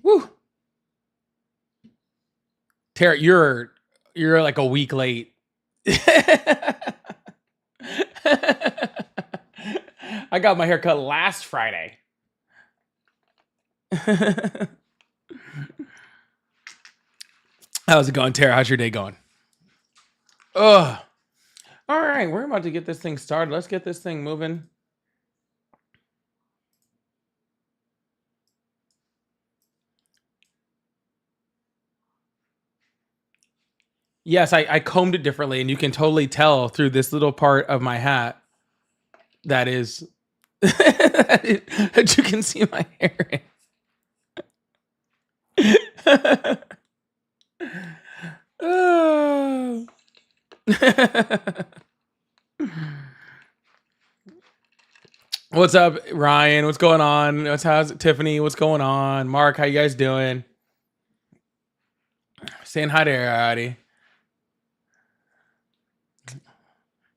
Woo. Tara, you're like a week late. I got my hair cut last Friday. How's it going, Tara? How's your day going? Ugh. All right, we're about to get this thing started. Let's get this thing moving. Yes, I combed it differently, and you can totally tell through this little part of my hat that is that you can see my hair in. Oh. What's up, Ryan? What's going on? How's it, Tiffany? What's going on? Mark, how you guys doing? Saying hi to everybody.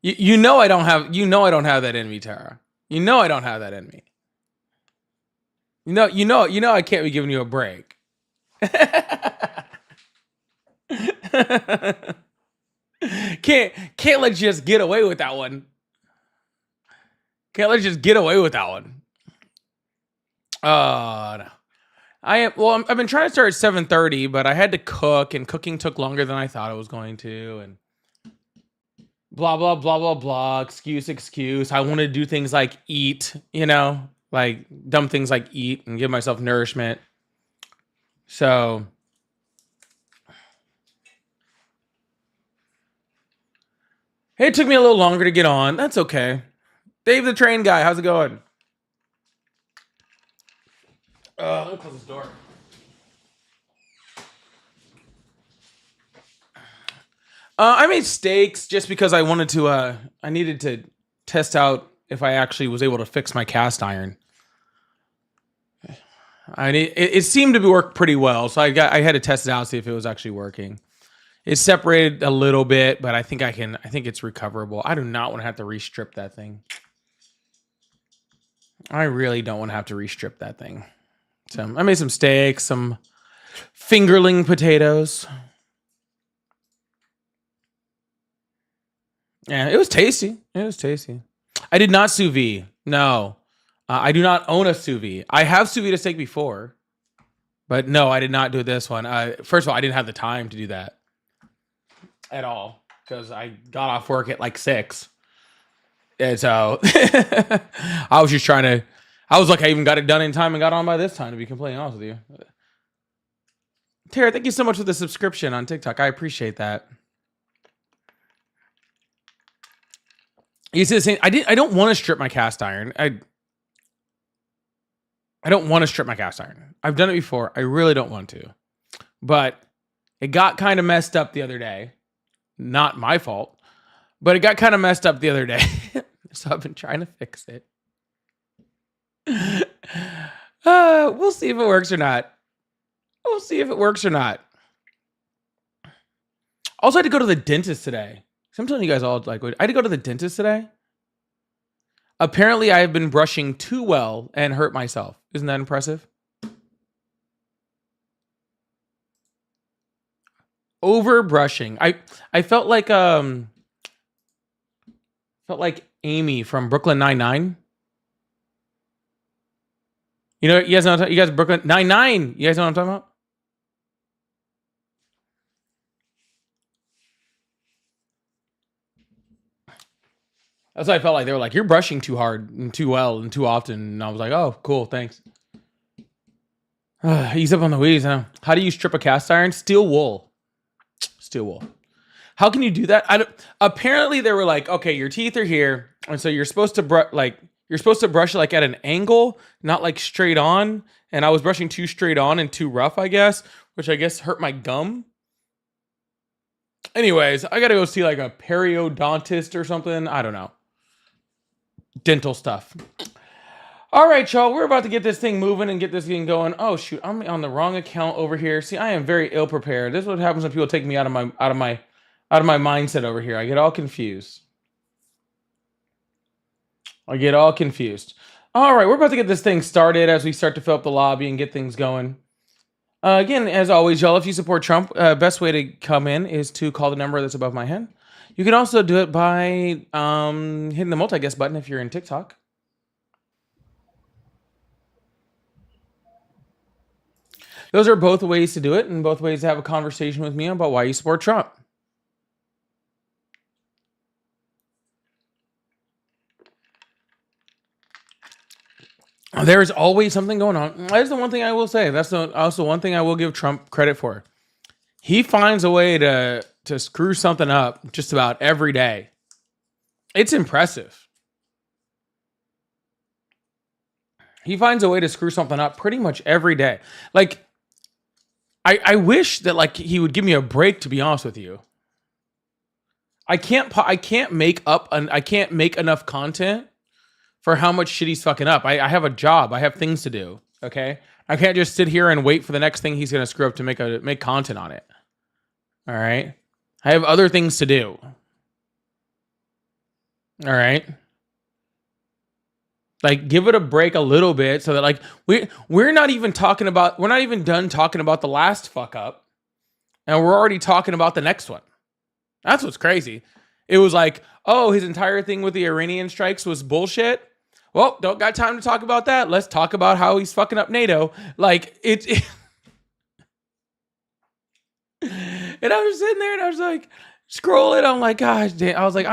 You know I don't have that in me, Tara. You know I don't have that in me. You know I can't be giving you a break. can't let you just get away with that one. Can't let you just get away with that one. No. I've been trying to start at 7:30, but I had to cook, and cooking took longer than I thought it was going to, and blah blah blah blah blah. Excuse. I want to do things like eat, like dumb things like eat and give myself nourishment. So it took me a little longer to get on. That's okay. Dave the train guy, how's it going? Let me close this door. I made steaks just because I wanted to. I needed to test out if I actually was able to fix my cast iron. It seemed to work pretty well, so I had to test it out, see if it was actually working. It's separated a little bit, but I think it's recoverable. I do not want to have to restrip that thing. I really don't want to have to restrip that thing. So I made some steaks, some fingerling potatoes. Yeah, it was tasty. I did not sous vide. No, I do not own a sous vide. I have sous vide a steak before, but no, I did not do this one. First of all, I didn't have the time to do that at all because I got off work at like 6. And so I was just trying to. I was like, I even got it done in time and got on by this time, to be completely honest with you. Tara, thank you so much for the subscription on TikTok. I appreciate that. You see the same. I don't want to strip my cast iron. I don't want to strip my cast iron. I've done it before. I really don't want to. But it got kind of messed up the other day. Not my fault. But it got kind of messed up the other day. So I've been trying to fix it. We'll see if it works or not. Also, I had to go to the dentist today. So I'm telling you guys all, like, I had to go to the dentist today. Apparently, I have been brushing too well and hurt myself. Isn't that impressive? Over brushing. I felt like Amy from Brooklyn Nine-Nine. You guys Brooklyn Nine-Nine. You guys know what I'm talking about? That's what I felt like. They were like, you're brushing too hard and too well and too often. And I was like, oh, cool, thanks. Ease up on the weeds, huh? How do you strip a cast iron? Steel wool. How can you do that? Apparently, they were like, okay, your teeth are here, and so you're supposed to brush like at an angle, not like straight on. And I was brushing too straight on and too rough, I guess, which I guess hurt my gum. Anyways, I gotta go see like a periodontist or something. I don't know. Dental stuff. All right, y'all. We're about to get this thing moving and get this thing going. Oh shoot, I'm on the wrong account over here. See, I am very ill prepared. This is what happens when people take me out of my mindset over here. I get all confused. All right, we're about to get this thing started as we start to fill up the lobby and get things going. Again, as always, y'all, if you support Trump, best way to come in is to call the number that's above my head. You can also do it by hitting the multi-guest button if you're in TikTok. Those are both ways to do it, and both ways to have a conversation with me about why you support Trump. There is always something going on. That's the one thing I will say. That's also one thing I will give Trump credit for. He finds a way to screw something up just about every day. It's impressive. He finds a way to screw something up pretty much every day. Like, I wish that like he would give me a break, to be honest with you. I can't make enough content for how much shit he's fucking up. I have a job. I have things to do. Okay. I can't just sit here and wait for the next thing he's gonna screw up to make content on it. All right. I have other things to do. All right. Like, give it a break a little bit so that like we're not even done talking about the last fuck up, and we're already talking about the next one. That's what's crazy. It was like, oh, his entire thing with the Iranian strikes was bullshit. Well, don't got time to talk about that. Let's talk about how he's fucking up NATO. Like it and I was sitting there and I was like scrolling. I'm like, gosh damn. I was like,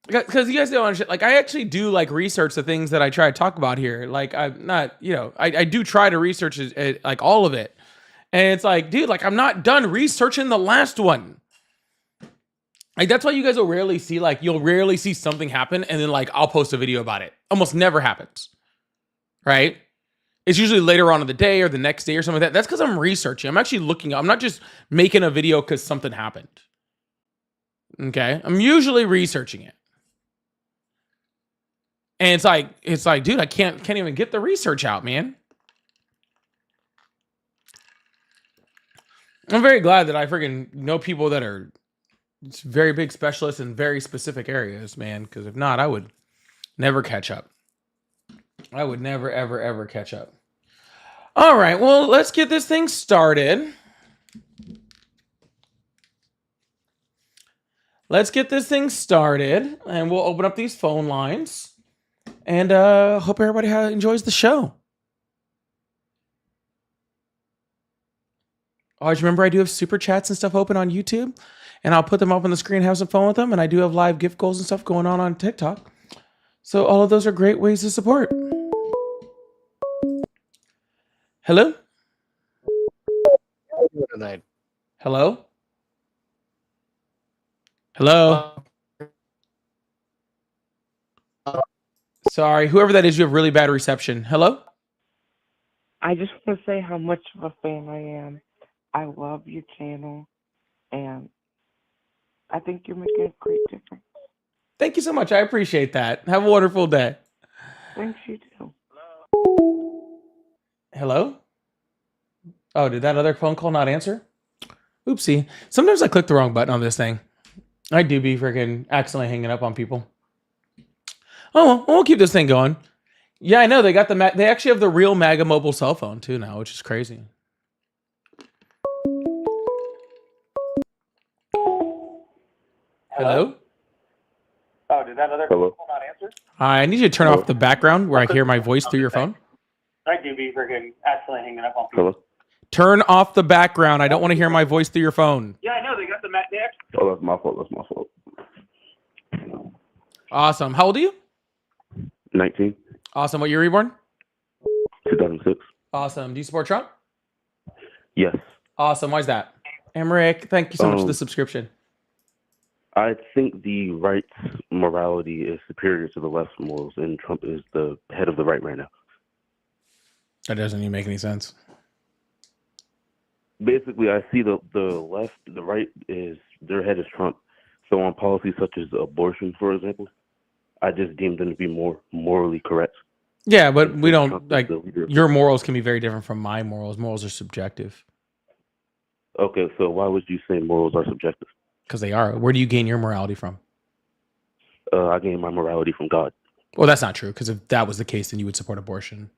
because you guys don't understand. Like, I actually do like research the things that I try to talk about here. Like, I'm not, I do try to research it, like all of it. And it's like, dude, like I'm not done researching the last one. Like, that's why you guys will rarely see, like, you'll rarely see something happen and then like I'll post a video about it. Almost never happens. Right? It's usually later on in the day or the next day or something like that. That's because I'm researching. I'm actually looking. I'm not just making a video because something happened. Okay? I'm usually researching it. And it's like, dude, I can't even get the research out, man. I'm very glad that I freaking know people that are very big specialists in very specific areas, man. Because if not, I would never catch up. I would never, ever, ever catch up. All right, well, let's get this thing started. And we'll open up these phone lines. And hope everybody enjoys the show. Always remember, I do have super chats and stuff open on YouTube. And I'll put them up on the screen, have some fun with them. And I do have live gift goals and stuff going on TikTok. So all of those are great ways to support. Hello? Hello? Hello? Sorry, whoever that is, you have really bad reception. Hello? I just want to say how much of a fan I am. I love your channel, and I think you're making a great difference. Thank you so much. I appreciate that. Have a wonderful day. Thanks, you too. Hello? Oh, did that other phone call not answer? Oopsie. Sometimes I click the wrong button on this thing. I do be freaking accidentally hanging up on people. Oh, well, we'll keep this thing going. Yeah, I know. They actually have the real MAGA mobile cell phone too now, which is crazy. Hello? Oh, did that other call not answer? Hi, I need you to turn off the background where I hear my voice through your phone. I do be freaking accidentally hanging up on people. Hello? Turn off the background. I don't want to hear my voice through your phone. Yeah, I know. They got the Mac there. Oh, that's my fault. Awesome. How old are you? 19, Awesome. What year were you born? 2006. Awesome. Do you support Trump? Yes. Awesome. Why is that? Emmerich, thank you so much for the subscription. I think the right's morality is superior to the left's morals, and Trump is the head of the right now. That doesn't even make any sense. Basically, I see the left, the right is, their head is Trump. So on policies such as abortion, for example, I just deem them to be more morally correct. Yeah, but we don't, Trump is like, the leader. your morals can be very different from my morals. Morals are subjective. Okay, so why would you say morals are subjective? Because they are. Where do you gain your morality from? I gain my morality from God. Well, that's not true, because if that was the case, then you would support abortion.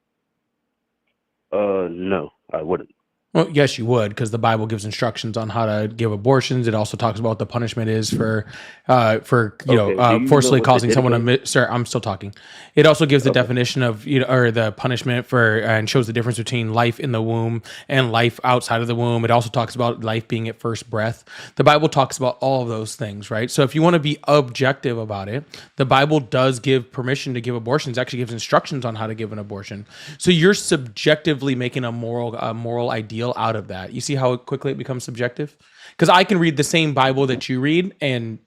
No, I wouldn't. Well, yes, you would, because the Bible gives instructions on how to give abortions. It also talks about what the punishment is for Okay, do you know forcibly what the causing someone to. dedicate? Sir, I'm still talking. It also gives the Okay. definition of or the punishment for and shows the difference between life in the womb and life outside of the womb. It also talks about life being at first breath. The Bible talks about all of those things, right? So if you want to be objective about it, the Bible does give permission to give abortions. It actually gives instructions on how to give an abortion. So you're subjectively making a moral ideal out of that. You see how quickly it becomes subjective? Because I can read the same Bible that you read and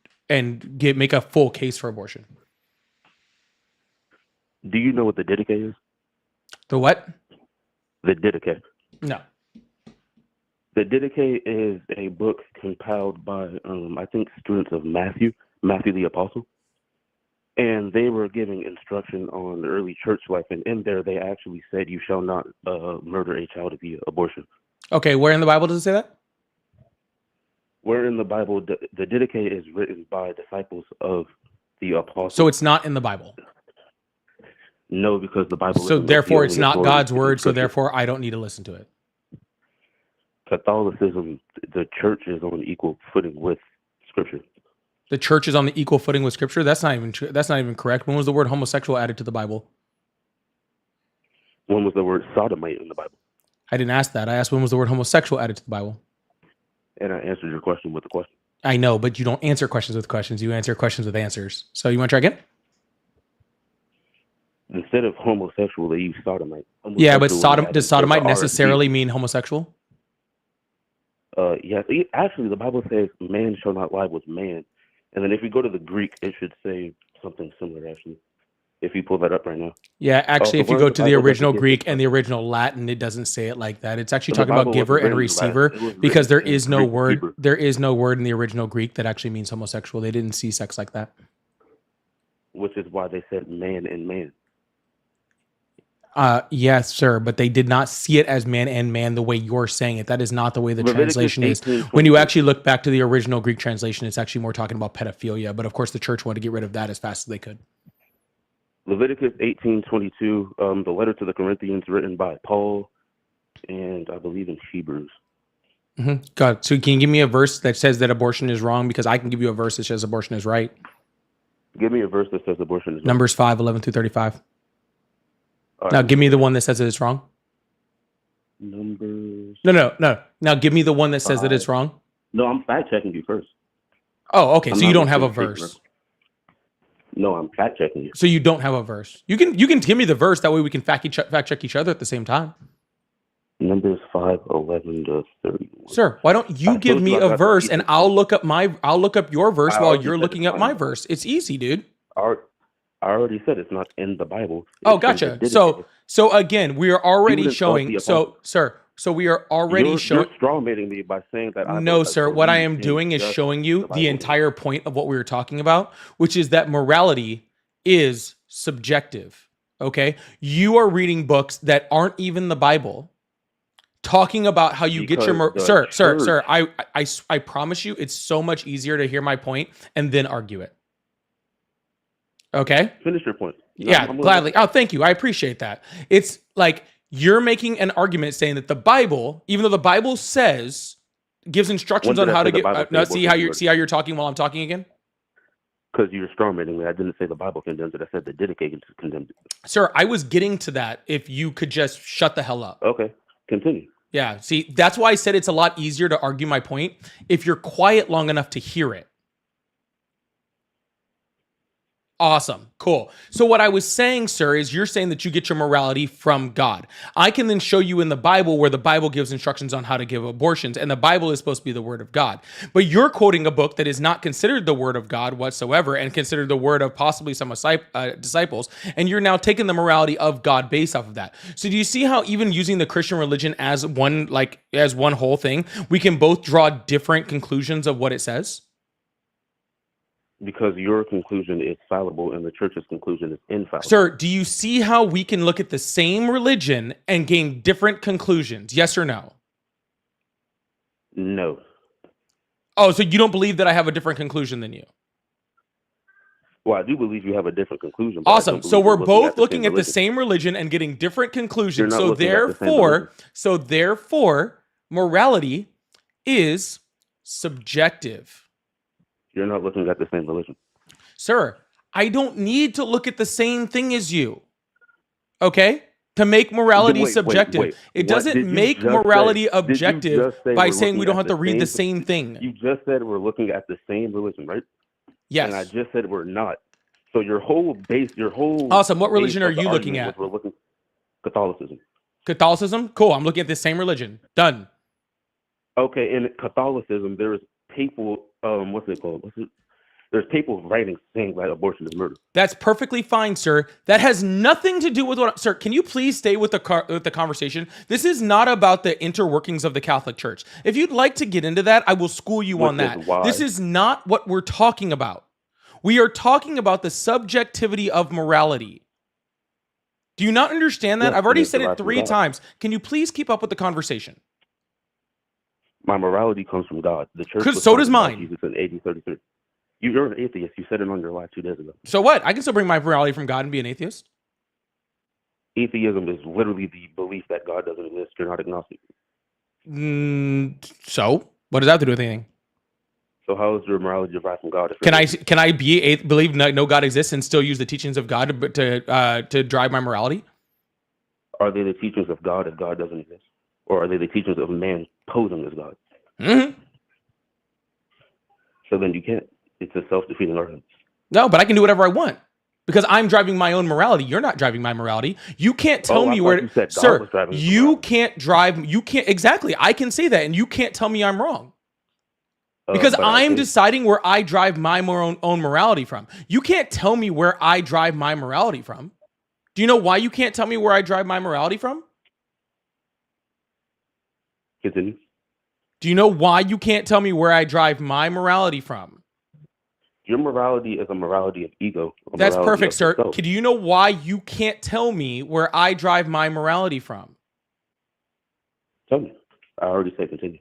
make a full case for abortion. Do you know what the dedicate is? The what? The dedicate. No. The dedicate is a book compiled by, I think, students of Matthew the Apostle. And they were giving instruction on the early church life. And in there, they actually said, you shall not murder a child via abortion. Okay, where in the Bible does it say that? Where in the Bible, the dedicate is written by disciples of the Apostle. So it's not in the Bible. No, because the Bible. So isn't therefore, the it's only not authority God's in word. So Scripture. therefore, I don't need to listen to it. Catholicism, the church is on equal footing with Scripture. The church is on the equal footing with Scripture. That's not even true. That's not even correct. When was the word homosexual added to the Bible? When was the word sodomite in the Bible? I didn't ask that. I asked when was the word homosexual added to the Bible. And I answered your question with a question. I know, but you don't answer questions with questions. You answer questions with answers. So you want to try again? Instead of homosexual, they use sodomite. Yeah, but Homosexual does sodomite added to the necessarily mean homosexual? Yes. Actually, the Bible says man shall not lie with man. And then if you go to the Greek, it should say something similar, actually. If you pull that up right now. Yeah, actually, if you where go in to the the Bible does it original get Greek this and the original Latin, it doesn't say it like that. It's actually So the talking about Bible giver wasn't and written in Latin. receiver It was because there written in is no Greek and word. Hebrew. There is no word in the original Greek that actually means homosexual. They didn't see sex like that. Which is why they said man and man. Yes, sir, but they did not see it as man and man the way you're saying it. That is not the way the Leviticus translation is. 18:22. When you actually look back to the original Greek translation, it's actually more talking about pedophilia. But of course, the church wanted to get rid of that as fast as they could. Leviticus 18:22, the letter to the Corinthians written by Paul, and I believe in Hebrews. Mm-hmm. God, so can you give me a verse that says that abortion is wrong? Because I can give you a verse that says abortion is right. Give me a verse that says abortion is wrong. Numbers 5:11 through 35. All Now right. give me the one that says that it's wrong. Numbers. No. Now give me the one that says that it's wrong. No, I'm fact checking you first. Oh, okay. I'm So not you don't have a listening to verse. you. No, I'm fact checking you. So you don't have a verse. You can give me the verse. That way we can fact check each other at the same time. Numbers 5:11 to 31. Sir, why don't you I give told me you I a got the verse and I'll look up your verse I while already you're said looking it's up not my in the verse. It's easy, dude. I already said it's not in the Bible. Oh, It's in the gotcha. Dedicated. So again, we are already You showing. insult the apostle. So we are already You're showing. strawmanning me by saying that I No, don't sir. What I believe am in doing is just showing you the the Bible. entire point of what we were talking about, which is that morality is subjective. Okay, you are reading books that aren't even the Bible, talking about how you get your Because the sir. church- I promise you, it's so much easier to hear my point and then argue it. Okay. Finish your point. No, Yeah, I'm gonna- gladly. Oh, thank you. I appreciate that. It's like you're making an argument saying that the Bible, even though the Bible says gives instructions When on did I how to say the get. Bible No, says see abortion is how you're talking while I'm talking again, Because you're strawmanning me. I didn't say the Bible condemns it. I said the dedicated condemns it. sir. I was getting to that. If you could just shut the hell up. Okay, continue. Yeah. See, that's why I said it's a lot easier to argue my point if you're quiet long enough to hear it. Awesome. Cool. So what I was saying, sir, is you're saying that you get your morality from God. I can then show you in the Bible where the Bible gives instructions on how to give abortions, and the Bible is supposed to be the word of God. But you're quoting a book that is not considered the word of God whatsoever and considered the word of possibly some disciples, and you're now taking the morality of God based off of that. So do you see how even using the Christian religion as one whole thing, we can both draw different conclusions of what it says? Because your conclusion is fallible and the church's conclusion is infallible. Sir, do you see how we can look at the same religion and gain different conclusions? Yes or no? No. Oh, so you don't believe that I have a different conclusion than you? Well, I do believe you have a different conclusion. but I Awesome. don't So believe we're you're both looking at the religion. same religion and getting different conclusions. You're not So looking at the same therefore, religion. so therefore, Morality is subjective. You're not looking at the same religion. Sir, I don't need to look at the same thing as you. Okay? To make morality subjective. It doesn't make morality objective by saying we don't have to read the same thing. You just said we're looking at the same religion, right? Yes. And I just said we're not. So your whole awesome. What religion are you looking at? We're looking Catholicism. Catholicism? Cool. I'm looking at the same religion. Done. Okay, in Catholicism, there's people. What's it called? There's people writing saying that abortion is murder. That's perfectly fine, sir. That has nothing to do with what. Sir, can you please stay with the conversation? This is not about the interworkings of the Catholic Church. If you'd like to get into that, I will school you on that. This is not what we're talking about. We are talking about the subjectivity of morality. Do you not understand that? Yes, I've already said it 3 times. Can you please keep up with the conversation? My morality comes from God. The church. Because so does mine. Jesus in AD 33. You're an atheist. You said it on your live 2 days ago. So what? I can still bring my morality from God and be an atheist. Atheism is literally the belief that God doesn't exist. You're not agnostic. So what does that have to do with anything? So how is your morality derived from God? Can I believe no God exists and still use the teachings of God to drive my morality? Are they the teachings of God if God doesn't exist, or are they the teachings of man posing as God? Mm-hmm. So then you can't. It's a self-defeating argument. No, but I can do whatever I want because I'm driving my own morality. You're not driving my morality. You can't tell me where, sir. You can't drive. You can't exactly. I can say that, and you can't tell me I'm wrong. Because I'm deciding where I drive my own morality from. You can't tell me where I drive my morality from. Do you know why you can't tell me where I drive my morality from? Continue. Do you know why you can't tell me where I drive my morality from? Your morality is a morality of ego. That's perfect, sir. Do you know why you can't tell me where I drive my morality from? Tell me. I already said continue.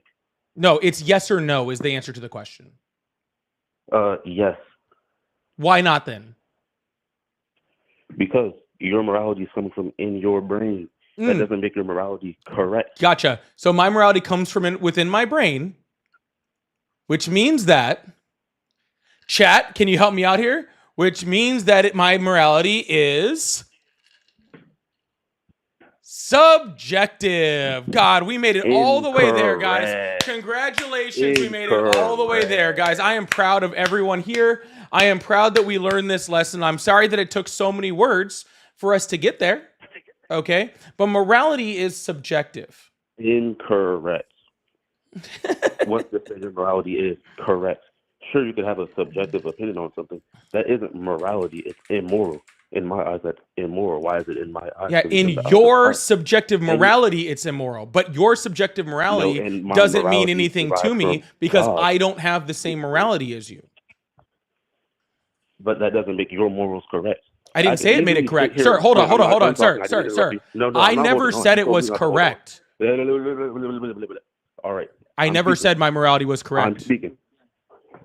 No, it's yes or no is the answer to the question. Yes. Why not then? Because your morality is coming from in your brain. That doesn't make your morality correct. Gotcha. So my morality comes from within my brain, which means that, chat, can you help me out here? Which means that my morality is subjective. God, we made it all the way there, guys. Congratulations. We made it all the way there, guys. I am proud of everyone here. I am proud that we learned this lesson. I'm sorry that it took so many words for us to get there. Okay? But morality is subjective. Incorrect. Once the state of morality is correct. Sure, you could have a subjective opinion on something. That isn't morality. It's immoral. In my eyes, that's immoral. Why is it in my eyes? Yeah, in your subjective morality, it's immoral. But your subjective morality doesn't mean anything to me because I don't have the same morality as you. But that doesn't make your morals correct. I didn't say it made it correct. Sir, hold on. Sir. I never said it was correct. All right. I never said my morality was correct. I'm speaking.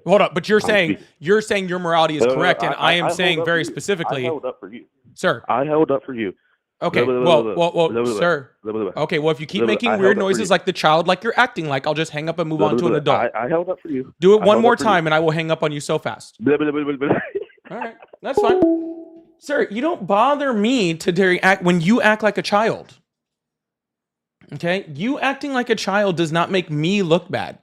Hold up, but you're saying your morality is correct, and I am saying very specifically. I held up for you, sir. I held up for you. Okay, well, sir. Okay, well, if you keep making weird noises like the child, like you're acting like, I'll just hang up and move on to an adult. I held up for you. Do it one more time, and I will hang up on you so fast. All right, that's fine, sir. You don't bother me to act when you act like a child. Okay, you acting like a child does not make me look bad.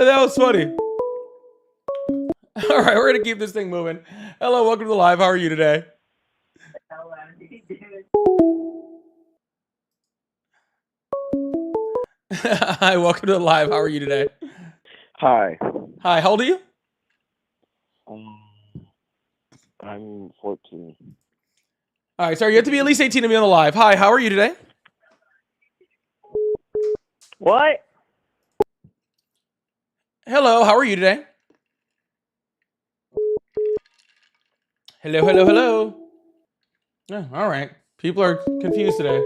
That was funny. All right, we're gonna keep this thing moving. Hello, welcome to the live. How are you today? Hi, welcome to the live. How are you today? Hi. Hi, how old are you? I'm 14. All right, sorry, you have to be at least 18 to be on the live. Hi, how are you today? What? Hello, how are you today? Hello. Yeah, all right. People are confused today.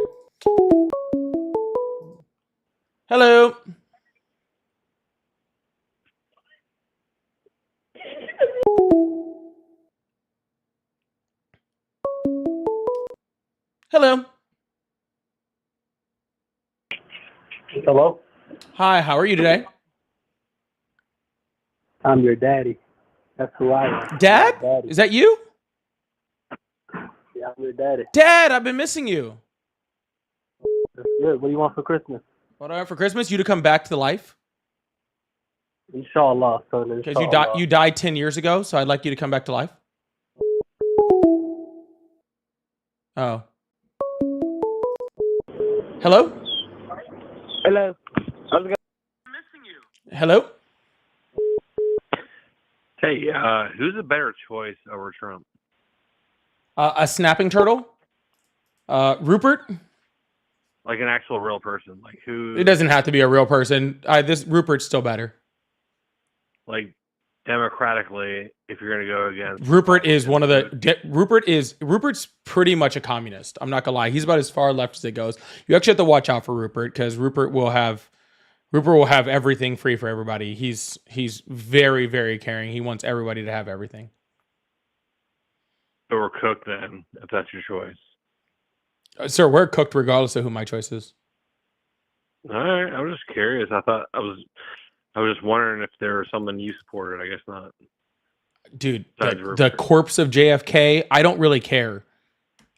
Hello. Hello. Hello? Hi, how are you today? I'm your daddy. That's who I am. Dad? I'm your daddy. Is that you? Yeah, I'm your daddy. Dad, I've been missing you. That's good. What do you want for Christmas? What do I want for Christmas? You to come back to life? Inshallah, son. Because Inshallah. you died 10 years ago, so I'd like you to come back to life. Oh. Hello? Hello. Hello? Hey, who's a better choice over Trump? A snapping turtle? Rupert? Like an actual real person? Like who? It doesn't have to be a real person. This Rupert's still better. Like democratically, if you're gonna go against Rupert is one of the Rupert's pretty much a communist. I'm not gonna lie. He's about as far left as it goes. You actually have to watch out for Rupert because Rupert will have everything free for everybody. He's very, very caring. He wants everybody to have everything. So we're cooked then, if that's your choice. Sir, we're cooked regardless of who my choice is. All right, I was just curious. I was just wondering if there was someone you supported. I guess not. Dude, Besides the Rupert. corpse of JFK, I don't really care.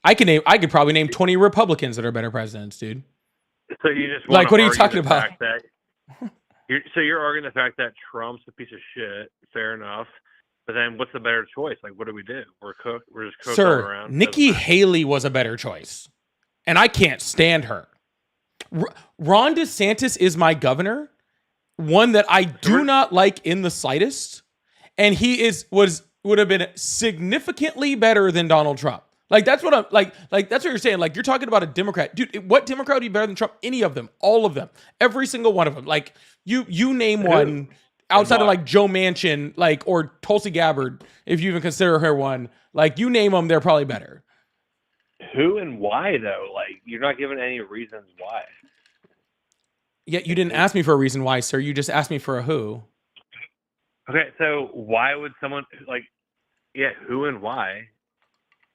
I could probably name 20 Republicans that are better presidents, dude. So you just Like, what are you argue talking the about? fact that you're arguing the fact that Trump's a piece of shit. Fair enough. But then, what's the better choice? Like, what do we do? We're cooked. We're just cooked all Sir, around. Nikki Haley was a better choice, and I can't stand her. Ron DeSantis is my governor, one that I do not like in the slightest, and he would have been significantly better than Donald Trump. Like that's what I'm like that's what you're saying. Like you're talking about a Democrat, dude. What Democrat would be better than Trump? Any of them, all of them, every single one of them. Like you name one outside of like Joe Manchin, like or Tulsi Gabbard, if you even consider her one. Like you name them, they're probably better. Who and why though? Like you're not giving any reasons why. Yet you didn't ask me for a reason why, sir. You just asked me for a who. Okay, so why would someone who and why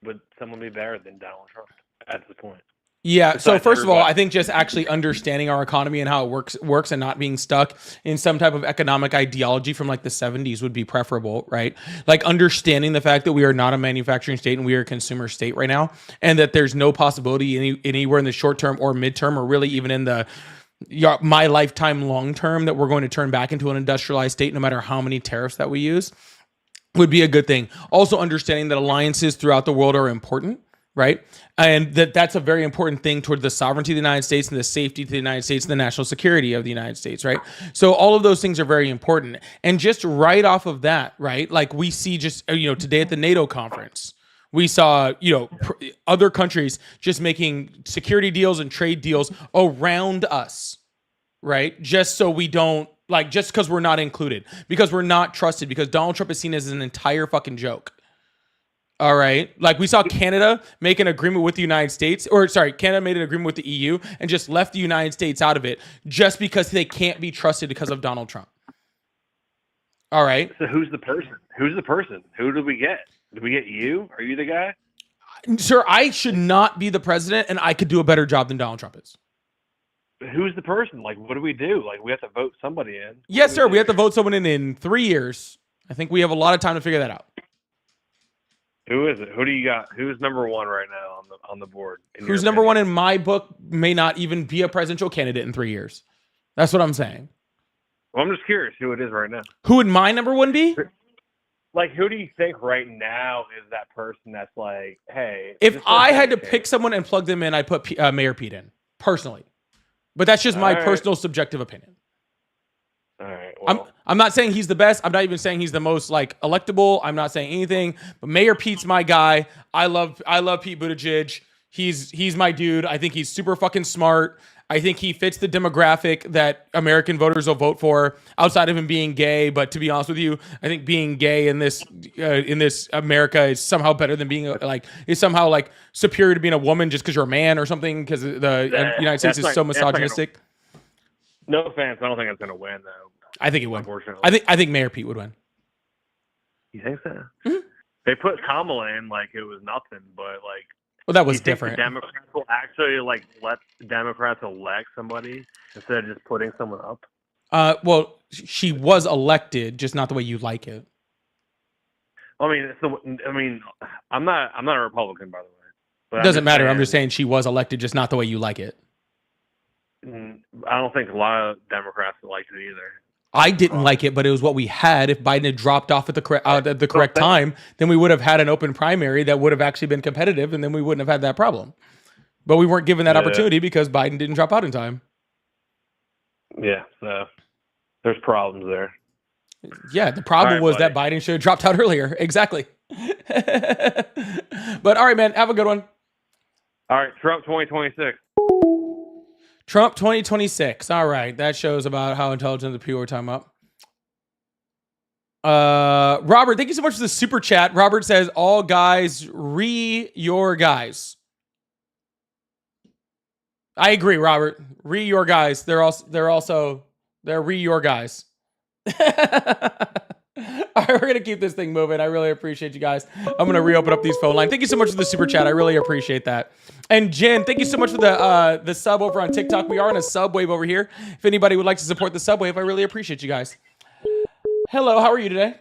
would someone be better than Donald Trump at this point? Yeah. So Besides first of all, everybody. I think just actually understanding our economy and how it works and not being stuck in some type of economic ideology from like the 70s would be preferable, right? Like understanding the fact that we are not a manufacturing state and we are a consumer state right now, and that there's no possibility anywhere in the short term or midterm or really even in the my lifetime long term that we're going to turn back into an industrialized state no matter how many tariffs that we use would be a good thing. Also understanding that alliances throughout the world are important, right? And that's a very important thing toward the sovereignty of the United States and the safety of the United States and the national security of the United States, right? So all of those things are very important. And just right off of that, right? Like we see just, today at the NATO conference, we saw, other countries just making security deals and trade deals around us, right? Just so we don't, just because we're not included, because we're not trusted, because Donald Trump is seen as an entire fucking joke. All right. Like we saw Canada make an agreement with the United States, Canada made an agreement with the EU and just left the United States out of it just because they can't be trusted because of Donald Trump. All right. So who's the person? Who did we get? Did we get you? Are you the guy? Sir, I should not be the president and I could do a better job than Donald Trump is. Who's the person? Like, what do we do? Like, we have to vote somebody in. Yes, sir. We have to vote someone in 3 years. I think we have a lot of time to figure that out. Who is it? Who do you got? Who's number one right now on the board? Who's number one in my book may not even be a presidential candidate in 3 years. That's what I'm saying. Well, I'm just curious who it is right now. Who would my number one be? Like, who do you think right now is that person that's like, hey... If I had to pick someone and plug them in, I'd put Mayor Pete in, personally. But that's just my personal subjective opinion. All right. Well, I'm not saying he's the best. I'm not even saying he's the most electable. I'm not saying anything. But Mayor Pete's my guy. I love Pete Buttigieg. He's my dude. I think he's super fucking smart. I think he fits the demographic that American voters will vote for outside of him being gay. But to be honest with you, I think being gay in this America is somehow better than being is somehow superior to being a woman just because you're a man or something because the United States is so misogynistic. No offense, I don't think it's gonna win though. I think it would. Unfortunately, I think Mayor Pete would win. You think so? Mm-hmm. They put Kamala in like it was nothing, but Well, that was you think different. the Democrats will actually like let Democrats elect somebody instead of just putting someone up? Well, she was elected, just not the way you like it. I mean, I'm not a Republican, by the way. But I'm Doesn't just matter. I'm saying, just saying she was elected, just not the way you like it. I don't think a lot of Democrats liked it either. I didn't like it, but it was what we had. If Biden had dropped off at the correct time, then we would have had an open primary that would have actually been competitive, and then we wouldn't have had that problem. But we weren't given that opportunity because Biden didn't drop out in time. Yeah, so there's problems there. Yeah, the problem was that Biden should have dropped out earlier. Exactly. But all right, man, have a good one. All right, Trump 2026. Trump 2026. All right, that shows about how intelligent the people we're talking about. Robert, thank you so much for the super chat. Robert says, all guys, your guys. I agree, Robert. Your guys. They're your guys. All right, we're gonna keep this thing moving. I really appreciate you guys. I'm gonna reopen up these phone lines. Thank you so much for the super chat. I really appreciate that. And Jen, thank you so much for the sub over on TikTok. We are in a subwave over here. If anybody would like to support the subwave, I really appreciate you guys. Hello, how are you today?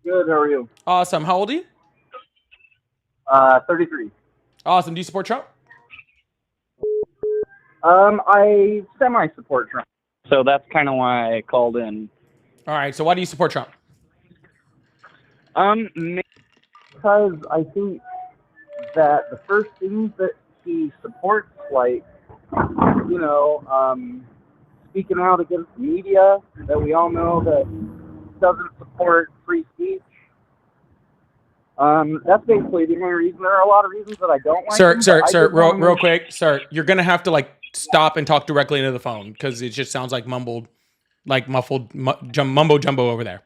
Good. How are you? Awesome. How old are you? 33. Awesome. Do you support Trump? I semi-support Trump. So that's kind of why I called in. All right. So why do you support Trump? Because I think that the first things that he supports, like, speaking out against the media that we all know that doesn't support free speech. That's basically the only reason. There are a lot of reasons that I don't like him, Sir, real quick, sir, you're gonna have to stop and talk directly into the phone because it just sounds like muffled mumbo jumbo over there.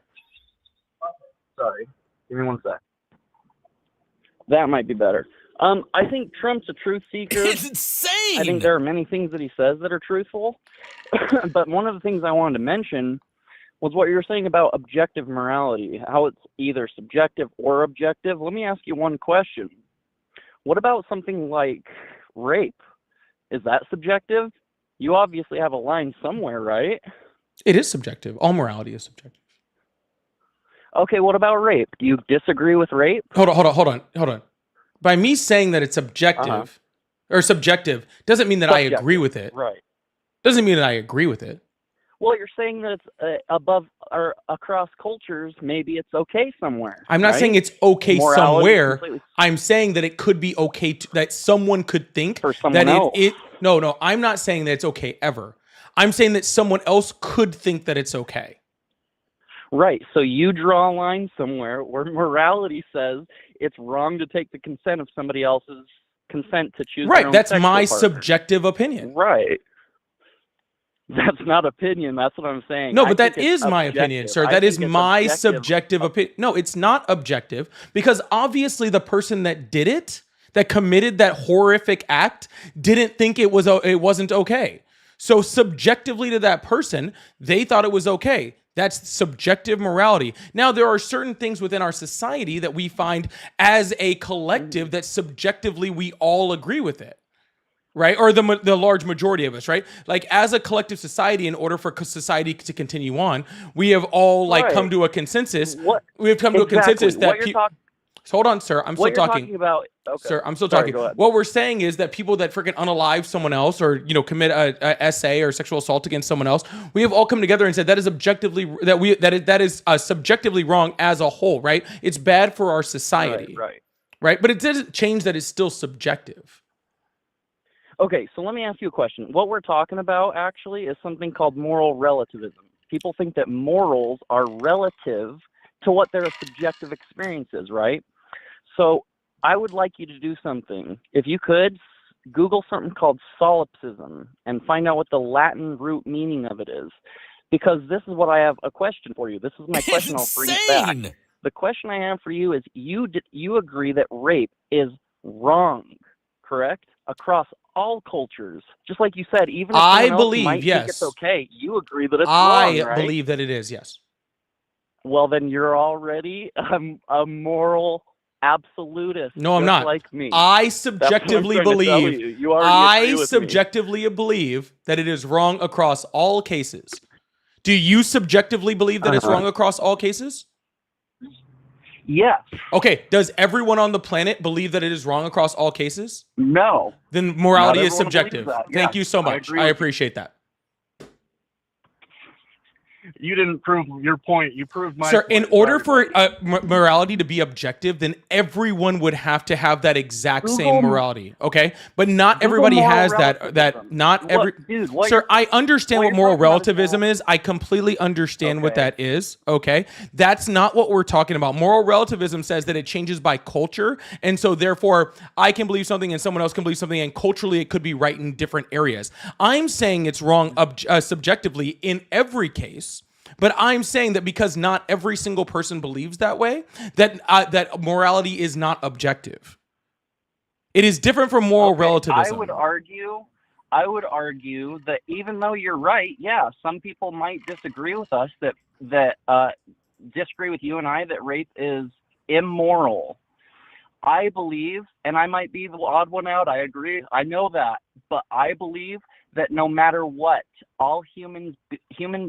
Sorry, give me 1 sec. That might be better. I think Trump's a truth seeker. It's insane. I think there are many things that he says that are truthful, but one of the things I wanted to mention was what you were saying about objective morality, how it's either subjective or objective. Let me ask you one question. What about something like rape? Is that subjective? You obviously have a line somewhere, right? It is subjective. All morality is subjective. Okay, what about rape? Do you disagree with rape? Hold on. By me saying that it's objective or subjective doesn't mean that I agree with it. Right. Doesn't mean that I agree with it. Well, you're saying that it's above or across cultures. Maybe it's okay somewhere. I'm not saying it's okay somewhere. I'm saying that it could be okay that someone could think for someone that else. No, I'm not saying that it's okay ever. I'm saying that someone else could think that it's okay. Right. So you draw a line somewhere where morality says it's wrong to take the consent of somebody else's consent to choose. Right. That's my partner. Subjective opinion. Right. That's not opinion. That's what I'm saying. No, but that is my opinion, sir. That is my subjective opinion. No, it's not objective because obviously the person that did it, that committed that horrific act, didn't think it wasn't okay. So subjectively to that person, they thought it was okay. That's subjective morality. Now, there are certain things within our society that we find as a collective that subjectively we all agree with it. Right? Or the large majority of us, right? Like as a collective society, in order for society to continue on, we have all come to a consensus. We have come to a consensus that hold on, sir. I'm still talking about. Okay. Sir, I'm still talking. What we're saying is that people that freaking unalive someone else or commit a SA or sexual assault against someone else, we have all come together and said that is objectively that is subjectively wrong as a whole, right? It's bad for our society, right? But it doesn't change that it's still subjective. Okay, so let me ask you a question. What we're talking about actually is something called moral relativism. People think that morals are relative to what their subjective experience is, right? So I would like you to do something. If you could, Google something called solipsism and find out what the Latin root meaning of it is. Because this is what I have a question for you. This is my question. I'll bring it back. The question I have for you is you agree that rape is wrong, correct? Across all cultures, just like you said, even if I else believe might yes, think it's okay. You agree that it's wrong, right? I believe that it is, yes. Well, then you're already a moral absolutist. No, I'm just not. like me. I That's what I'm subjectively trying to tell believe. you. You already agree with me. Subjectively believe that it is wrong across all cases. Do you subjectively believe that it's wrong across all cases? Yes. Okay. Does everyone on the planet believe that it is wrong across all cases? No. Then morality Not is everyone subjective. believes that. Thank Yeah, you so I much. agree I with you. appreciate that. You didn't prove your point. You proved my Sir, point. in order Sorry, for buddy. morality to be objective, then everyone would have to have that exact same Google- morality, okay? But not Google everybody moral has that. relativism. Not What- every. dude, what Sir, you're- I understand what what you're moral talking about is relativism is. I completely understand what that is, okay? That's not what we're talking about. Moral relativism says that it changes by culture, and so therefore I can believe something and someone else can believe something, and culturally it could be right in different areas. I'm saying it's wrong subjectively in every case. But I'm saying that because not every single person believes that way, that morality is not objective. It is different from moral relativism. I would argue that even though you're right, yeah, some people might disagree with us that disagree with you and I that rape is immoral. I believe, and I might be the odd one out, I agree, I know that, but I believe that no matter what, all human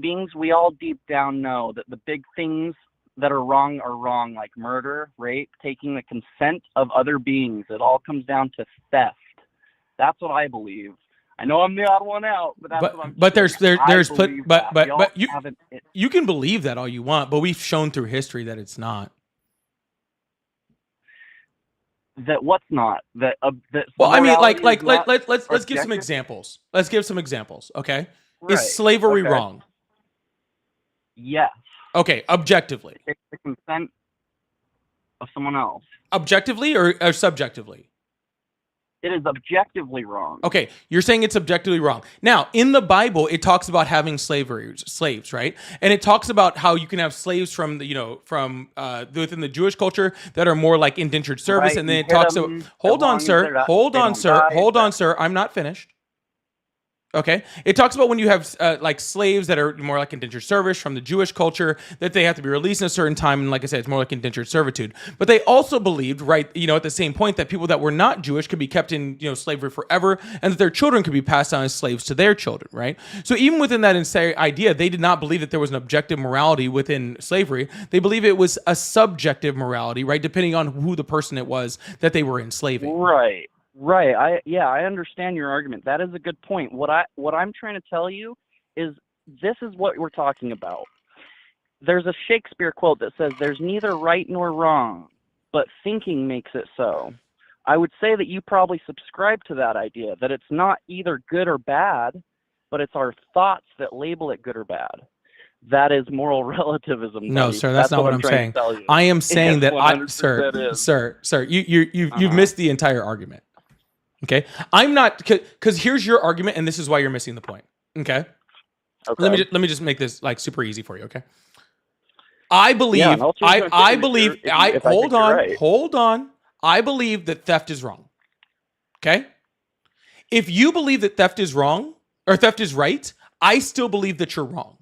beings, we all deep down know that the big things that are wrong, like murder, rape, taking the consent of other beings. It all comes down to theft. That's what I believe. I know I'm the odd one out, but that's what I'm saying. But you can believe that all you want, but we've shown through history that it's not. That what's not that well, I mean, let's give some examples. Let's give some examples. Okay, right. Is slavery wrong? Yes. Okay, objectively. It's the consent of someone else. Objectively or subjectively? It is objectively wrong. Okay, you're saying it's objectively wrong. Now, in the Bible, it talks about having slaves, right? And it talks about how you can have slaves from within the Jewish culture that are more like indentured service, right, and then it talks about. Hold on, sir. I'm not finished. Okay, it talks about when you have like slaves that are more like indentured service from the Jewish culture, that they have to be released in a certain time, and like I said, it's more like indentured servitude. But they also believed, right, at the same point, that people that were not Jewish could be kept in slavery forever, and that their children could be passed on as slaves to their children, right? So even within that idea, they did not believe that there was an objective morality within slavery. They believe it was a subjective morality, right, depending on who the person it was that they were enslaving. Right. I understand your argument. That is a good point. What I'm trying to tell you is this is what we're talking about. There's a Shakespeare quote that says, "There's neither right nor wrong, but thinking makes it so." I would say that you probably subscribe to that idea, that it's not either good or bad, but it's our thoughts that label it good or bad. That is moral relativism. No, buddy. That's not what I'm saying. I am saying that sir, you've missed the entire argument. Okay, I'm not, because here's your argument, and this is why you're missing the point. Okay, let me just make this like super easy for you. Okay, I believe hold on. I believe that theft is wrong. Okay, if you believe that theft is wrong or theft is right, I still believe that you're wrong.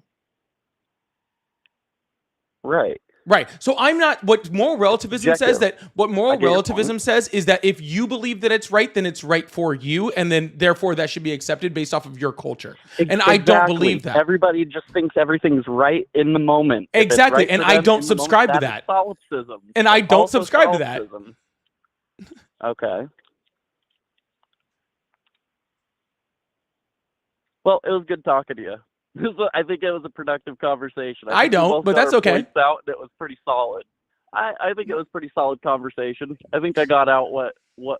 Right. So I'm not, what moral relativism says is that if you believe that it's right, then it's right for you, and then therefore that should be accepted based off of your culture. And I don't believe that. Everybody just thinks everything's right in the moment. Exactly. And I don't subscribe to that. Solipsism. And I don't subscribe to that. Okay. Well, it was good talking to you. I think it was a productive conversation. I don't, but that's okay. It was pretty solid. I think it was pretty solid conversation. I think I got out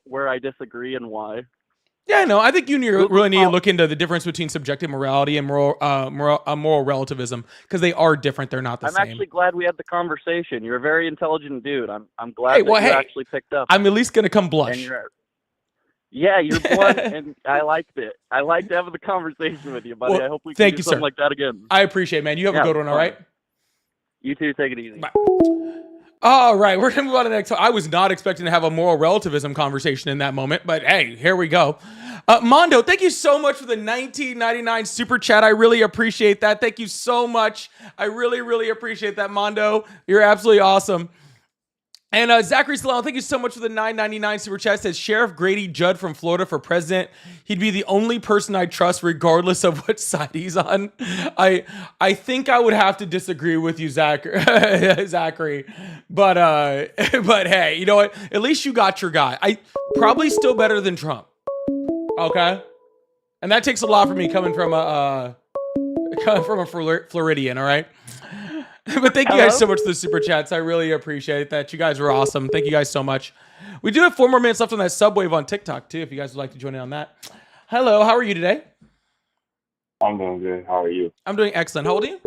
where I disagree and why. Yeah, no, I think you really need to look into the difference between subjective morality and moral relativism, because they are different. They're not the same. I'm actually glad we had the conversation. You're a very intelligent dude. I'm glad you actually picked up. I'm at least gonna come blush. Yeah, you're blunt, and I liked it. I liked having the conversation with you, buddy. Well, I hope we can do something like that again. I appreciate it, man. You have a good one, all right? You too. Take it easy. Bye. All right, we're going to move on to the next. I was not expecting to have a moral relativism conversation in that moment, but hey, here we go. Mondo, thank you so much for the $19.99 super chat. I really appreciate that. Thank you so much. I really, really appreciate that, Mondo. You're absolutely awesome. And Zachary Salon, thank you so much for the $9.99 super chat. Says Sheriff Grady Judd from Florida for president. He'd be the only person I trust, regardless of what side he's on. I think I would have to disagree with you, Zachary. But but hey, you know what? At least you got your guy. I probably still better than Trump. Okay, and that takes a lot for me coming from a Floridian. All right. But thank you guys so much for the super chats. I really appreciate that. You guys were awesome. Thank you guys so much. We do have 4 more minutes left on that subwave on TikTok too, if you guys would like to join in on that. Hello, how are you today? I'm doing good. How are you? I'm doing excellent. How old are you?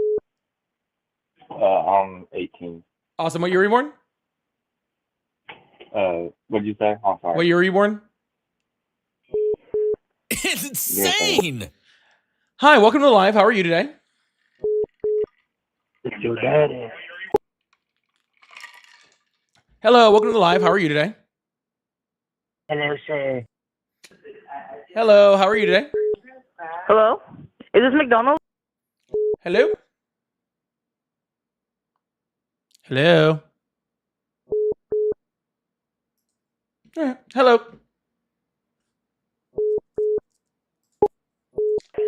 I'm 18. Awesome. What year were you born? What did you say? I'm sorry. What year were you born? It's insane. Hi, welcome to Live. How are you today? It's your daddy. Hello, welcome to Live. How are you today? Hello, sir. Hello, how are you today? Hello? Is this McDonald's? Hello? Hello? Hello?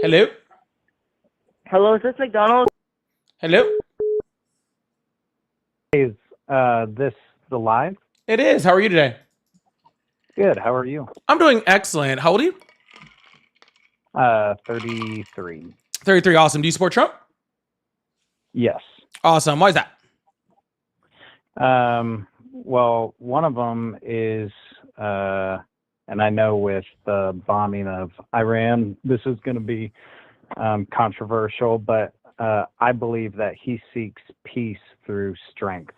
Hello? Hello, is this McDonald's? Hello? Is this the live? It is. How are you today? Good. How are you? I'm doing excellent. How old are you? 33. 33. Awesome. Do you support Trump? Yes. Awesome. Why is that? Well, one of them is, and I know with the bombing of Iran, this is going to be controversial, but I believe that he seeks peace through strength.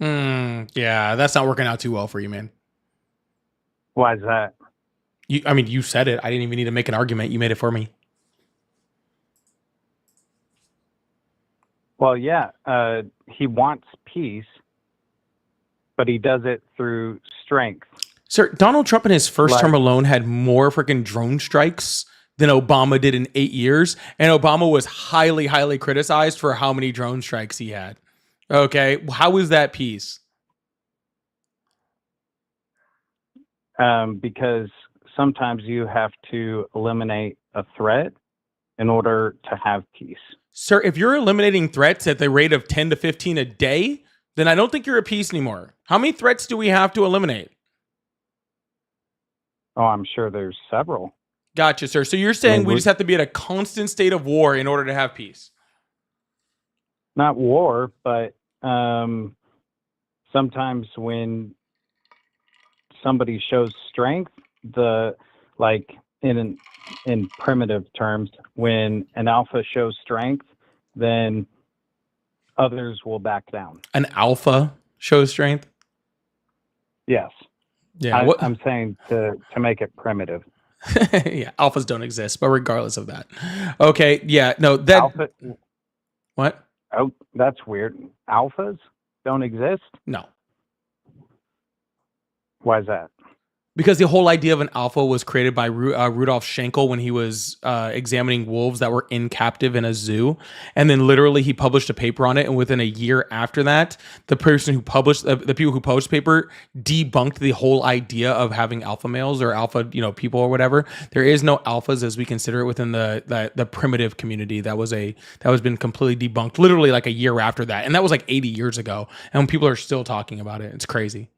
Yeah, that's not working out too well for you, man. Why is that? You said it. I didn't even need to make an argument. You made it for me. Well, yeah, he wants peace, but he does it through strength. Sir, Donald Trump in his first term alone had more freaking drone strikes than Obama did in 8 years. And Obama was highly, highly criticized for how many drone strikes he had. Okay. How is that peace? Because sometimes you have to eliminate a threat in order to have peace. Sir, if you're eliminating threats at the rate of 10 to 15 a day, then I don't think you're at peace anymore. How many threats do we have to eliminate? Oh, I'm sure there's several. Gotcha, sir. So you're saying we just have to be at a constant state of war in order to have peace? Not war, but sometimes when somebody shows strength, in primitive terms, when an alpha shows strength, then others will back down. An alpha shows strength? Yes. Yeah. I'm saying to make it primitive. Yeah, alphas don't exist, but regardless of that. Okay, yeah, no, that... Alpha, what? Oh, that's weird. Alphas don't exist? No. Why is that? Because the whole idea of an alpha was created by Rudolf Schenkel when he was examining wolves that were in captive in a zoo. And then literally he published a paper on it. And within a year after that, the person who published, the people who published the paper debunked the whole idea of having alpha males or alpha, people or whatever. There is no alphas as we consider it within the primitive community. That was been completely debunked literally like a year after that. And that was like 80 years ago. And people are still talking about it. It's crazy.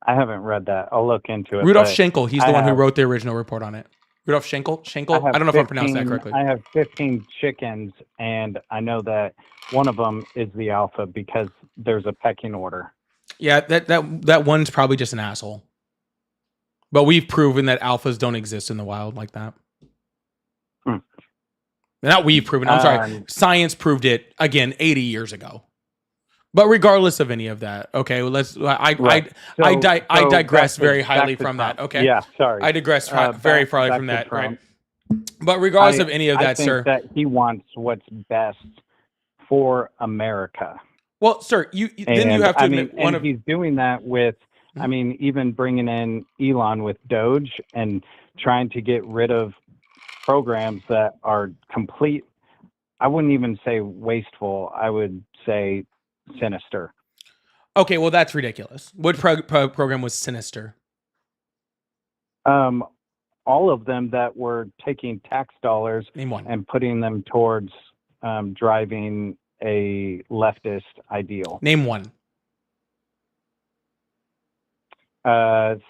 I haven't read that. I'll look into it. Rudolf Schenkel, he's the one who wrote the original report on it. Rudolf Schenkel? I don't know if I'm pronouncing that correctly. I have 15 chickens, and I know that one of them is the alpha because there's a pecking order. Yeah, that one's probably just an asshole. But we've proven that alphas don't exist in the wild like that. Not we've proven, I'm sorry. Science proved it, again, 80 years ago. But regardless of any of that, okay, well, I digress very highly from that. Okay, yeah, sorry, I digress very far from that. Right? But regardless of any of that, sir, that he wants what's best for America. Well, sir, then you have to admit he's doing that with, even bringing in Elon with Doge and trying to get rid of programs that are complete. I wouldn't even say wasteful. I would say sinister. Okay, well that's ridiculous. What program was sinister? All of them that were taking tax dollars Name one. and putting them towards driving a leftist ideal. Name one.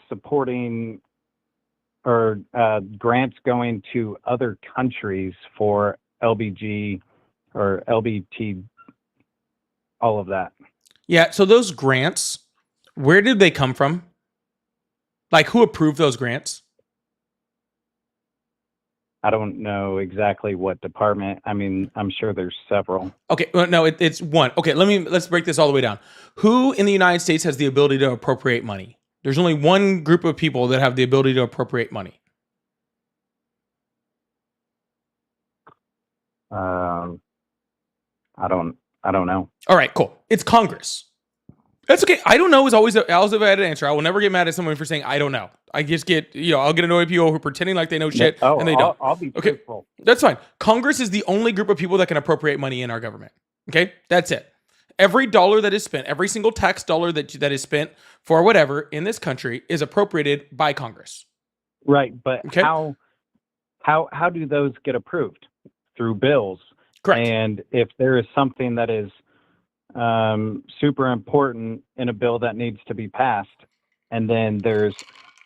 Supporting or grants going to other countries for LBG or LBT, all of that. Yeah, so those grants, where did they come from? Like, who approved those grants? I don't know exactly what department. I mean, I'm sure there's several. Okay, well, no, it's one. Okay, let's break this all the way down. Who in the United States has the ability to appropriate money? There's only one group of people that have the ability to appropriate money. I don't know. All right, cool. It's Congress. That's okay. I don't know is always a valid answer. I will never get mad at someone for saying I don't know. I just get, I'll get annoyed at people who are pretending like they know shit and they don't. I'll be okay. truthful. That's fine. Congress is the only group of people that can appropriate money in our government. Okay, that's it. Every dollar that is spent, every single tax dollar that is spent for whatever in this country is appropriated by Congress. Right, but okay. How do those get approved? Through bills. Correct. And if there is something that is super important in a bill that needs to be passed, and then there's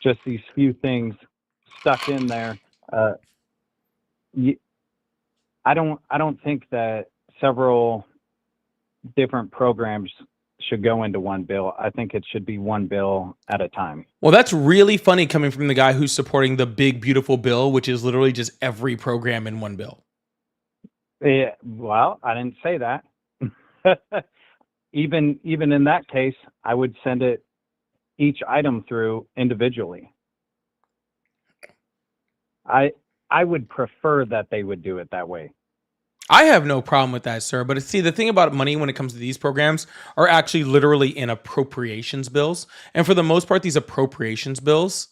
just these few things stuck in there, I don't think that several different programs should go into one bill. I think it should be one bill at a time. Well, that's really funny coming from the guy who's supporting the big, beautiful bill, which is literally just every program in one bill. Yeah, well, I didn't say that. Even in that case, I would send it each item through individually. I would prefer that they would do it that way. I have no problem with that, sir. But see, the thing about money when it comes to these programs are actually literally in appropriations bills. And for the most part, these appropriations bills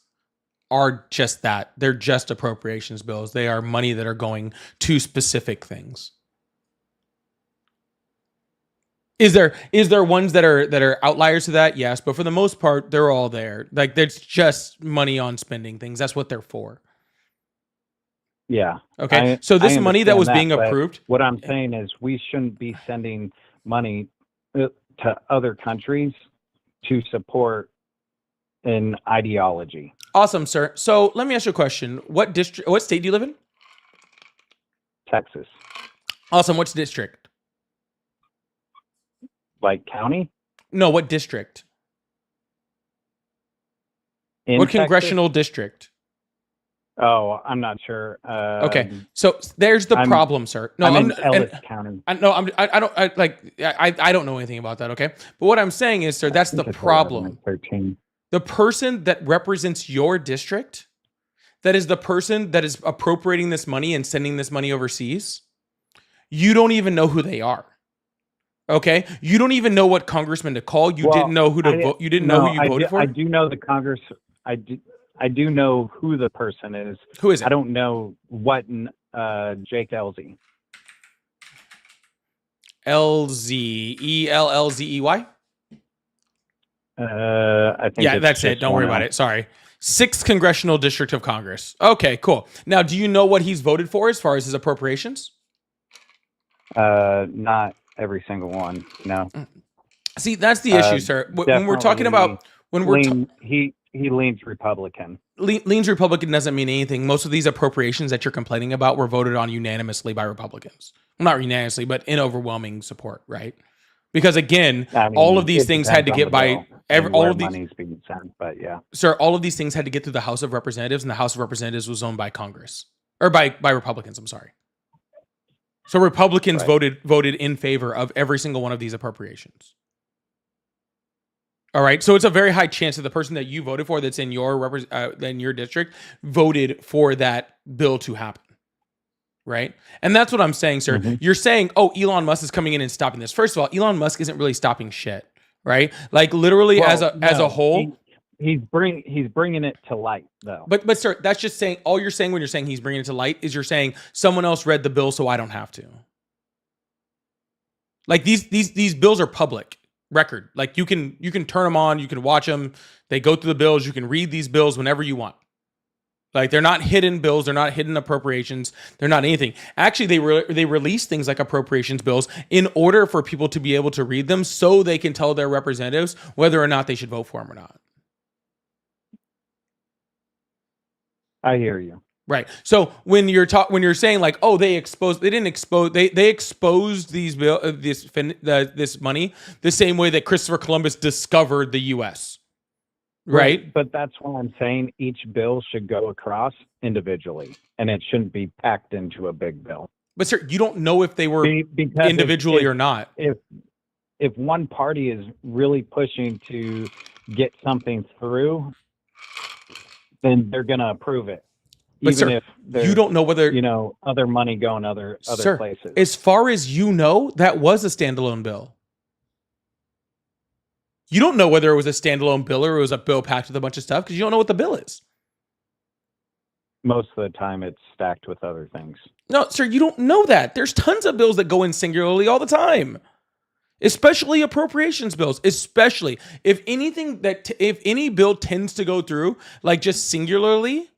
are just that. They're just appropriations bills. They are money that are going to specific things. Is there ones that are outliers to that? Yes, but for the most part, they're all there. Like, there's just money on spending things. That's what they're for. Yeah. Okay. So this money that was being approved. What I'm saying is we shouldn't be sending money to other countries to support an ideology. Awesome, sir. So let me ask you a question. What state do you live in? Texas. Awesome. What's district? Like county? No, what district? What congressional district? Oh, I'm not sure. Okay, so there's the problem, sir. No, I'm in Ellis County. I don't know anything about that. Okay, but what I'm saying is, sir, that's the problem. 13. The person that represents your district, that is the person that is appropriating this money and sending this money overseas. You don't even know who they are. Okay, you don't even know what congressman to call. You didn't know who to vote. You didn't know who you voted for. I do know the Congress. I do know who the person is. Who is it? I don't know what Jake Elzy. Ellzey. I think. Yeah, that's it. Don't worry about it. Sorry. 6th Congressional District of Congress. Okay, cool. Now, do you know what he's voted for as far as his appropriations? Not every single one. No. See, that's the issue, sir. When we're talking about he leans Republican. Leans Republican doesn't mean anything. Most of these appropriations that you're complaining about were voted on unanimously by Republicans. Well, not unanimously, but in overwhelming support, right? Because again, all of these things had to get by all of these money's being sent, but yeah, sir, all of these things had to get through the House of Representatives, and the House of Representatives was owned by Congress or by Republicans. I'm sorry. So Republicans voted in favor of every single one of these appropriations. All right, so it's a very high chance that the person that you voted for, that's in your district, voted for that bill to happen, right? And that's what I'm saying, sir. Mm-hmm. You're saying, "Oh, Elon Musk is coming in and stopping this." First of all, Elon Musk isn't really stopping shit, right? Like literally, as a whole, he's bringing it to light, though. But sir, that's just saying. All you're saying when you're saying he's bringing it to light is you're saying someone else read the bill, so I don't have to. Like these bills are public. record. Like you can turn them on, you can watch them. They go through the bills. You can read these bills whenever you want. Like they're not hidden bills, they're not hidden appropriations, they're not anything. Actually, they release things like appropriations bills in order for people to be able to read them, so they can tell their representatives whether or not they should vote for them or not. I hear you. Right. So when you're saying like, oh, they exposed these this money the same way that Christopher Columbus discovered the U.S. Right. But that's why I'm saying each bill should go across individually, and it shouldn't be packed into a big bill. But sir, you don't know if they were Because individually or not. If one party is really pushing to get something through, then they're going to approve it. But even sir, if there's, you don't know whether other money going other sir, places. As far as you know, that was a standalone bill. You don't know whether it was a standalone bill or it was a bill packed with a bunch of stuff because you don't know what the bill is. Most of the time, it's stacked with other things. No, sir, you don't know that. There's tons of bills that go in singularly all the time, especially appropriations bills. Especially if any bill tends to go through like just singularly,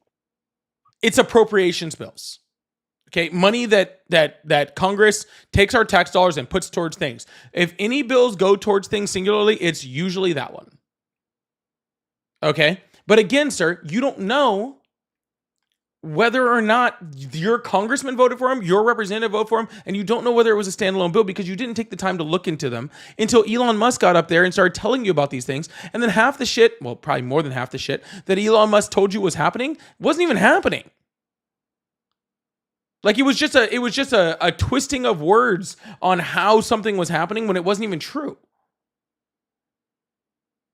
it's appropriations bills. Okay, money that Congress takes our tax dollars and puts towards things. If any bills go towards things singularly, it's usually that one. Okay, but again, sir, you don't know whether or not your congressman voted for him, your representative voted for him, and you don't know whether it was a standalone bill because you didn't take the time to look into them until Elon Musk got up there and started telling you about these things. And then half the shit, well, probably more than half the shit that Elon Musk told you was happening wasn't even happening. Like it was just a twisting of words on how something was happening when it wasn't even true.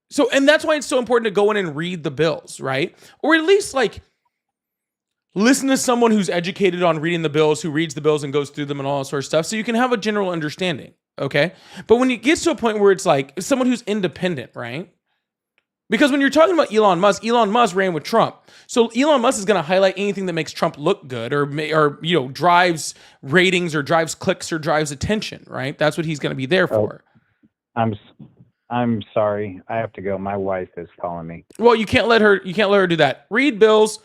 So, and that's why it's so important to go in and read the bills, right? Or at least like listen to someone who's educated on reading the bills, who reads the bills and goes through them and all that sort of stuff, so you can have a general understanding, okay? But when it gets to a point where it's like someone who's independent, right? Because when you're talking about Elon Musk ran with Trump. So Elon Musk is going to highlight anything that makes Trump look good or drives ratings or drives clicks or drives attention, right? That's what he's going to be there for. I'm sorry. I have to go. My wife is calling me. Well, you can't let her do that. Read bills,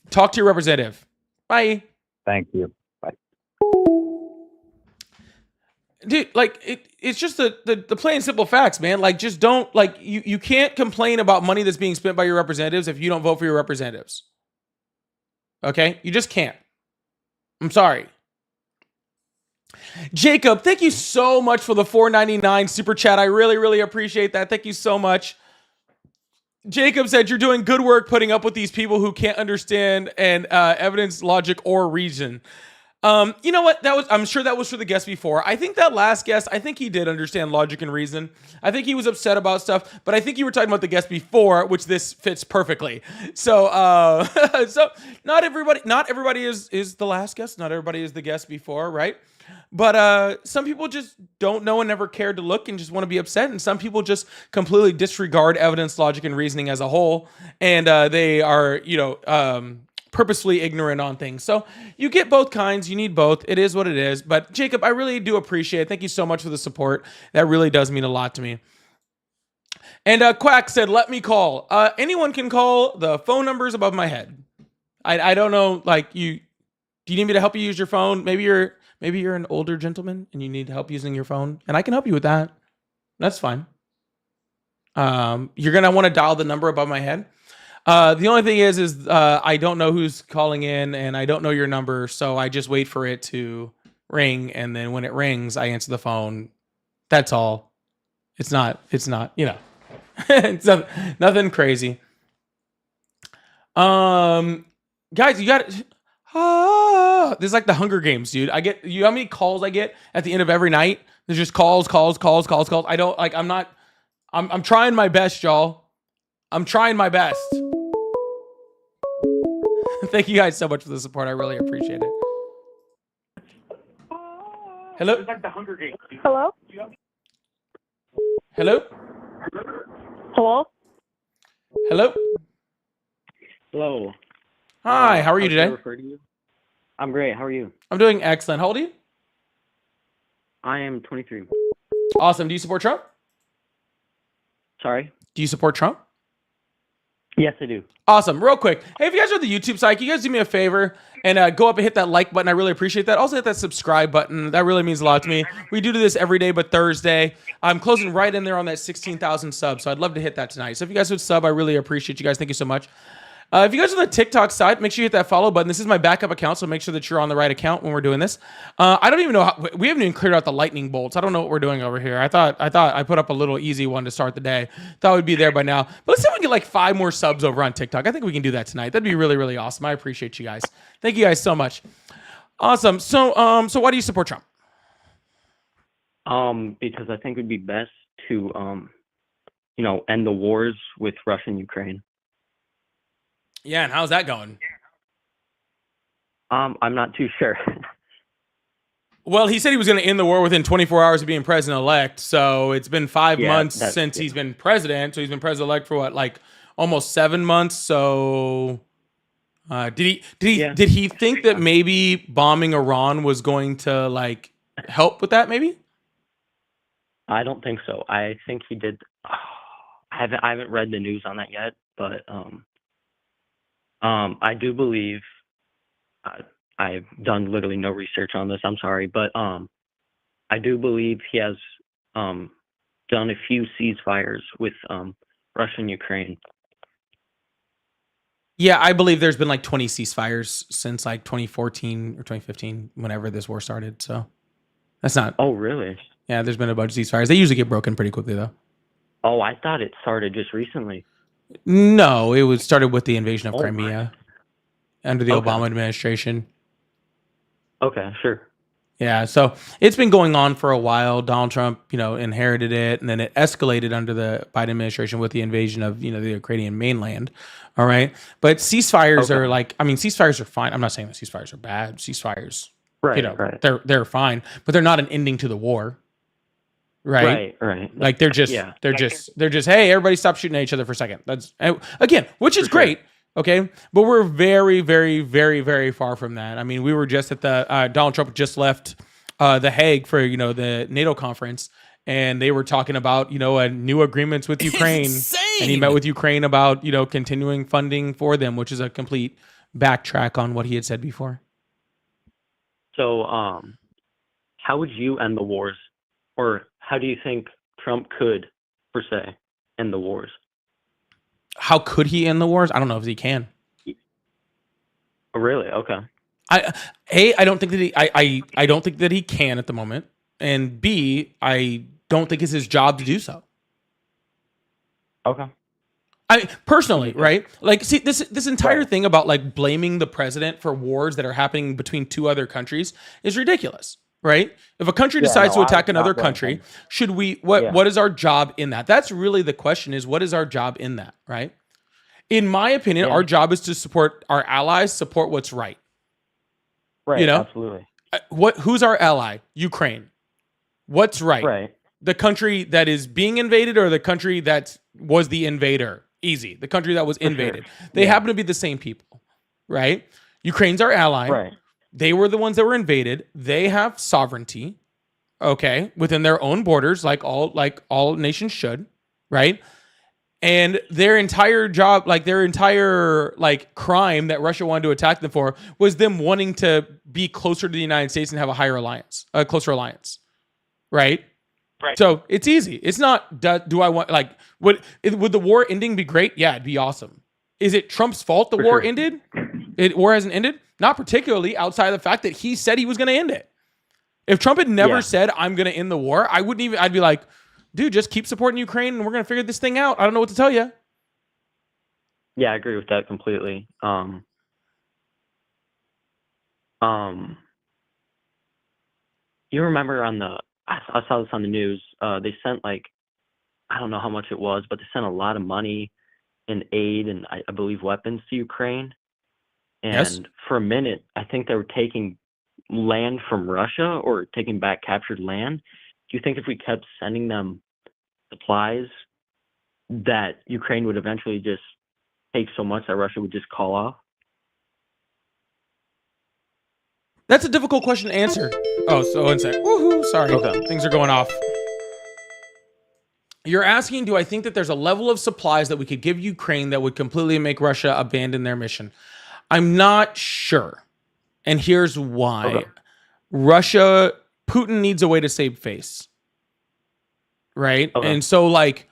talk to your representative. Bye. Thank you. Bye. Dude, like it's just the plain and simple facts, man. Like just don't like you can't complain about money that's being spent by your representatives if you don't vote for your representatives. Okay? You just can't. I'm sorry. Jacob, thank you so much for the $4.99 super chat. I really, really appreciate that. Thank you so much. Jacob said, you're doing good work putting up with these people who can't understand and evidence, logic, or reason. You know what? I'm sure that was for the guest before. I think that last guest, I think he did understand logic and reason. I think he was upset about stuff, but I think you were talking about the guest before, which this fits perfectly. So, so not everybody is the last guest. Not everybody is the guest before, right? But some people just don't know and never cared to look and just want to be upset. And some people just completely disregard evidence, logic, and reasoning as a whole. And they are, purposefully ignorant on things. So you get both kinds. You need both. It is what it is. But Jacob, I really do appreciate it. Thank you so much for the support. That really does mean a lot to me. And Quack said, let me call. Anyone can call. The phone number is above my head. I don't know, like do you need me to help you use your phone? Maybe you're an older gentleman and you need help using your phone, and I can help you with that. That's fine. You're going to want to dial the number above my head. The only thing is I don't know who's calling in and I don't know your number. So I just wait for it to ring. And then when it rings, I answer the phone. That's all. It's not, it's it's nothing crazy. Guys, you got this is like the Hunger Games, dude. I get you. How many calls I get at the end of every night? There's just calls. I don't like, I'm trying my best, y'all. I'm trying my best. Thank you guys so much for the support. I really appreciate it. Hello? It's like the Hunger Games. Hello? Hello? Hello? Hello? Hello. Hi, how are you today? Refer to you? I'm great. How are you? I'm doing excellent. How old are you? I am 23. Awesome. Do you support Trump? Sorry? Do you support Trump? Yes, I do. Awesome. Real quick. Hey, if you guys are on the YouTube side, can you guys do me a favor and go up and hit that like button? I really appreciate that. Also hit that subscribe button. That really means a lot to me. We do this every day but Thursday. I'm closing right in there on that 16,000 subs, so I'd love to hit that tonight. So if you guys would sub, I really appreciate you guys. Thank you so much. If you guys are on the TikTok side, make sure you hit that follow button. This is my backup account, so make sure that you're on the right account when we're doing this. I don't even know how, we haven't even cleared out the lightning bolts. I don't know what we're doing over here. I thought I put up a little easy one to start the day. Thought we'd be there by now. But let's see if we can get like 5 more subs over on TikTok. I think we can do that tonight. That'd be really, really awesome. I appreciate you guys. Thank you guys so much. Awesome. So why do you support Trump? Because I think it would be best to, end the wars with Russia and Ukraine. Yeah, and how's that going? I'm not too sure. Well, he said he was going to end the war within 24 hours of being president-elect. So it's been 5 months since he's been president. So he's been president-elect for what, like almost 7 months. So did he think that maybe bombing Iran was going to like help with that? Maybe. I don't think so. I think he did. I haven't read the news on that yet, but I do believe. I've done literally no research on this. I'm sorry, but I do believe he has done a few ceasefires with Russia and Ukraine. Yeah, I believe there's been like 20 ceasefires since like 2014 or 2015, whenever this war started. So that's not. Oh, really? Yeah, there's been a bunch of ceasefires. They usually get broken pretty quickly, though. Oh, I thought it started just recently. No, it was started with the invasion of Crimea under the Okay. Obama administration. Okay, sure. Yeah, so it's been going on for a while. Donald Trump, inherited it, and then it escalated under the Biden administration with the invasion of, the Ukrainian mainland. All right, but ceasefires are ceasefires are fine. I'm not saying that ceasefires are bad. Ceasefires, Right. they're fine, but they're not an ending to the war. Right. Like they're just, hey, everybody stop shooting at each other for a second. That's again, which is great. Okay. But we're very, very, very, very far from that. I mean, we were just at the, Donald Trump just left The Hague for, the NATO conference, and they were talking about, new agreements with Ukraine. And he met with Ukraine about, continuing funding for them, which is a complete backtrack on what he had said before. So, how would you end the wars? Or how do you think Trump could, per se, end the wars? How could he end the wars? I don't know if he can. Oh, really? Okay. I don't think that I don't think that he can at the moment. And B, I don't think it's his job to do so. Okay. I personally, right? Like, see, this entire thing about like blaming the president for wars that are happening between two other countries is ridiculous, right? If a country decides to attack another country, should we? What is our job in that? That's really the question: is what is our job in that, right? In my opinion, our job is to support our allies, support what's right. Right. Absolutely. Who's our ally? Ukraine. What's right? Right. The country that is being invaded or the country that was the invader? Easy. The country that was invaded. They happen to be the same people, right? Ukraine's our ally. Right. They were the ones that were invaded. They have sovereignty, okay, within their own borders, like all nations should, right? And their entire job, their entire crime that Russia wanted to attack them for was them wanting to be closer to the United States and have a closer alliance, right? Right. So it's easy. It's not, do I want, would the war ending be great? Yeah, it'd be awesome. Is it Trump's fault the war ended? War hasn't ended? Not particularly, outside of the fact that he said he was going to end it. If Trump had never said, I'm going to end the war, I'd be like, dude, just keep supporting Ukraine and we're going to figure this thing out. I don't know what to tell you. Yeah, I agree with that completely. You remember I saw this on the news. They sent I don't know how much it was, but they sent a lot of money and aid and I believe weapons to Ukraine. And for a minute, I think they were taking land from Russia or taking back captured land. Do you think if we kept sending them supplies that Ukraine would eventually just take so much that Russia would just call off? That's a difficult question to answer. Oh, so one sec. Woohoo! Sorry, things are going off. You're asking, do I think that there's a level of supplies that we could give Ukraine that would completely make Russia abandon their mission? I'm not sure. And here's why. Okay. Putin needs a way to save face. Right? Okay. And so, like,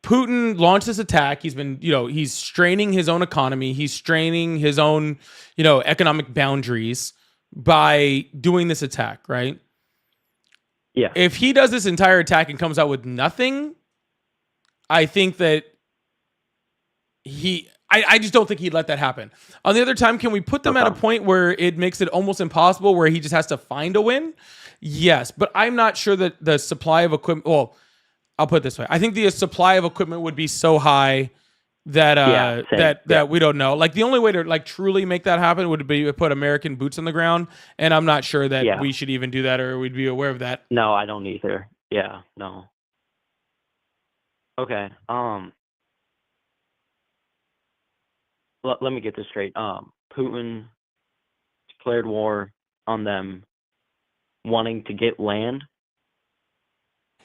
Putin launched this attack. He's been, he's straining his own economy. He's straining his own, economic boundaries by doing this attack, right? Yeah. If he does this entire attack and comes out with nothing, I think that I just don't think he'd let that happen. On the other time, can we put them at a point where it makes it almost impossible, where he just has to find a win? Yes, but I'm not sure that the supply of equipment, well, I'll put it this way. I think the supply of equipment would be so high that that we don't know. Like, the only way to, like, truly make that happen would be to put American boots on the ground, and I'm not sure that we should even do that, or we'd be aware of that. No, I don't either. Yeah, no. Okay. Let me get this straight. Putin declared war on them, wanting to get land.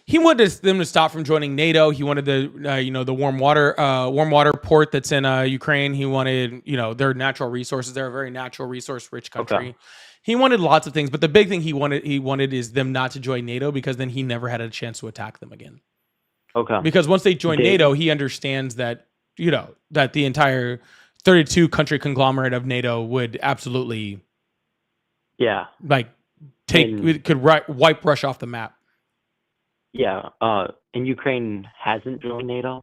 He wanted them to stop from joining NATO. He wanted the warm water port that's in Ukraine. He wanted, their natural resources. They're a very natural resource rich country. Okay. He wanted lots of things, but the big thing he wanted is them not to join NATO, because then he never had a chance to attack them again. Okay. Because once they join NATO, he understands that, that the entire 32 country conglomerate of NATO would absolutely, could wipe Russia off the map. Yeah, and Ukraine hasn't joined NATO?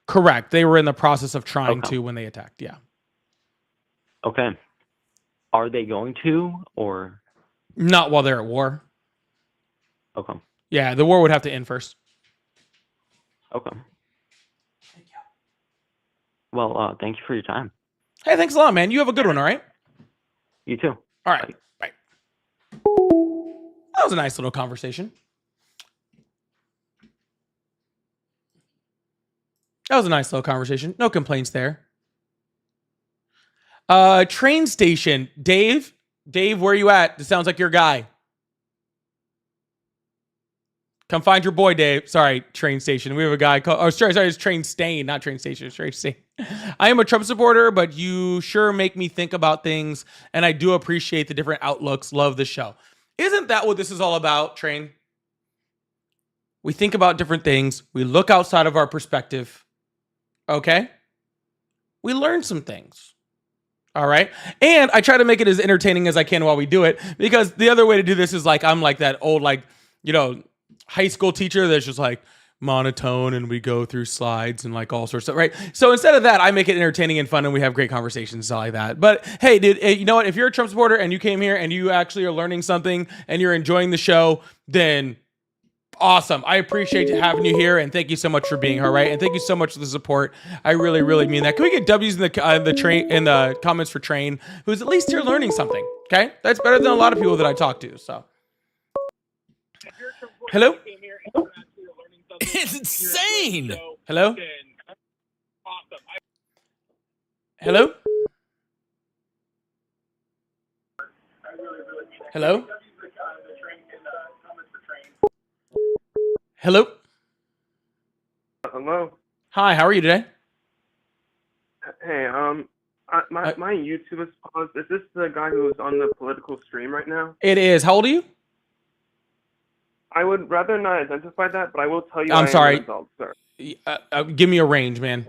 Correct. They were in the process of trying to when they attacked, yeah. Okay. Are they going to, or? Not while they're at war. Okay. Yeah, the war would have to end first. Okay. Well, thank you for your time. Hey, thanks a lot, man. You have a good one, all right? You too. All right. Bye. That was a nice little conversation. No complaints there. Train station. Dave, where you at? This sounds like your guy. Come find your boy, Dave. Sorry, train station. We have a guy called... Oh, sorry, it's train stain, not train station. It's train stain. I am a Trump supporter, but you sure make me think about things, and I do appreciate the different outlooks. Love the show. Isn't that what this is all about, Train? We think about different things. We look outside of our perspective. Okay? We learn some things. All right? And I try to make it as entertaining as I can while we do it, because the other way to do this is, like, I'm like that old, like, high school teacher that's just like monotone, and we go through slides and like all sorts of, right? So instead of that, I make it entertaining and fun, and we have great conversations and stuff like that. But hey, dude, you know what? If you're a Trump supporter and you came here and you actually are learning something and you're enjoying the show, then awesome. I appreciate having you here, and thank you so much for being here, right? And thank you so much for the support. I really, really mean that. Can we get W's in the comments for Train, who's at least here learning something? Okay, that's better than a lot of people that I talk to. So, hello. It's insane. Hello. Hello. Hello. Hello. Hello. Hi. How are you today? Hey. My YouTube is paused. Is this the guy who is on the political stream right now? It is. How old are you? I would rather not identify that, but I will tell you. I'm sorry. I am an adult, sir. Give me a range, man.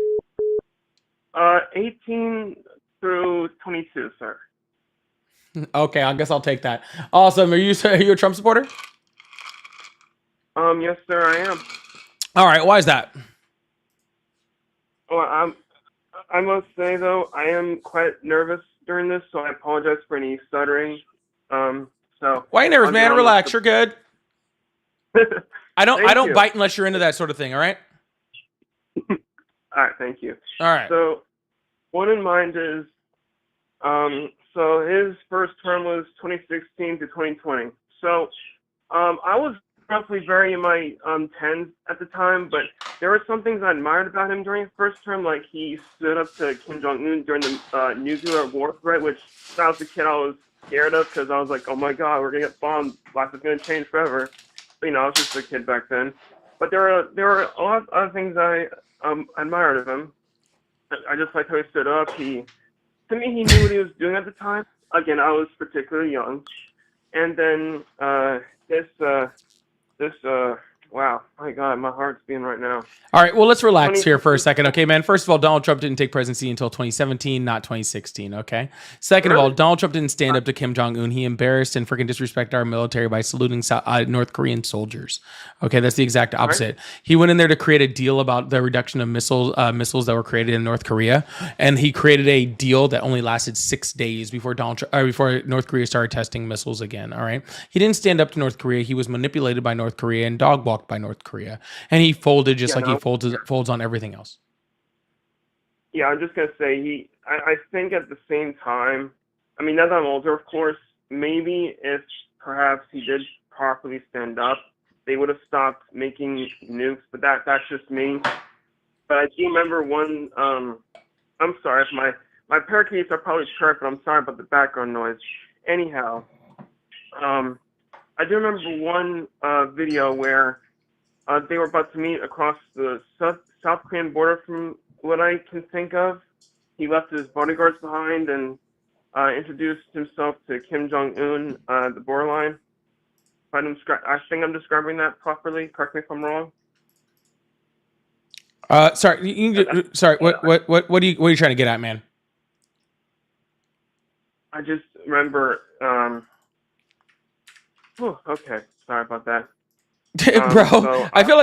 18 through 22, sir. Okay, I guess I'll take that. Awesome. Are you a Trump supporter? Yes, sir, I am. All right. Why is that? Well, I must say though, I am quite nervous during this, so I apologize for any stuttering. So. Why are you nervous, man? Relax. You're good. I don't bite unless you're into that sort of thing. All right. All right. Thank you. All right. So, one in mind is, so his first term was 2016 to 2020. So, I was roughly very in my tens at the time, but there were some things I admired about him during his first term, like he stood up to Kim Jong-un during the nuclear war threat, which I was a kid I was scared of, because I was like, oh my god, we're gonna get bombed, life is gonna change forever. But, I was just a kid back then. But there are a lot of other things I admired of him. I just liked how he stood up. To me, he knew what he was doing at the time. Again, I was particularly young. And then wow, my God, my heart's beating right now. All right, well, let's relax here for a second, okay, man? First of all, Donald Trump didn't take presidency until 2017, not 2016, okay? Second of all, Donald Trump didn't stand up to Kim Jong-un. He embarrassed and freaking disrespected our military by saluting North Korean soldiers, okay? That's the exact opposite. He went in there to create a deal about the reduction of missiles that were created in North Korea, and he created a deal that only lasted 6 days before before North Korea started testing missiles again, all right? He didn't stand up to North Korea. He was manipulated by North Korea and dog-walked by North Korea, and he folded just he folds on everything else. Yeah, I'm just gonna say I think at the same time, I mean, now that I'm older, of course, maybe if perhaps he did properly stand up, they would have stopped making nukes. But that's just me. But I do remember one. I'm sorry if my parakeets are probably chirping. I'm sorry about the background noise. Anyhow, I do remember one video where they were about to meet across the South Korean border, from what I can think of. He left his bodyguards behind and introduced himself to Kim Jong-un at the borderline. I think I'm describing that properly. Correct me if I'm wrong. Sorry. What are you trying to get at, man? I just remember. Okay, sorry about that. Bro, so I feel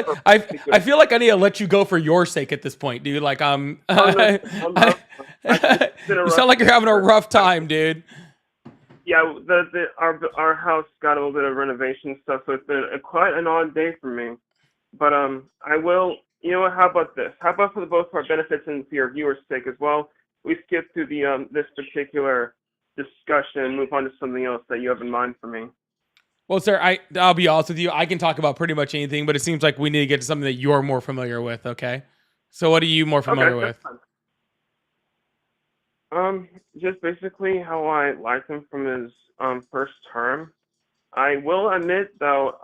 like I need to let you go for your sake at this point, dude. Like you sound like you're having a rough time, dude. Yeah, our house got a little bit of renovation stuff, so it's been quite an odd day for me. But I will. You know what? How about this? How about for the both of our benefits and for your viewers' sake as well, we skip through the this particular discussion and move on to something else that you have in mind for me. Well, sir, I'll be honest with you. I can talk about pretty much anything, but it seems like we need to get to something that you're more familiar with, okay? So what are you more familiar with? Just basically how I liked him from his first term. I will admit though,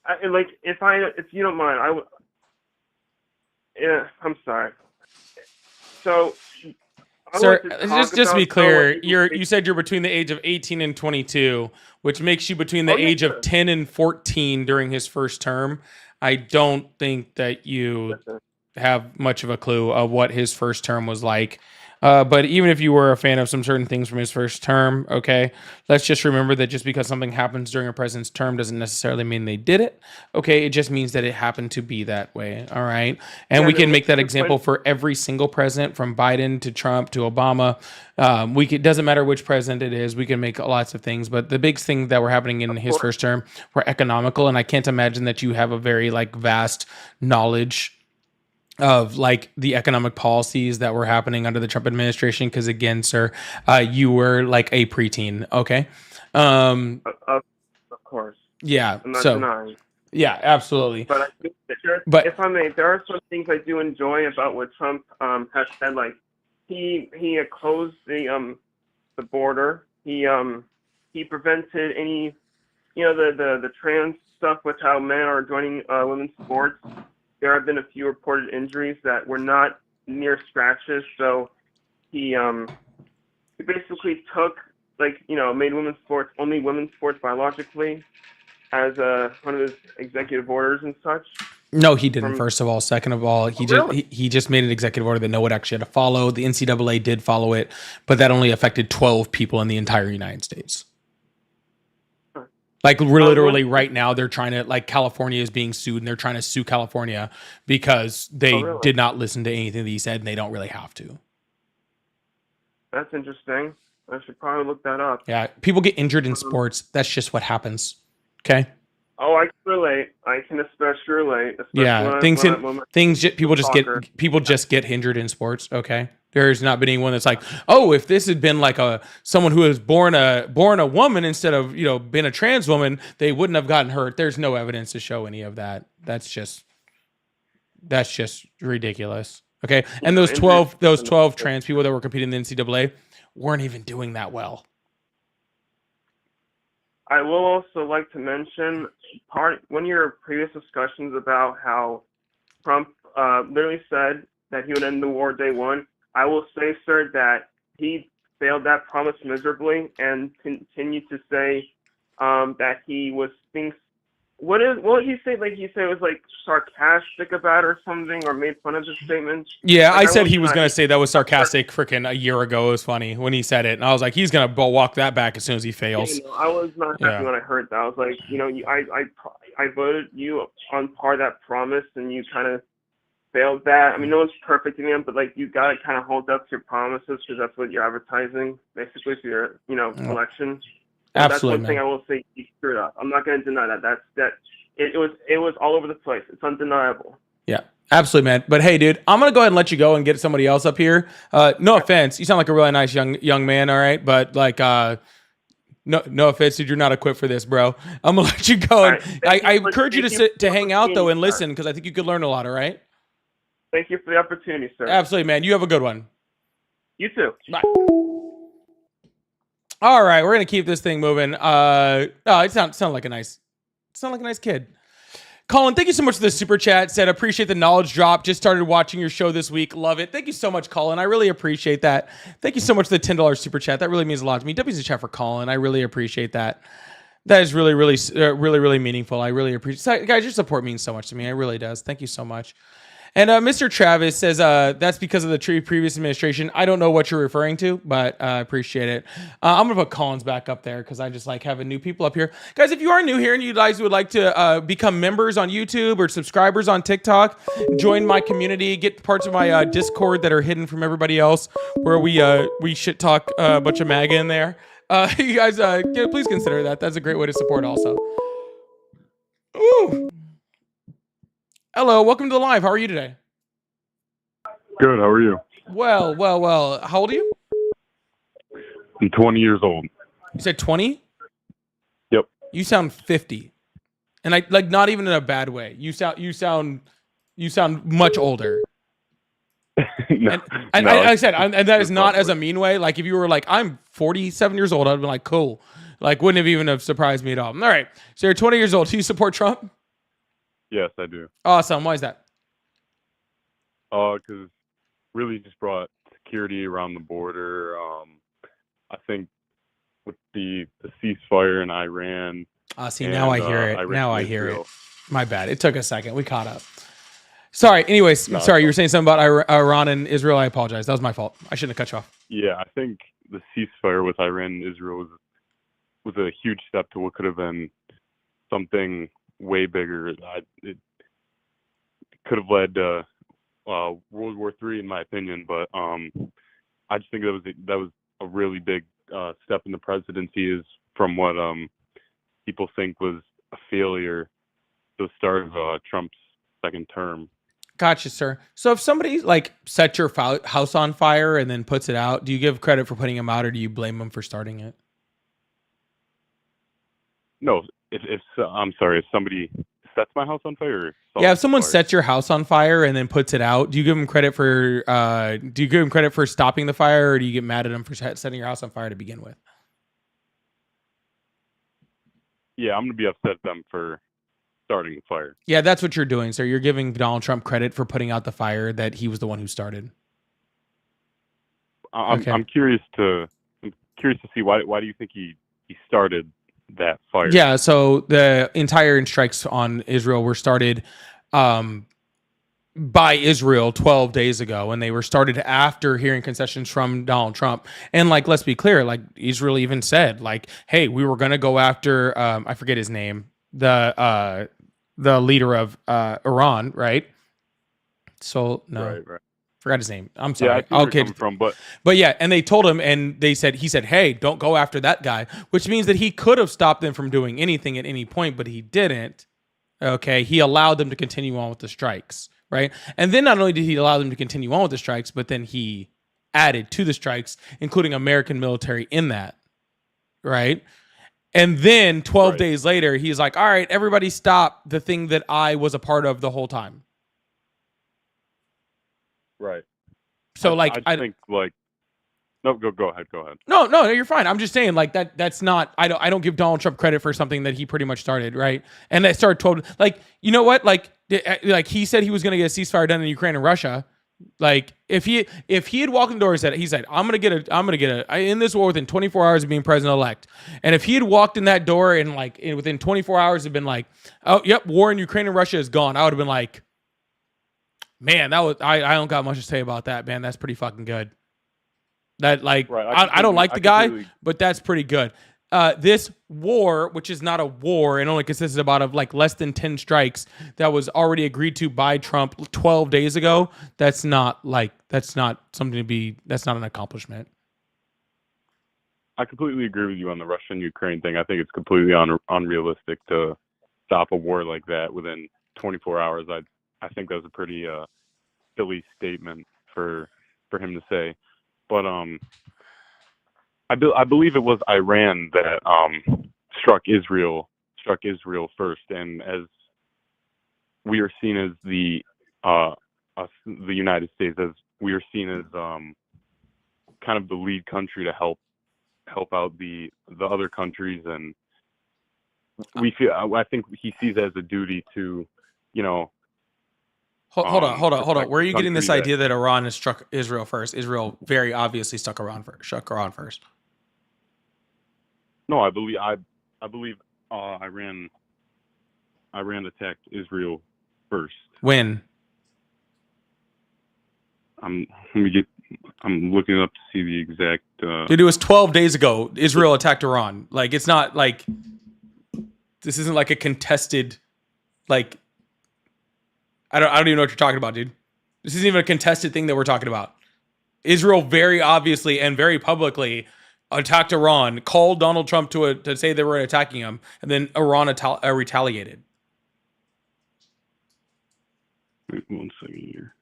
if you don't mind, I'm sorry. So sir, just to be clear, you said you're between the age of 18 and 22, which makes you between the age of 10 and 14 during his first term. I don't think that you have much of a clue of what his first term was like. But even if you were a fan of some certain things from his first term, okay, let's just remember that just because something happens during a president's term doesn't necessarily mean they did it. Okay, it just means that it happened to be that way. All right, and we can make that example for every single president, from Biden to Trump to Obama. It doesn't matter which president it is. We can make lots of things, but the big thing that were happening in his first term were economical, and I can't imagine that you have a very vast knowledge of the economic policies that were happening under the Trump administration, because again, sir, you were a preteen, okay? Of course. Yeah. I'm not denying. Yeah, absolutely. But if I may, there are some things I do enjoy about what Trump has said. Like he closed the border. He prevented any the trans stuff with how men are joining women's sports. There have been a few reported injuries that were not near scratches. So he basically took made women's sports only women's sports biologically as one of his executive orders and such. No, he didn't. First of all, second of all, he just made an executive order that no one actually had to follow. The NCAA did follow it, but that only affected 12 people in the entire United States. We're literally right now, they're trying to, California is being sued, and they're trying to sue California because they did not listen to anything that he said, and they don't really have to. That's interesting. I should probably look that up. Yeah, people get injured in sports. That's just what happens. Okay. Oh, I can relate. I can especially relate. Yeah, people just get injured in sports. Okay. There's not been anyone that's if this had been someone who was born a woman instead of being a trans woman, they wouldn't have gotten hurt. There's no evidence to show any of that. That's just ridiculous. Okay, and those 12 trans people that were competing in the NCAA weren't even doing that well. I will also like to mention one of your previous discussions about how Trump literally said that he would end the war day one. I will say, sir, that he failed that promise miserably and continued to say that he was thinks. What did he say? Like, he said it was like sarcastic about or something, or made fun of his statements. Yeah, Like, I said he was going to say that was sarcastic freaking a year ago. It was funny when he said it. And I was like, he's going to walk that back as soon as he fails. I was not happy when I heard that. I was like, I voted you on part of that promise, and you kind of failed that. I mean, no one's perfect in the end, but like, you got to kind of hold up to your promises, because that's what you're advertising, basically, for your, election. So Absolutely, that's one thing I will say he screwed up. I'm not going to deny that. It was all over the place. It's undeniable. Yeah, absolutely, man. But hey, dude, I'm gonna go ahead and let you go and get somebody else up here. No offense, you sound like a really nice young man. All right, but like, no offense, dude, you're not equipped for this, bro. I'm gonna let you go. And I encourage you to hang out though and listen, because I think you could learn a lot. All right. Thank you for the opportunity, sir. Absolutely, man. You have a good one. You too. Bye. All right, we're gonna keep this thing moving. It sound like a nice kid. Colin, thank you so much for the super chat. Said appreciate the knowledge drop. Just started watching your show this week. Love it. Thank you so much, Colin. I really appreciate that. Thank you so much for the $10 super chat. That really means a lot to me. W's in chat for Colin. I really appreciate that. That is really, really meaningful. I really appreciate. Guys, your support means so much to me. It really does. Thank you so much. And Mr. Travis says that's because of the previous administration. I don't know what you're referring to, but I appreciate it. I'm going to put Collins back up there because I just like having new people up here. Guys, if you are new here and you guys would like to become members on YouTube or subscribers on TikTok, join my community, get parts of my Discord that are hidden from everybody else, where we shit talk a bunch of MAGA in there. You guys, please consider that. That's a great way to support also. Ooh. Hello, welcome to the live. How are you today? Good, how are you? Well. How old are you? I'm 20 years old. You said 20? Yep. You sound 50. And I like not even in a bad way. You sound much older. No, and no, I said, and that is not as a mean way. Like if you were like, I'm 47 years old, I'd be like, cool. Like wouldn't have even have surprised me at all. All right. So you're 20 years old. Do you support Trump? Yes, I do. Awesome. Why is that? Because really just brought security around the border. I think with the ceasefire in Iran. See, now I hear it. Iran Now I and hear Israel. it. My bad. It took a second. We caught up. Sorry. Anyways, No, sorry. You were saying something about Iran and Israel. I apologize. That was my fault. I shouldn't have cut you off. Yeah, I think the ceasefire with Iran and Israel was a huge step to what could have been something way bigger. It could have led to World War III, in my opinion. But I just think that was a really big step in the presidency. Is from what people think was a failure, the start of Trump's second term. Gotcha, sir. So if somebody like sets your house on fire and then puts it out, do you give credit for putting them out, or do you blame them for starting it? No, if I'm sorry, if somebody sets my house on fire. Or Yeah, if someone sets your house on fire and then puts it out, do you give them credit for stopping the fire, or do you get mad at them for setting your house on fire to begin with? Yeah, I'm gonna be upset at them for starting the fire. Yeah, that's what you're doing, sir. You're giving Donald Trump credit for putting out the fire that he was the one who started. I'm curious to see why do you think he started that fire? Yeah, so the entire strikes on Israel were started by Israel 12 days ago, and they were started after hearing concessions from Donald Trump. And like, let's be clear, like Israel even said, like, hey, we were going to go after, I forget his name, the leader of Iran, right? So no, right. Forgot his name. I'm sorry. Yeah, I see where you're coming from, but yeah, and they told him, and he said, hey, don't go after that guy, which means that he could have stopped them from doing anything at any point, but he didn't. Okay, he allowed them to continue on with the strikes, right? And then not only did he allow them to continue on with the strikes, but then he added to the strikes, including American military in that, right? And then 12 days later, he's like, all right, everybody stop the thing that I was a part of the whole time. Right. So I think like No, go ahead. No, you're fine. I'm just saying, like that's not. I don't give Donald Trump credit for something that he pretty much started, right? And that started 12. Like, you know what? Like he said he was going to get a ceasefire done in Ukraine and Russia. Like if he had walked in the door and said, he said, I'm gonna get a in this war within 24 hours of being president elect. And if he had walked in that door and within 24 hours had been like, oh yep, war in Ukraine and Russia is gone, I would have been like, man, that was I don't got much to say about that, man. That's pretty fucking good. That right, I don't like the guy, but that's pretty good. This war, which is not a war and only consists about of like less than 10 strikes that was already agreed to by Trump 12 days ago. That's not something to be, that's not an accomplishment. I completely agree with you on the Russian-Ukraine thing. I think it's completely unrealistic to stop a war like that within 24 hours. I think that's a pretty silly statement for him to say. But I believe it was Iran that struck Israel first, and as we are seen as the United States, as we are seen as kind of the lead country to help out the other countries, and we feel I think he sees it as a duty to, you know. Hold on. Where are you getting this idea that Iran has struck Israel first? Israel very obviously struck Iran first. No, I believe Iran attacked Israel first. When? I'm looking up to see the exact. Dude, it was 12 days ago. Israel attacked Iran. Like, it's not like this isn't like a contested, like. I don't even know what you're talking about, dude. This isn't even a contested thing that we're talking about. Israel very obviously and very publicly attacked Iran, called Donald Trump to say they were attacking him, and then Iran retaliated. Wait 1 second here.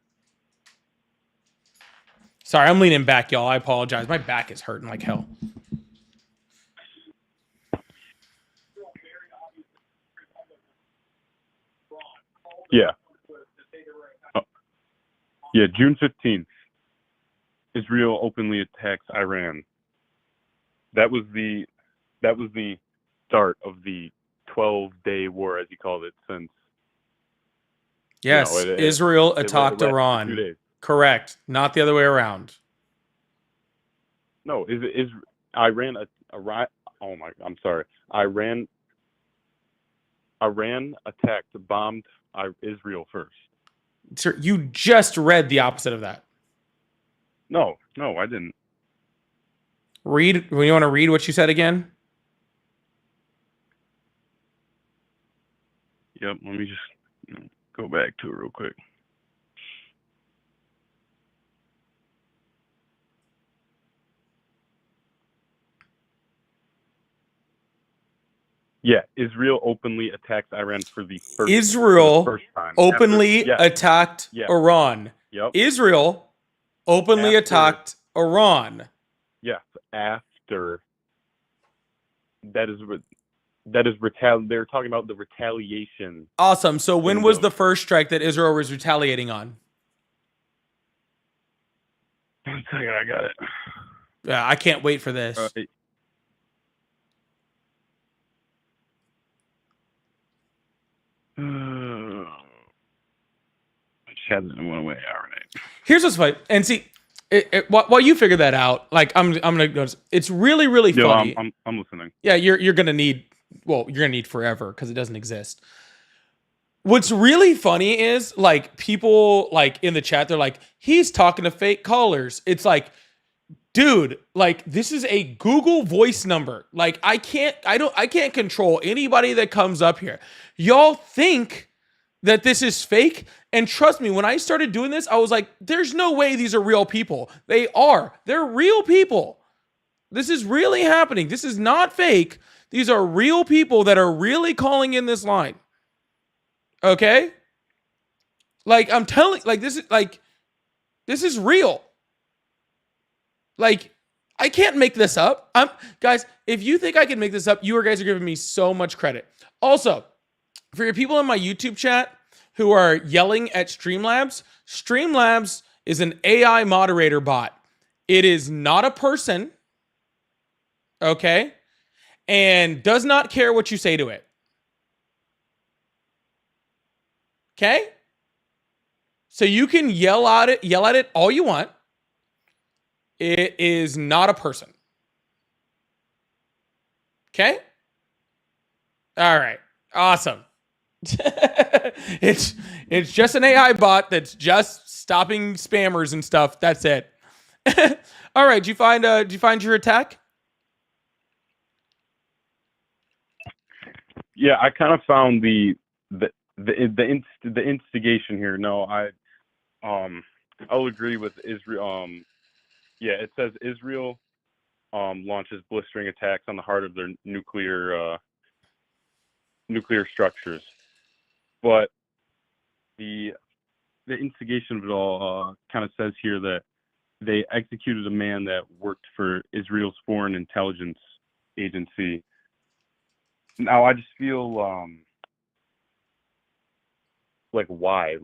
Sorry, I'm leaning back, y'all. I apologize. My back is hurting like hell. Yeah. Yeah, June 15th, Israel openly attacks Iran. That was the start of the 12-day war, as he called it, since. Yes, Israel attacked Iran. 2 days. Correct, not the other way around. No, is Iran? Oh my, I'm sorry. Iran attacked, bombed Israel first. Sir, you just read the opposite of that. No, I didn't. You want to read what you said again? Yep, let me just go back to it real quick. Yeah, Israel openly attacks Iran for the first time. Openly attacked Iran. Yep. Israel openly attacked Iran. Yes, after that is they're talking about the retaliation. Awesome. So when was the first strike that Israel was retaliating on? 1 second, I got it. Yeah, I can't wait for this. I just had it in one way. All right. Here's what's funny, and see, while you figure that out, like I'm gonna go. It's really, really funny. I'm listening. Yeah, you're gonna need. Well, you're gonna need forever because it doesn't exist. What's really funny is like people like in the chat, they're like, he's talking to fake callers. It's like, dude, like this is a Google voice number. Like I can't control anybody that comes up here. Y'all think that this is fake, and trust me, when I started doing this, I was like, there's no way these are real people. They are. They're real people. This is really happening. This is not fake. These are real people that are really calling in this line. Okay? Like I'm telling, like this is real. Like, I can't make this up. Guys, if you think I can make this up, you guys are giving me so much credit. Also, for your people in my YouTube chat who are yelling at Streamlabs, Streamlabs is an AI moderator bot. It is not a person, okay? And does not care what you say to it. Okay? So you can yell at it all you want. It is not a person. Okay? All right. Awesome. it's just an AI bot that's just stopping spammers and stuff. That's it. All right. Did you find your attack? Yeah, I kind of found the instigation here. No, I'll agree with Israel. Yeah, it says Israel launches blistering attacks on the heart of their nuclear structures, but the instigation of it all kind of says here that they executed a man that worked for Israel's foreign intelligence agency. Now I just feel like why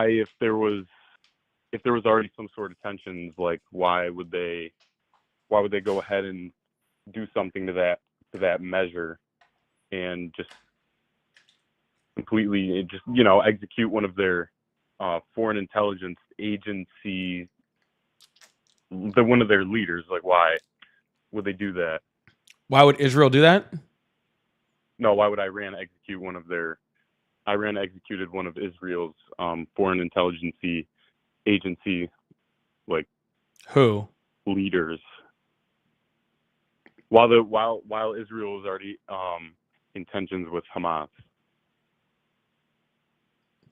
if there was already some sort of tensions, like why would they go ahead and do something to that measure and just completely execute one of their foreign intelligence agency, one of their leaders? Like, why would they do that? Why would Israel do that? No, why would Iran executed one of Israel's foreign intelligence agency, like, who leaders, while Israel was already in tensions with Hamas?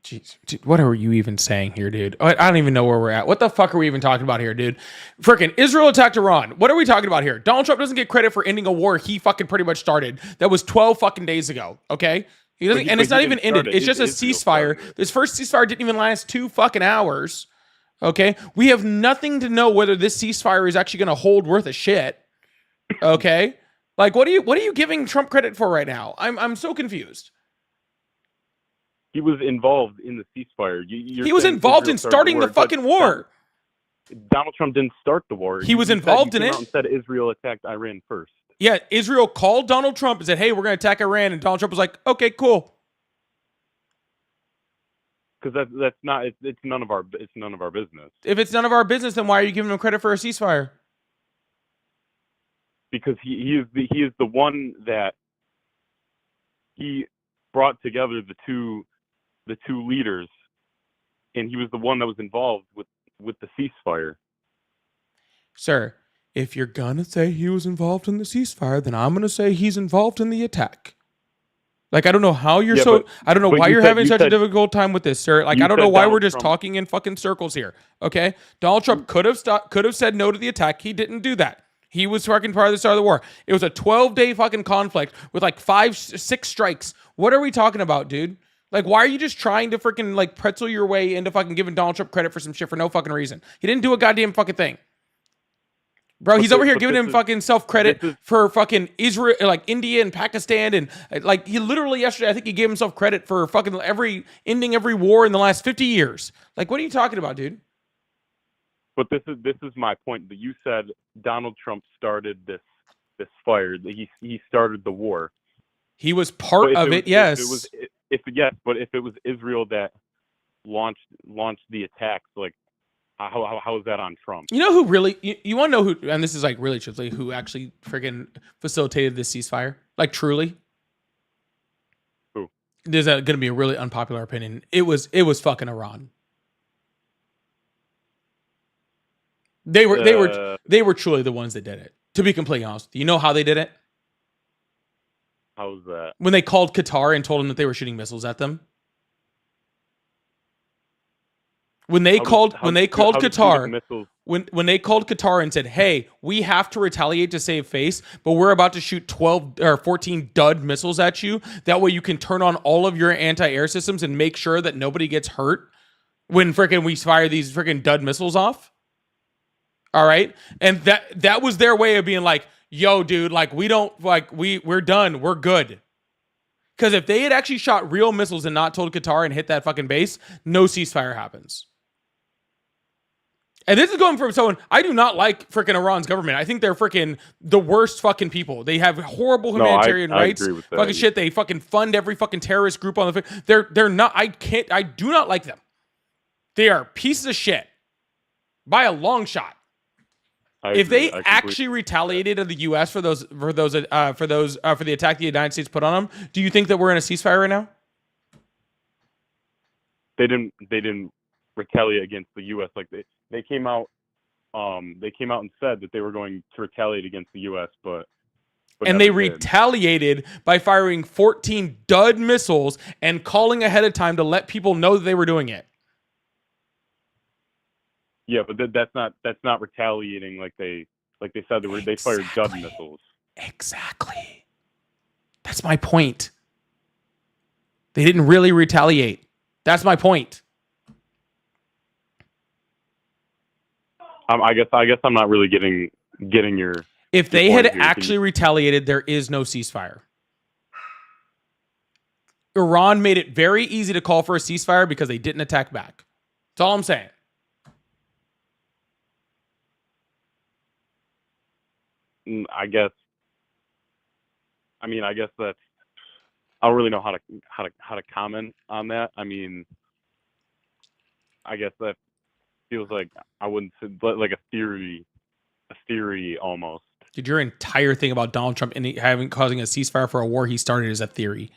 Jeez, dude, what are you even saying here, dude? I don't even know where we're at. What the fuck are we even talking about here, dude? Freaking Israel attacked Iran. What are we talking about here? Donald Trump doesn't get credit for ending a war he fucking pretty much started. That was 12 fucking days ago, okay? He doesn't, and it's not even ended. It's just a ceasefire. This first ceasefire didn't even last 2 fucking hours, okay? We have nothing to know whether this ceasefire is actually going to hold worth a shit, okay? Like, what are you giving Trump credit for right now? I'm so confused. He was involved in the ceasefire. He was involved in starting the fucking war. Donald Trump didn't start the war. He was involved in it. And said Israel attacked Iran first. Yeah, Israel called Donald Trump and said, "Hey, we're going to attack Iran," and Donald Trump was like, "Okay, cool." Because that's not it's none of our business. If it's none of our business, then why are you giving him credit for a ceasefire? Because he is the one that he brought together the two leaders, and he was the one that was involved with the ceasefire. Sir, if you're gonna say he was involved in the ceasefire, then I'm gonna say he's involved in the attack. Like, I don't know how you're I don't know why you're having such a difficult time with this, sir. Like, I don't know why we're just talking in fucking circles here. Okay, Donald Trump could have said no to the attack. He didn't do that. He was fucking part of the start of the war. It was a 12-day fucking conflict with like 5-6 strikes. What are we talking about, dude? Like, why are you just trying to freaking like pretzel your way into fucking giving Donald Trump credit for some shit for no fucking reason? He didn't do a goddamn fucking thing. Bro, he's over here giving him fucking self-credit for fucking Israel, like India and Pakistan. And like, he literally yesterday, I think he gave himself credit for fucking ending every war in the last 50 years. Like, what are you talking about, dude? But this is my point. That you said Donald Trump started this fire. That he started the war. He was part of it, yes. But if it was Israel that launched the attacks, like how is that on Trump? You know who really? You want to know who? And this is like really truthfully, who actually friggin' facilitated this ceasefire? Like, truly. Who? There's going to be a really unpopular opinion. It was fucking Iran. They were truly the ones that did it. To be completely honest, you know how they did it? How was that? When they called Qatar and told them that they were shooting missiles at them. When they called Qatar and said, "Hey, we have to retaliate to save face, but we're about to shoot 12 or 14 dud missiles at you. That way you can turn on all of your anti-air systems and make sure that nobody gets hurt when freaking we fire these freaking dud missiles off." All right? And that was their way of being like, "Yo, dude, like we're done. We're good." Because if they had actually shot real missiles and not told Qatar and hit that fucking base, no ceasefire happens. And this is going from someone, I do not like freaking Iran's government. I think they're freaking the worst fucking people. They have horrible humanitarian rights. I agree with that. Fucking shit. They fucking fund every fucking terrorist group on the they're not, I do not like them. They are pieces of shit by a long shot. If they actually retaliated to the U.S. for the attack the United States put on them, do you think that we're in a ceasefire right now? They didn't retaliate against the U.S. Like they came out and said that they were going to retaliate against the U.S. but and they retaliated by firing 14 dud missiles and calling ahead of time to let people know that they were doing it. Yeah, but that's not retaliating like they said they fired dud missiles. Exactly. That's my point. They didn't really retaliate. That's my point. I guess I'm not really getting your. If they had actually retaliated, there is no ceasefire. Iran made it very easy to call for a ceasefire because they didn't attack back. That's all I'm saying. I guess that's. I don't really know how to comment on that. I mean, I guess that feels like I wouldn't say like a theory almost. Dude, your entire thing about Donald Trump causing a ceasefire for a war he started is a theory.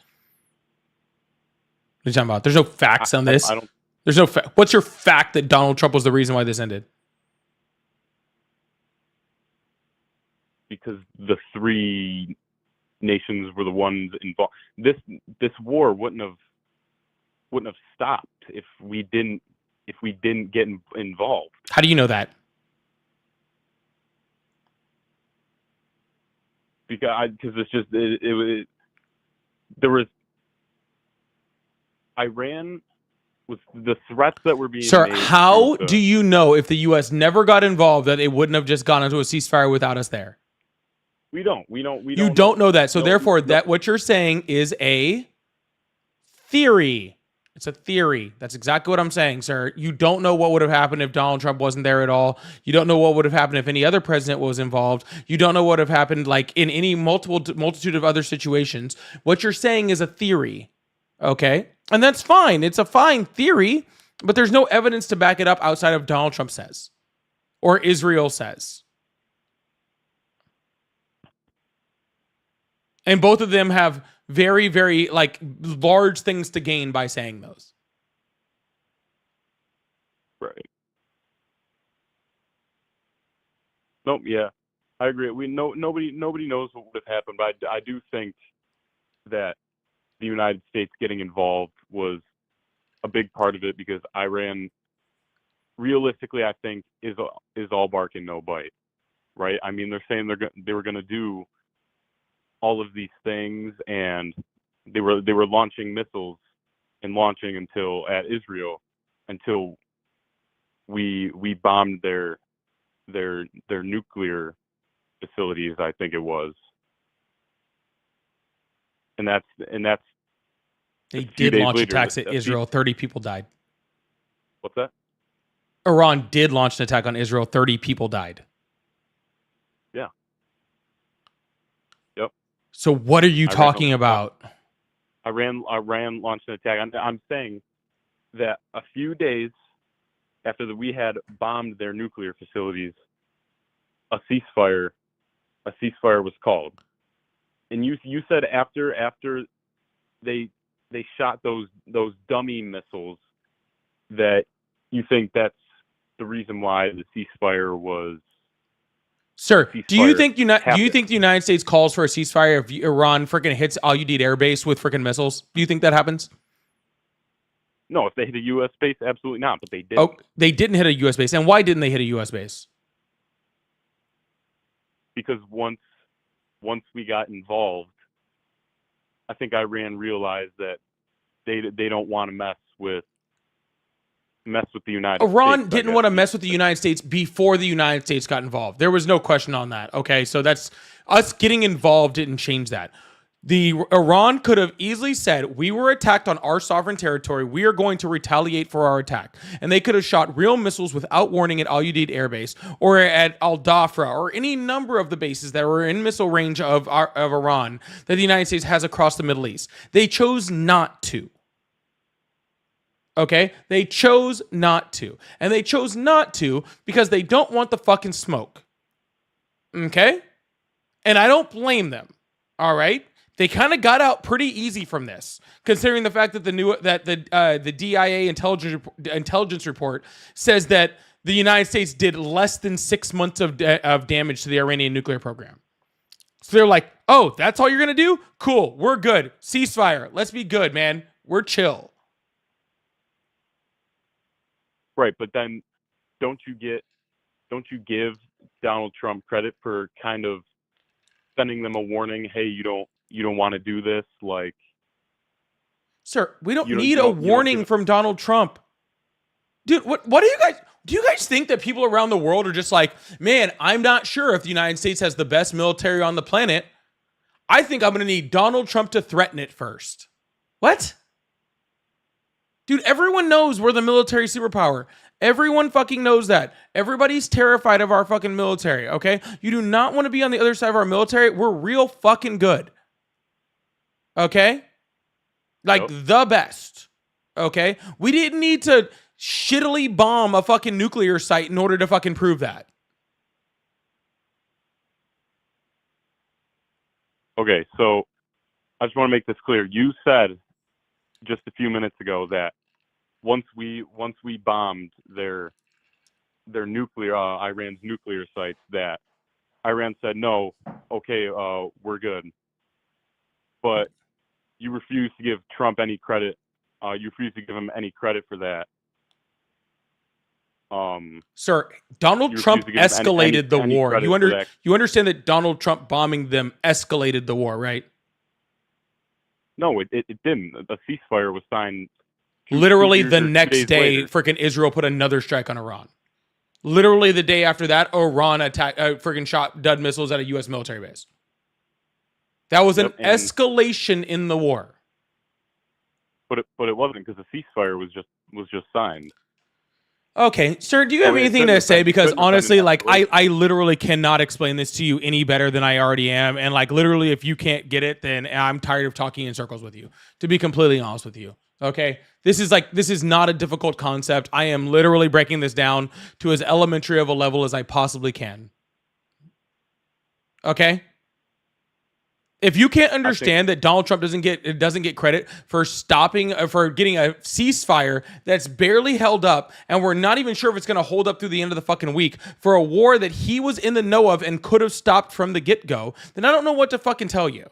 What are you talking about? There's no facts on this. There's no what's your fact that Donald Trump was the reason why this ended? Because the three nations were the ones involved. This war wouldn't have stopped if we didn't get involved. How do you know that? Because it's just there was Iran with the threats that were being Sir, made. how do you know if the U.S. never got involved that it wouldn't have just gone into a ceasefire without us there? We don't know that. So therefore, that what you're saying is a theory. It's a theory. That's exactly what I'm saying, sir. You don't know what would have happened if Donald Trump wasn't there at all. You don't know what would have happened if any other president was involved. You don't know what would have happened like in any multitude of other situations. What you're saying is a theory. Okay? And that's fine. It's a fine theory, but there's no evidence to back it up outside of Donald Trump says or Israel says. And both of them have very, very like large things to gain by saying those. Right. Nope. Yeah, I agree. Nobody knows what would have happened, but I do think that the United States getting involved was a big part of it because Iran, realistically, I think is all bark and no bite. Right. I mean, they're saying they were going to do all of these things, and they were launching missiles and launching at Israel until we bombed their nuclear facilities, I think it was. And that's they did launch attacks at Israel. 30 people died. What's that? Iran did launch an attack on Israel. 30 people died. Yeah. Yep. So what are you talking about? Iran launched an attack. I'm saying that a few days after we had bombed their nuclear facilities, a ceasefire was called. And you said after they shot those dummy missiles that you think that's the reason why the ceasefire was. Sir, do you think the United States calls for a ceasefire if Iran freaking hits Al-Udeid Air Base with freaking missiles? Do you think that happens? No, if they hit a U.S. base, absolutely not. But they did. Oh, they didn't hit a U.S. base. And why didn't they hit a U.S. base? Because once we got involved, I think Iran realized that they don't want to mess with the United States. Iran didn't want to mess with the United States before the United States got involved. There was no question on that. Okay, so that's us getting involved didn't change that. The Iran could have easily said, we were attacked on our sovereign territory. We are going to retaliate for our attack. And they could have shot real missiles without warning at Al Udeid Air Base or at Al Dhafra or any number of the bases that were in missile range of Iran that the United States has across the Middle East. They chose not to. Okay? They chose not to. And they chose not to because they don't want the fucking smoke. Okay? And I don't blame them. All right? They kind of got out pretty easy from this, considering the fact that the DIA intelligence report says that the United States did less than 6 months of damage to the Iranian nuclear program. So they're like, "Oh, that's all you're gonna do? Cool, we're good. Ceasefire. Let's be good, man. We're chill." Right, but then don't you give Donald Trump credit for kind of sending them a warning? Hey, you don't want to do this, like. Sir, we don't need a warning from Donald Trump. Dude, what do you guys think that people around the world are just like, man, I'm not sure if the United States has the best military on the planet. I think I'm going to need Donald Trump to threaten it first. What? Dude, everyone knows we're the military superpower. Everyone fucking knows that. Everybody's terrified of our fucking military, okay? You do not want to be on the other side of our military. We're real fucking good. Okay? Like the best. Okay? We didn't need to shittily bomb a fucking nuclear site in order to fucking prove that. Okay, so I just want to make this clear. You said just a few minutes ago that once we bombed their nuclear Iran's nuclear sites, that Iran said no, okay, we're good. But you refuse to give Trump any credit. You refuse to give him any credit for that. Sir, Donald Trump escalated the war. You understand that Donald Trump bombing them escalated the war, right? No, it didn't. A ceasefire was signed. Literally the next day, freaking Israel put another strike on Iran. Literally the day after that, Iran attacked, freaking shot Dud missiles at a U.S. military base. That was an escalation in the war. But it wasn't, because the ceasefire was just signed. Okay, sir, do you have anything to say? Because honestly, like, I literally cannot explain this to you any better than I already am. And like, literally, if you can't get it, then I'm tired of talking in circles with you, to be completely honest with you. Okay, this is not a difficult concept. I am literally breaking this down to as elementary of a level as I possibly can. Okay? If you can't understand that Donald Trump doesn't get credit for getting a ceasefire that's barely held up, and we're not even sure if it's going to hold up through the end of the fucking week, for a war that he was in the know of and could have stopped from the get-go, then I don't know what to fucking tell you.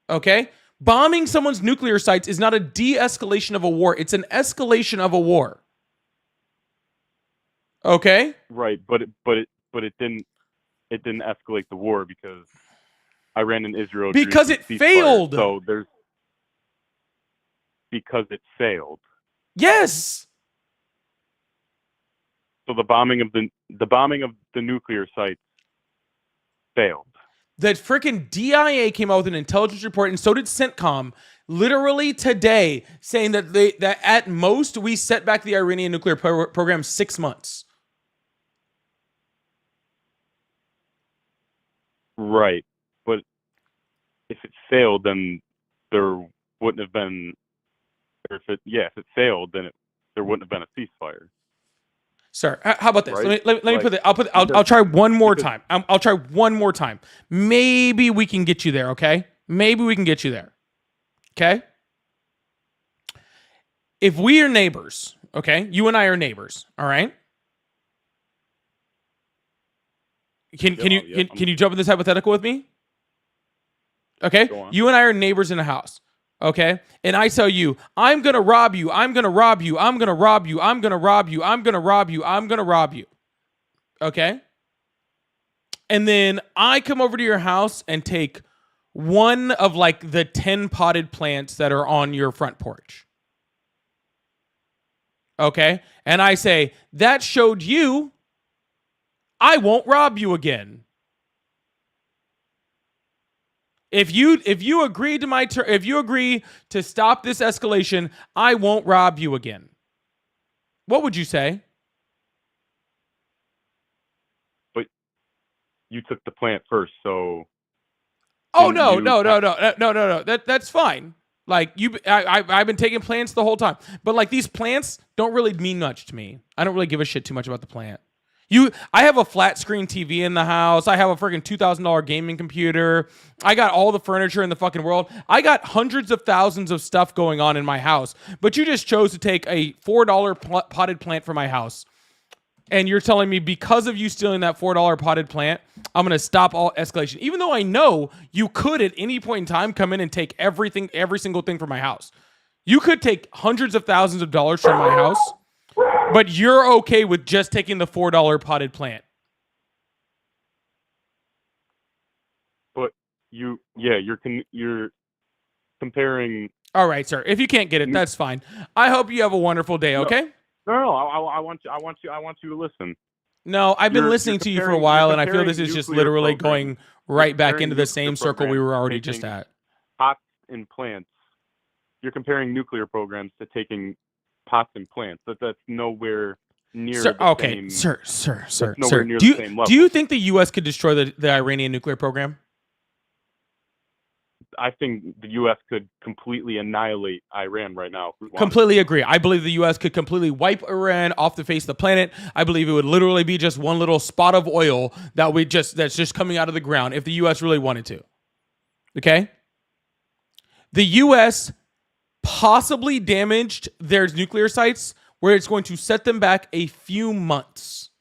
Okay? Bombing someone's nuclear sites is not a de-escalation of a war. It's an escalation of a war. Okay? Right, but it didn't escalate the war because Iran and Israel because it failed. So because it failed. Yes. So the bombing of the nuclear sites failed. That freaking DIA came out with an intelligence report, and so did CENTCOM, literally today, saying that that at most we set back the Iranian nuclear program 6 months. Right. But if it failed, then there wouldn't have been, or if it failed, then there wouldn't have been a ceasefire. Sir, how about this? Right? Let me put it. I'll try one more time. I'll try one more time. Maybe we can get you there. Okay. Maybe we can get you there. Okay. If we are neighbors, okay, you and I are neighbors. All right. Can you jump in this hypothetical with me? Okay. You and I are neighbors in a house. Okay. And I tell you, I'm going to rob you. I'm going to rob you. I'm going to rob you. I'm going to rob you. I'm going to rob you. I'm going to rob you. Okay. And then I come over to your house and take one of like the 10 potted plants that are on your front porch. Okay. And I say, that showed you I won't rob you again. If you agree to if you agree to stop this escalation, I won't rob you again. What would you say? But you took the plant first, so. Oh no. That's fine. Like I've been taking plants the whole time, but like these plants don't really mean much to me. I don't really give a shit too much about the plant. I have a flat screen TV in the house. I have a freaking $2,000 gaming computer. I got all the furniture in the fucking world. I got hundreds of thousands of stuff going on in my house. But you just chose to take a $4 potted plant from my house. And you're telling me because of you stealing that $4 potted plant, I'm going to stop all escalation. Even though I know you could at any point in time come in and take every single thing from my house. You could take hundreds of thousands of dollars from my house. But you're okay with just taking the $4 potted plant. But you're comparing. All right, sir. If you can't get it, that's fine. I hope you have a wonderful day. Okay. No. I want you to listen. No, I've been listening to you for a while, and I feel this is just literally going right back into the same circle we were already just at. Pots and plants. You're comparing nuclear programs to taking pots and plants. That's nowhere near the same. Sir. The same level. Do you think the U.S. could destroy the Iranian nuclear program? I think the U.S. could completely annihilate Iran right now. Completely agree. I believe the U.S. could completely wipe Iran off the face of the planet. I believe it would literally be just one little spot of oil that's just coming out of the ground if the U.S. really wanted to. Okay? The U.S. possibly damaged their nuclear sites where it's going to set them back a few months.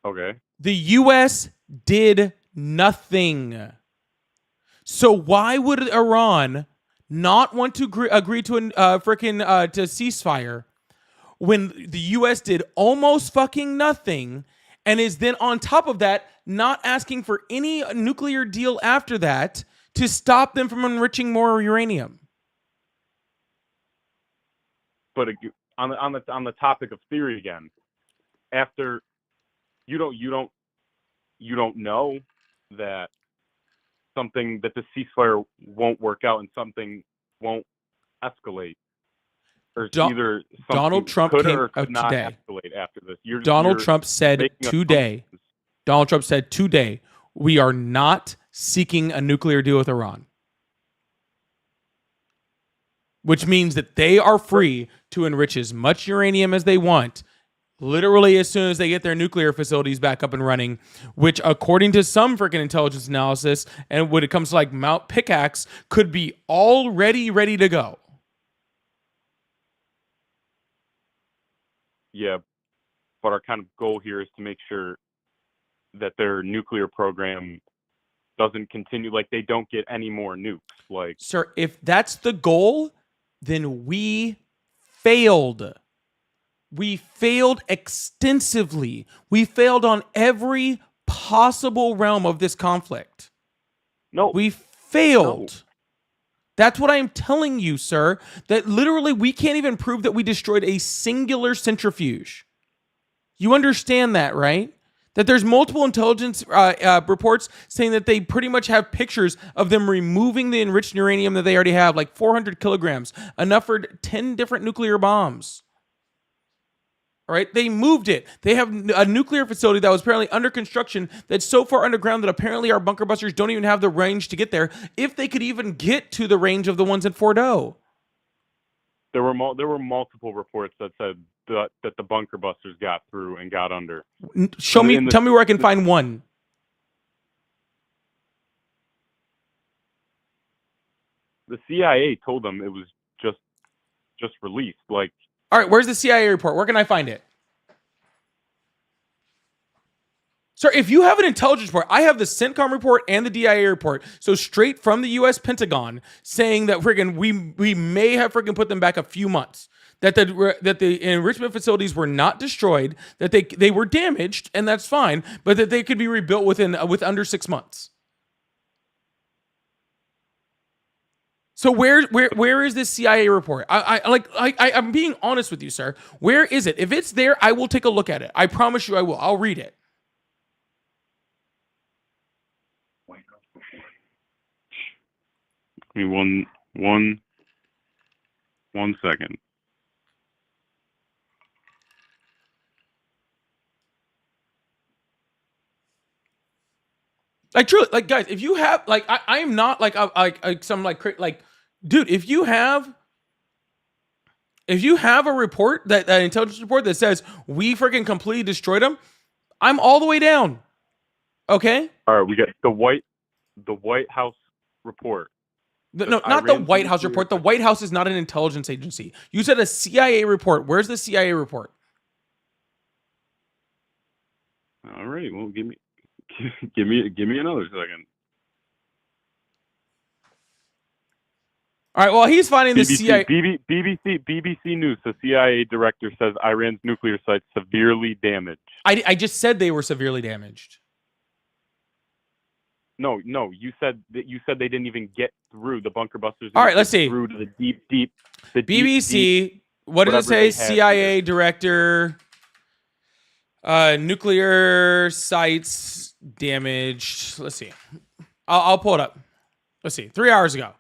Okay. The U.S. did nothing. So why would Iran not want to agree to to ceasefire when the U.S. did almost fucking nothing and is then on top of that not asking for any nuclear deal after that to stop them from enriching more uranium? But on the topic of theory again, after you don't know that the ceasefire won't work out and something won't escalate, or either Donald Trump could came or could not today. escalate after this. Donald Trump said today. Donald Trump said today, we are not seeking a nuclear deal with Iran. Which means that they are free to enrich as much uranium as they want, literally as soon as they get their nuclear facilities back up and running, which according to some freaking intelligence analysis, and when it comes to like Mount Pickaxe, could be already ready to go. Yeah, but our kind of goal here is to make sure that their nuclear program doesn't continue, like they don't get any more nukes. Like, sir, if that's the goal, then we failed. We failed extensively. We failed on every possible realm of this conflict. No. We failed. No. That's what I am telling you, sir. That literally we can't even prove that we destroyed a singular centrifuge. You understand that, right? That there's multiple intelligence reports saying that they pretty much have pictures of them removing the enriched uranium that they already have, like 400 kilograms, enough for 10 different nuclear bombs. All right, they moved it. They have a nuclear facility that was apparently under construction that's so far underground that apparently our bunker busters don't even have the range to get there, if they could even get to the range of the ones at Fordo. There were multiple reports that said that the bunker busters got through and got under. Tell me where I can find one. The CIA told them it was just released. Like, all right, where's the CIA report? Where can I find it? Sir, if you have an intelligence report, I have the CENTCOM report and the DIA report. So straight from the U.S. Pentagon saying that we may have put them back a few months. That the enrichment facilities were not destroyed, that they were damaged, and that's fine, but that they could be rebuilt with under 6 months. So where is this CIA report? I'm being honest with you, sir. Where is it? If it's there, I will take a look at it. I promise you I will. I'll read it. Give me one second. Like truly, like guys, if you have like, I am not like some like dude, if you have a report that an intelligence report that says we freaking completely destroyed them, I'm all the way down. Okay. All right, we got the White House report. No, not the White House report. The White House is not an intelligence agency. You said a CIA report. Where's the CIA report? All right, well, give me another second. All right, well, he's finding the CIA. BBC News. The CIA director says Iran's nuclear sites severely damaged. I just said they were severely damaged. No, you said they didn't even get through the bunker busters. All right, let's see. Through to the deep. The BBC. What did it say? CIA director. Nuclear sites damaged. Let's see. I'll pull it up. Let's see. 3 hours ago.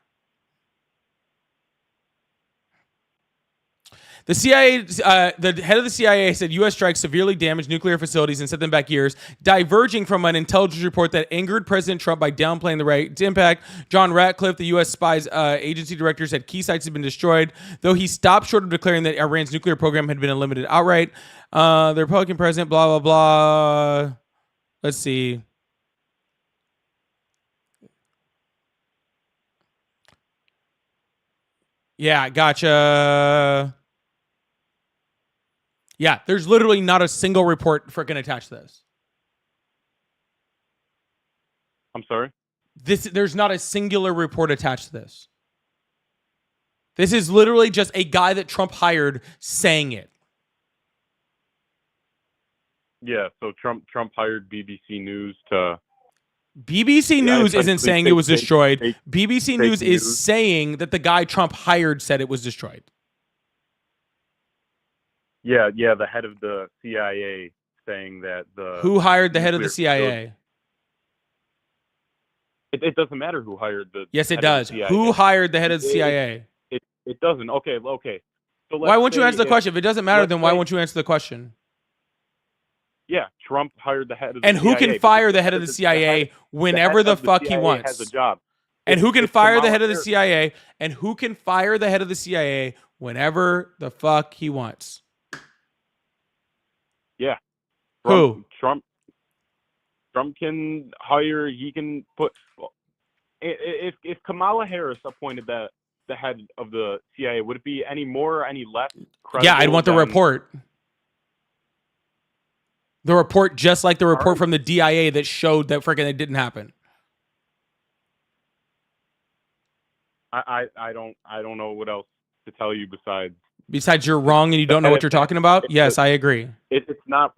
The CIA, the head of the CIA said U.S. strikes severely damaged nuclear facilities and set them back years, diverging from an intelligence report that angered President Trump by downplaying the right impact. John Ratcliffe, the U.S. spies agency director, said key sites had been destroyed, though he stopped short of declaring that Iran's nuclear program had been eliminated outright. The Republican president, blah, blah, blah. Let's see. Yeah, gotcha. Yeah, there's literally not a single report freaking attached to this. I'm sorry? There's not a singular report attached to this. This is literally just a guy that Trump hired saying it. Yeah, so Trump hired BBC News to... BBC News isn't saying it was destroyed. BBC News is news. saying that the guy Trump hired said it was destroyed. Yeah, the head of the CIA saying that the... Who hired the head of the CIA? It doesn't matter who hired the... Yes, it does. Who hired the head of the CIA? It doesn't. Okay. So why won't you answer the question? If it doesn't matter, then why won't you answer the question? Yeah, Trump hired the head of the and CIA. who can fire the head of the CIA whenever the fuck he wants? Has a job. And who can fire the head of the CIA? And who can fire the head of the CIA whenever the fuck he wants? Yeah. Who? Trump can hire. He can put. If Kamala Harris appointed the head of the CIA, would it be any more or any less credible? Yeah, I'd want the report. The report, just like the report from the DIA that showed that freaking it didn't happen. I don't know what else to tell you besides. Besides, you're wrong and you don't know what you're talking about. Yes, I agree. It's not.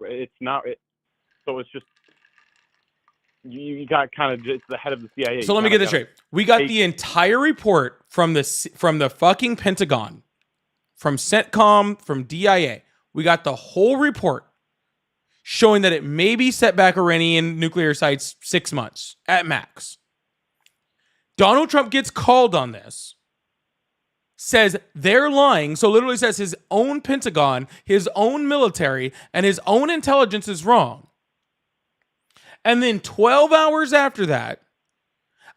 So it's just you got kind of it's the head of the CIA. So let me get this straight. We got the entire report from the fucking Pentagon, from CENTCOM, from DIA. We got the whole report showing that it maybe set back Iranian nuclear sites 6 months at max. Donald Trump gets called on this, says they're lying, so literally says his own Pentagon, his own military, and his own intelligence is wrong. And then 12 hours after that,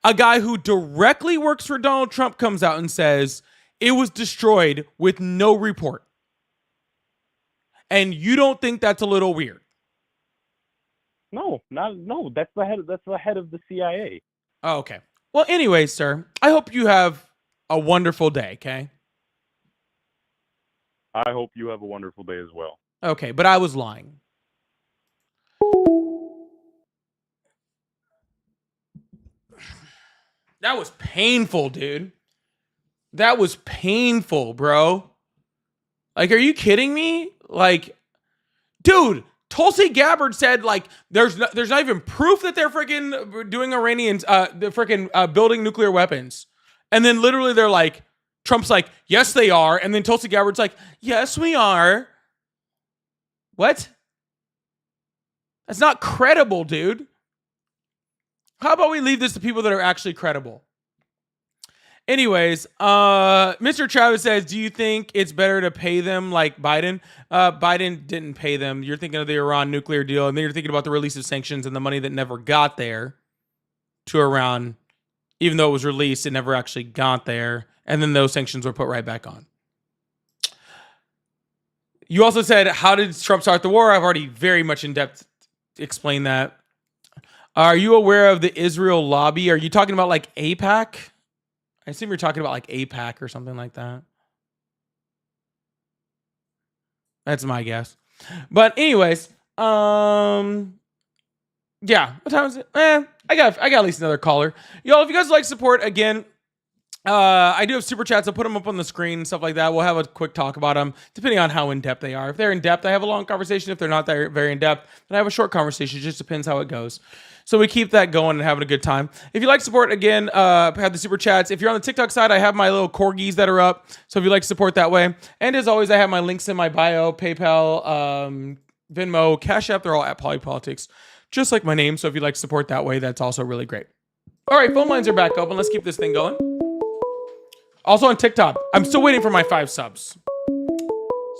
a guy who directly works for Donald Trump comes out and says it was destroyed with no report. And you don't think that's a little weird? No, that's the head of the CIA. Oh, okay. Well, anyway, sir, I hope you have a wonderful day, okay? I hope you have a wonderful day as well. Okay, but I was lying. That was painful, dude. That was painful, bro. Like, are you kidding me? Like, dude, Tulsi Gabbard said, like, there's not even proof that they're freaking doing Iranians, they're freaking building nuclear weapons. And then literally they're like, Trump's like, yes, they are. And then Tulsi Gabbard's like, yes, we are. What? That's not credible, dude. How about we leave this to people that are actually credible? Anyways, Mr. Travis says, do you think it's better to pay them like Biden? Biden didn't pay them. You're thinking of the Iran nuclear deal, and then you're thinking about the release of sanctions and the money that never got there to Iran, even though it was released, it never actually got there. And then those sanctions were put right back on. You also said, how did Trump start the war? I've already very much in depth explained that. Are you aware of the Israel lobby? Are you talking about like AIPAC? I assume you're talking about like AIPAC or something like that. That's my guess. But anyways, yeah. What time is it? I got at least another caller. Y'all, if you guys like support, again, I do have super chats. I'll put them up on the screen and stuff like that. We'll have a quick talk about them, depending on how in depth they are. If they're in depth, I have a long conversation. If they're not very in depth, then I have a short conversation. It just depends how it goes. So we keep that going and having a good time. If you like support, again, have the super chats. If you're on the TikTok side, I have my little corgis that are up. So if you like support that way, and as always, I have my links in my bio: PayPal, Venmo, Cash App. They're all at Polypolitics, just like my name. So if you like support that way, that's also really great. All right, phone lines are back open. Let's keep this thing going. Also on TikTok, I'm still waiting for my 5 subs.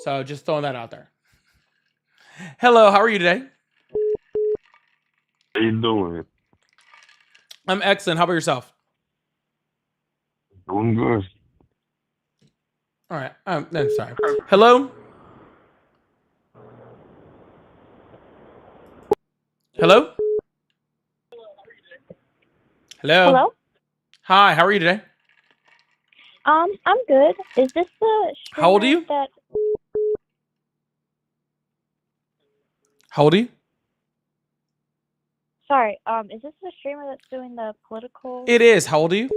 So just throwing that out there. Hello, how are you today? How you doing? I'm excellent. How about yourself? Doing good. All right. No, sorry. Hello? Hello? Hello? Hello? Hi, how are you today? I'm good. Is this the How old are you? that How old are you? Sorry, is this the streamer that's doing the political? It is. How old are you?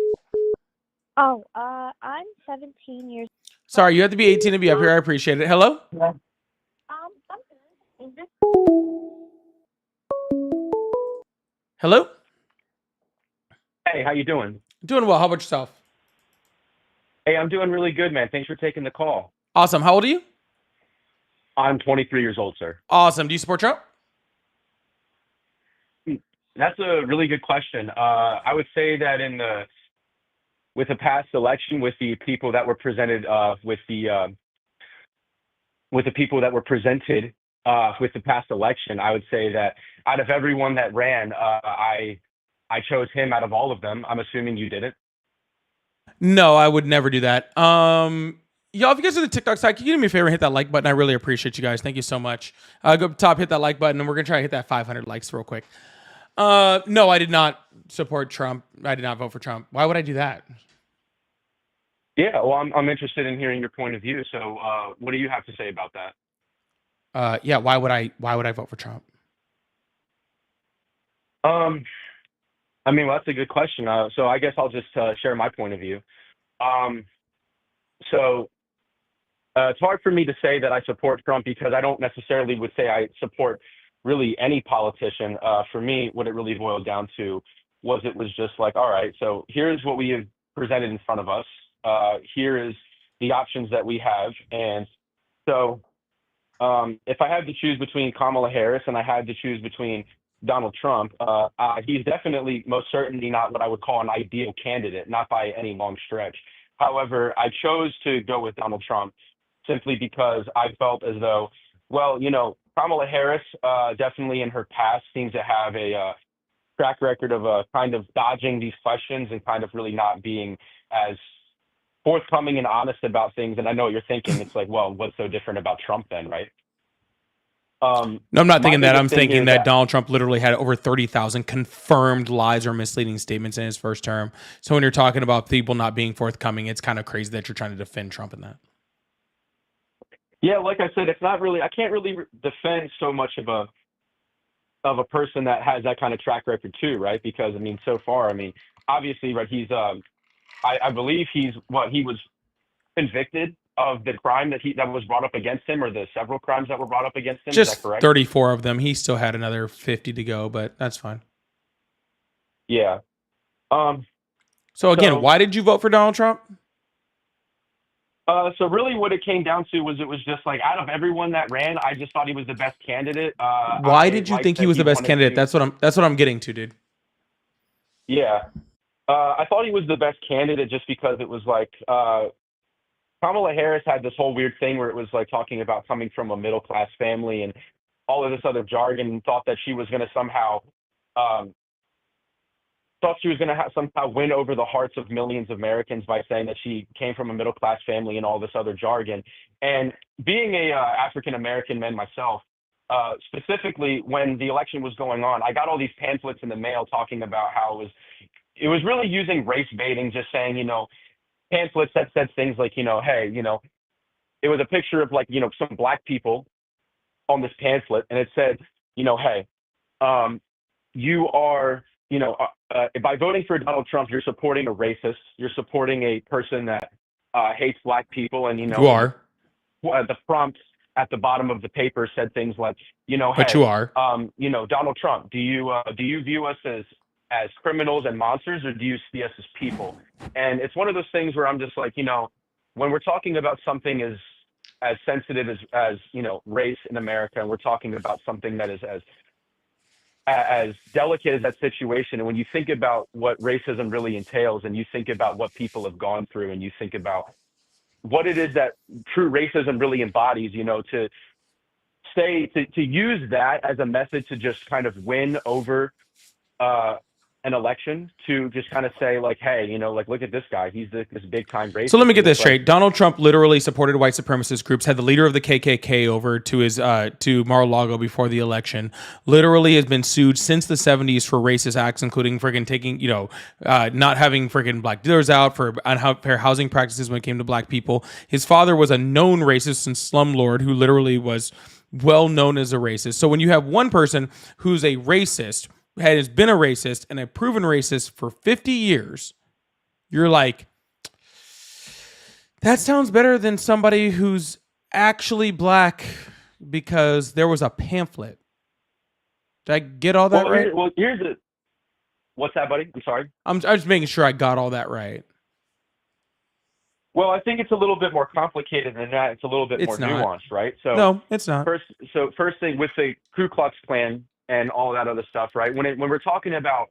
Oh, I'm 17 years. Sorry, you have to be 18 to be up here. I appreciate it. Hello? I'm good. Is this? Hello? Hey, how you doing? Doing well. How about yourself? Hey, I'm doing really good, man. Thanks for taking the call. Awesome. How old are you? I'm 23 years old, sir. Awesome. Do you support Trump? That's a really good question. I would say that with the past election, with the people that were presented, with the people that were presented with the past election, I would say that out of everyone that ran, I chose him out of all of them. I'm assuming you didn't. No, I would never do that. Y'all, if you guys are the TikTok side, can you do me a favor and hit that like button? I really appreciate you guys. Thank you so much. Go up top, hit that like button, and we're going to try to hit that 500 likes real quick. No, I did not support Trump. I did not vote for Trump. Why would I do that? Yeah, well, I'm interested in hearing your point of view. So, what do you have to say about that? Yeah, why would I vote for Trump? I mean, well, that's a good question. So I guess I'll just share my point of view. It's hard for me to say that I support Trump because I don't necessarily would say I support really any politician. For me, what it really boiled down to was it was just like, all right, so here's what we have presented in front of us. Here is the options that we have. And so if I had to choose between Kamala Harris and I had to choose between Donald Trump, he's definitely most certainly not what I would call an ideal candidate, not by any long stretch. However, I chose to go with Donald Trump simply because I felt as though, well, Kamala Harris definitely in her past seems to have a track record of kind of dodging these questions and kind of really not being as forthcoming and honest about things. And I know what you're thinking. It's like, well, what's so different about Trump then, right? No, I'm not thinking that. I'm thinking that Donald Trump literally had over 30,000 confirmed lies or misleading statements in his first term. So when you're talking about people not being forthcoming, it's kind of crazy that you're trying to defend Trump in that. Yeah, like I said, it's not really. I can't really defend so much of a person that has that kind of track record too, right? Because I mean, so far, I mean, obviously, right? He's I believe he was convicted of the crime that was brought up against him, or the several crimes that were brought up against him. Just is that correct? 34 of them. He still had another 50 to go, but that's fine. Yeah. So again, why did you vote for Donald Trump? So really what it came down to was it was just like out of everyone that ran, I just thought he was the best candidate. Why did you think he was the best candidate? That's what I'm getting to, dude. Yeah. I thought he was the best candidate just because it was like Kamala Harris had this whole weird thing where it was like talking about coming from a middle class family and all of this other jargon, and thought that she was going to somehow somehow win over the hearts of millions of Americans by saying that she came from a middle class family and all this other jargon. And being a African American man myself, specifically when the election was going on, I got all these pamphlets in the mail talking about how it was really using race baiting, just saying, pamphlets that said things like, hey, it was a picture of like, some black people on this pamphlet, and it said, hey, you are, by voting for Donald Trump, you're supporting a racist, you're supporting a person that hates black people, and You are. the prompt at the bottom of the paper said things like, But hey, you are. Donald Trump, do you view us as criminals and monsters, or do you see us as people? And it's one of those things where I'm just like, when we're talking about something as sensitive as race in America, and we're talking about something that is as delicate as that situation, and when you think about what racism really entails, and you think about what people have gone through, and you think about what it is that true racism really embodies, to use that as a method to just kind of win over an election, to just kind of say like, hey, like, look at this guy, he's this big time racist. So let me get this It's like, straight. Donald Trump literally supported white supremacist groups, had the leader of the KKK over to his to Mar-a-Lago before the election. Literally has been sued since the 70s for racist acts, including friggin' taking, not having friggin' black dealers out, for unfair housing practices when it came to black people. His father was a known racist and slumlord who literally was well known as a racist. So when you have one person who's a racist, has been a racist and a proven racist for 50 years, you're like, that sounds better than somebody who's actually black because there was a pamphlet. Did I get all that right? What's that, buddy? I'm sorry. I'm just making sure I got all that right. Well, I think it's a little bit more complicated than that. It's a little bit more nuanced, right? So no, it's not. First thing with the Ku Klux Klan and all that other stuff, right? When we're talking about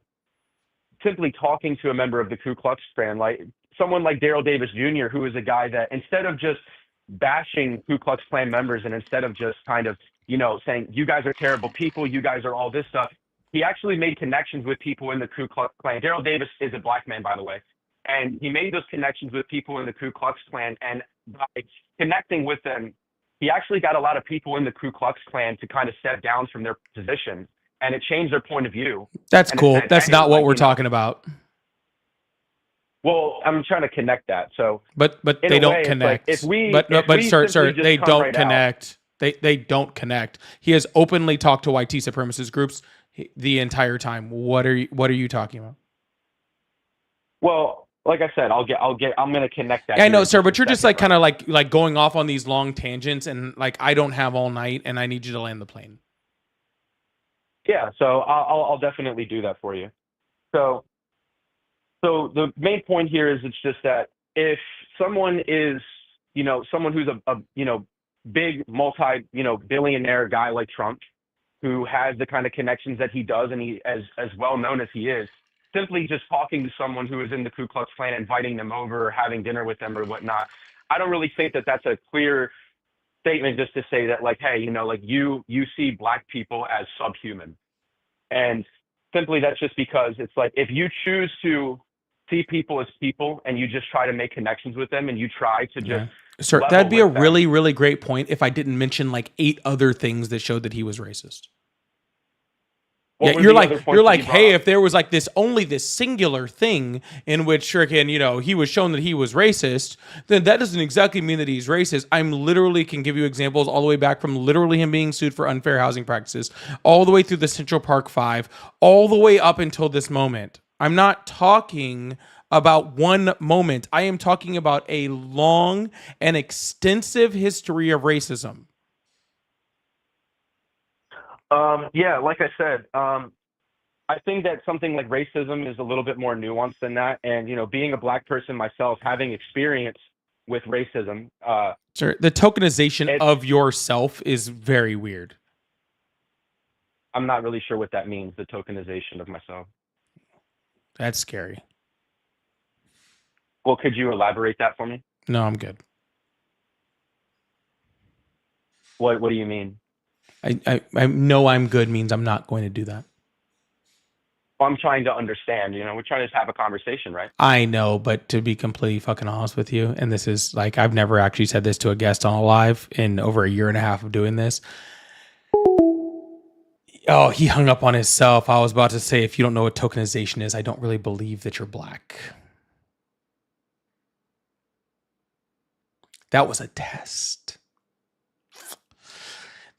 simply talking to a member of the Ku Klux Klan, like someone like Daryl Davis Jr., who is a guy that instead of just bashing Ku Klux Klan members, and instead of just kind of, saying, you guys are terrible people, you guys are all this stuff, he actually made connections with people in the Ku Klux Klan. Daryl Davis is a black man, by the way. And he made those connections with people in the Ku Klux Klan. And by connecting with them, he actually got a lot of people in the Ku Klux Klan to kind of step down from their position, and it changed their point of view. That's and cool. Said, that's hey, not what like, we're talking about. Well, I'm trying to connect that. So, but they don't connect. Like sir, they don't connect. They don't connect. He has openly talked to white supremacist groups the entire time. What are you talking about? Well, like I said, I'm going to connect that. Yeah, I know, sir, but you're just like kind of like going off on these long tangents, and like I don't have all night, and I need you to land the plane. Yeah, so I'll definitely do that for you. So the main point here is it's just that if someone is, someone who's a big billionaire guy like Trump, who has the kind of connections that he does, and he as well known as he is, simply just talking to someone who is in the Ku Klux Klan, inviting them over, or having dinner with them or whatnot, I don't really think that that's a clear statement just to say that, like, hey, like you see black people as subhuman. And simply that's just because it's like, if you choose to see people as people and you just try to make connections with them and you try to just Sir, that'd be a really, really great point if I didn't mention like 8 other things that showed that he was racist. Yeah, you're like, hey, if there was like this singular thing in which freaking, he was shown that he was racist, then that doesn't exactly mean that he's racist. I'm literally can give you examples all the way back from literally him being sued for unfair housing practices, all the way through the Central Park 5, all the way up until this moment. I'm not talking about one moment. I am talking about a long and extensive history of racism. Yeah, like I said, I think that something like racism is a little bit more nuanced than that. And, being a black person myself, having experience with racism. Sir, the tokenization of yourself is very weird. I'm not really sure what that means, the tokenization of myself. That's scary. Well, could you elaborate that for me? No, I'm good. What do you mean? I know I'm good means I'm not going to do that. Well, I'm trying to understand. We're trying to just have a conversation, right? I know, but to be completely fucking honest with you, and this is like, I've never actually said this to a guest on a live in over a year and a half of doing this. Oh, he hung up on himself. I was about to say, if you don't know what tokenization is, I don't really believe that you're black. That was a test.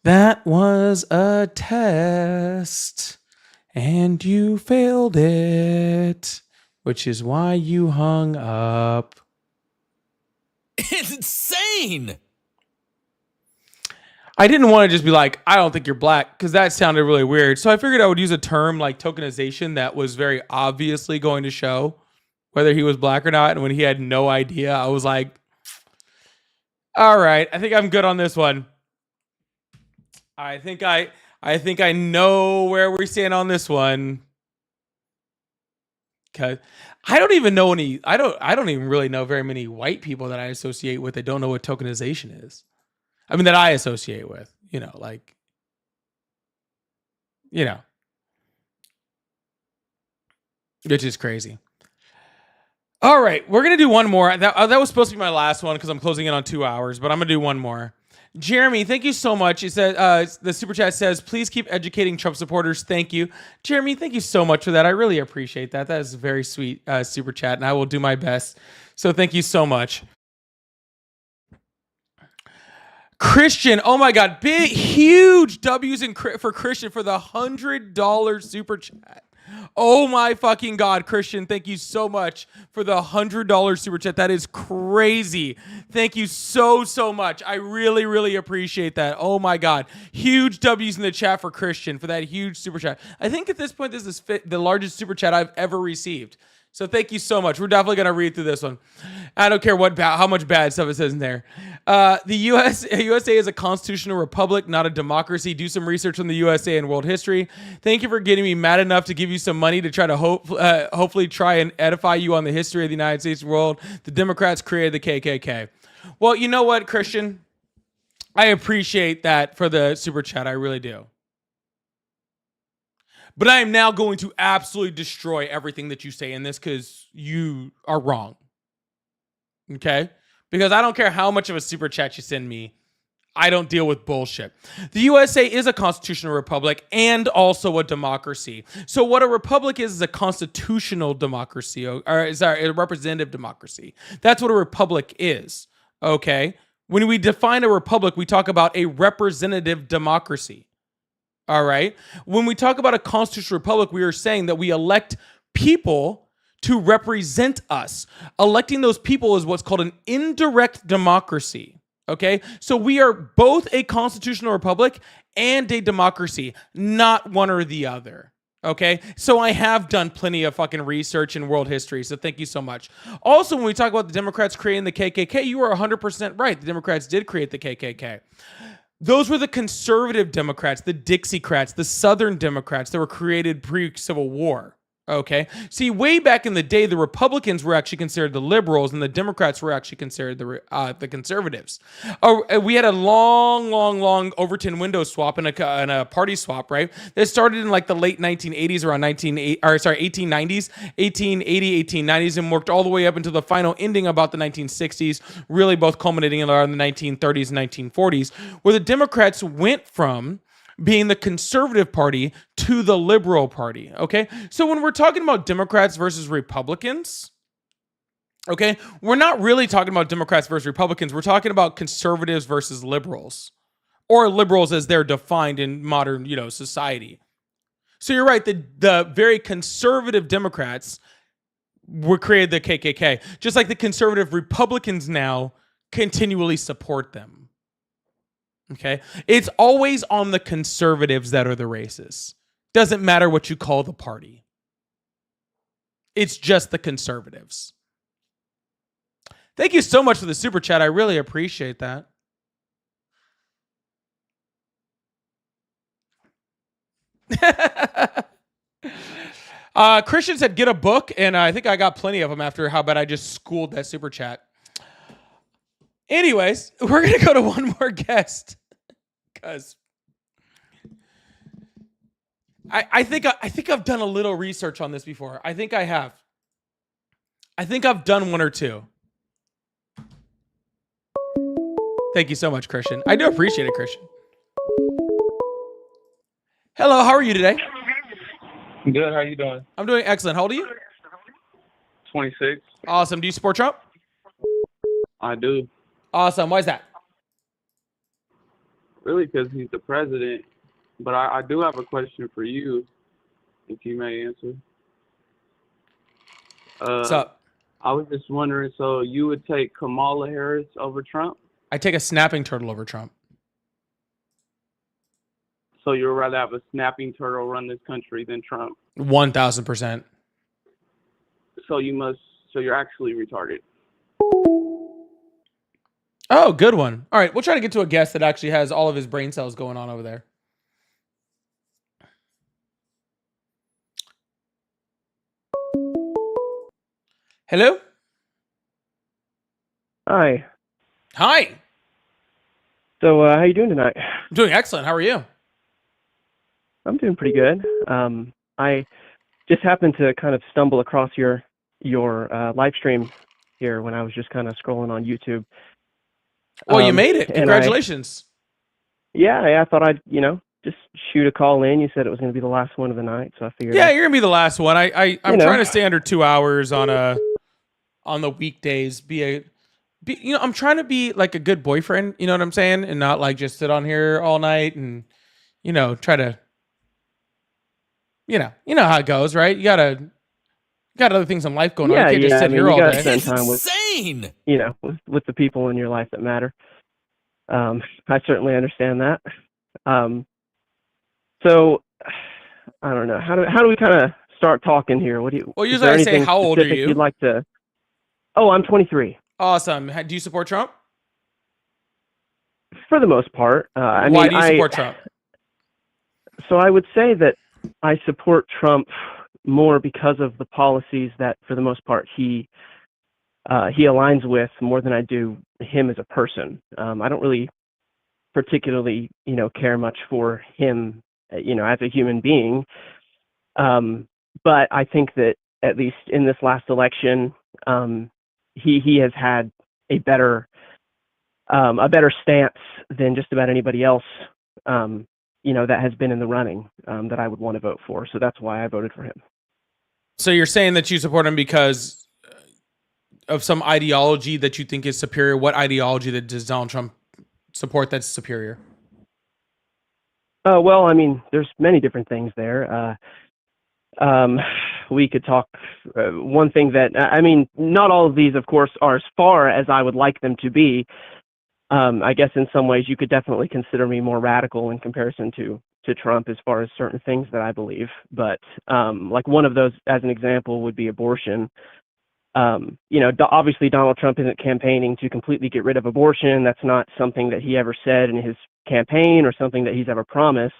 That was a test. And you failed it, which is why you hung up. It's insane. I didn't want to just be like, I don't think you're black, because that sounded really weird. So I figured I would use a term like tokenization that was very obviously going to show whether he was black or not. And when he had no idea, I was like, all right, I think I'm good on this one. I think I know where we stand on this one. Cause I don't even know any. I don't even really know very many white people that I associate with that don't know what tokenization is. I mean, that I associate with. Which is crazy. All right, we're gonna do one more. That was supposed to be my last one because I'm closing in on 2 hours, but I'm gonna do one more. Jeremy, thank you so much. He said the super chat says, "Please keep educating Trump supporters." Thank you, Jeremy. Thank you so much for that. I really appreciate that. That is a very sweet super chat, and I will do my best. So thank you so much, Christian. Oh my God, big, huge W's for Christian for the $100 super chat. Oh my fucking God, Christian, thank you so much for the $100 super chat. That is crazy. Thank you so much. I really, really appreciate that. Oh my God. Huge W's in the chat for Christian for that huge super chat. I think at this point, this is the largest super chat I've ever received. So thank you so much. We're definitely going to read through this one. I don't care how much bad stuff it says in there. The USA is a constitutional republic, not a democracy. Do some research on the USA and world history. Thank you for getting me mad enough to give you some money to try to hopefully try and edify you on the history of the United States and world. The Democrats created the KKK. Well, you know what, Christian? I appreciate that for the super chat. I really do. But I am now going to absolutely destroy everything that you say in this because you are wrong. Okay? Because I don't care how much of a super chat you send me. I don't deal with bullshit. The USA is a constitutional republic and also a democracy. So what a republic is a constitutional democracy, or a representative democracy. That's what a republic is. Okay? When we define a republic, we talk about a representative democracy. All right. When we talk about a constitutional republic, we are saying that we elect people to represent us. Electing those people is what's called an indirect democracy. Okay. So we are both a constitutional republic and a democracy, not one or the other. Okay. So I have done plenty of fucking research in world history. So thank you so much. Also, when we talk about the Democrats creating the KKK, you are 100% right. The Democrats did create the KKK. Those were the conservative Democrats, the Dixiecrats, the Southern Democrats that were created pre-Civil War. Okay. See, way back in the day, the Republicans were actually considered the liberals, and the Democrats were actually considered the conservatives. We had a long Overton window swap and a party swap, right? That started in like the late 1980s, around 1890s, 1880, 1890s, and worked all the way up until the final ending about the 1960s, really both culminating around the 1930s and 1940s, where the Democrats went from being the conservative party to the liberal party, okay? So when we're talking about Democrats versus Republicans, okay, we're not really talking about Democrats versus Republicans. We're talking about conservatives versus liberals, or liberals as they're defined in modern, society. So you're right, the very conservative Democrats were created the KKK, just like the conservative Republicans now continually support them. Okay, it's always on the conservatives that are the racists. Doesn't matter what you call the party. It's just the conservatives. Thank you so much for the super chat. I really appreciate that. Christian said, get a book, and I think I got plenty of them after how bad I just schooled that super chat. Anyways, we're going to go to one more guest because I think I've done a little research on this before. I think I have. I think I've done one or two. Thank you so much, Christian. I do appreciate it, Christian. Hello, how are you today? Good. How you doing? I'm doing excellent. How old are you? 26. Awesome. Do you support Trump? I do. Awesome. Why is that? Really, because he's the president. But I do have a question for you, if you may answer. What's up? I was just wondering, so you would take Kamala Harris over Trump? I take a snapping turtle over Trump. So you'd rather have a snapping turtle run this country than Trump? 1,000%. So you're actually retarded. Oh, good one. All right, we'll try to get to a guest that actually has all of his brain cells going on over there. Hello? Hi. Hi. So, how you doing tonight? I'm doing excellent. How are you? I'm doing pretty good. I just happened to kind of stumble across your live stream here when I was just kind of scrolling on YouTube. Well, you made it. and Congratulations. I thought I'd, just shoot a call in. You said it was going to be the last one of the night, so I figured. Yeah, you're gonna be the last one. I'm You know. trying to stay under 2 hours on the weekdays. I'm trying to be like a good boyfriend. You know what I'm saying, and not like just sit on here all night and try to. You know how it goes, right? You got other things in life going on. You can't just sit here all you day. gotta spend time with, with the people in your life that matter. I certainly understand that. So I don't know. How do we kind of start talking here? What do you? Well, is usually there I say, anything how old are specific you? You'd like to? Oh, I'm 23. Awesome. Do you support Trump? For the most part. Why do you support Trump? So I would say that I support Trump more because of the policies that, for the most part, he aligns with more than I do him as a person. I don't really particularly, care much for him, as a human being. But I think that at least in this last election, he has had a better stance than just about anybody else, that has been in the running, that I would want to vote for. So that's why I voted for him. So you're saying that you support him because of some ideology that you think is superior. What ideology does Donald Trump support that's superior? Well, I mean, there's many different things there. We could talk. One thing that, not all of these, of course, are as far as I would like them to be. I guess in some ways you could definitely consider me more radical in comparison to Trump as far as certain things that I believe. But like one of those, as an example, would be abortion. Obviously Donald Trump isn't campaigning to completely get rid of abortion. That's not something that he ever said in his campaign or something that he's ever promised.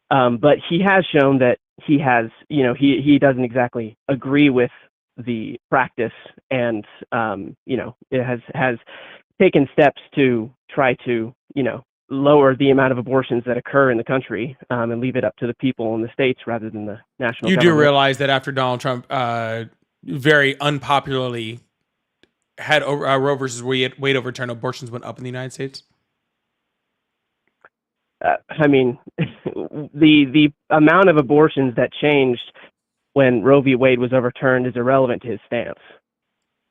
But he has shown that he has, he doesn't exactly agree with the practice, and it has taken steps to try to, lower the amount of abortions that occur in the country, and leave it up to the people in the states rather than the national You government. do realize that after Donald Trump very unpopularly had Roe versus Wade overturned, abortions went up in the United States? The amount of abortions that changed when Roe v. Wade was overturned is irrelevant to his stance.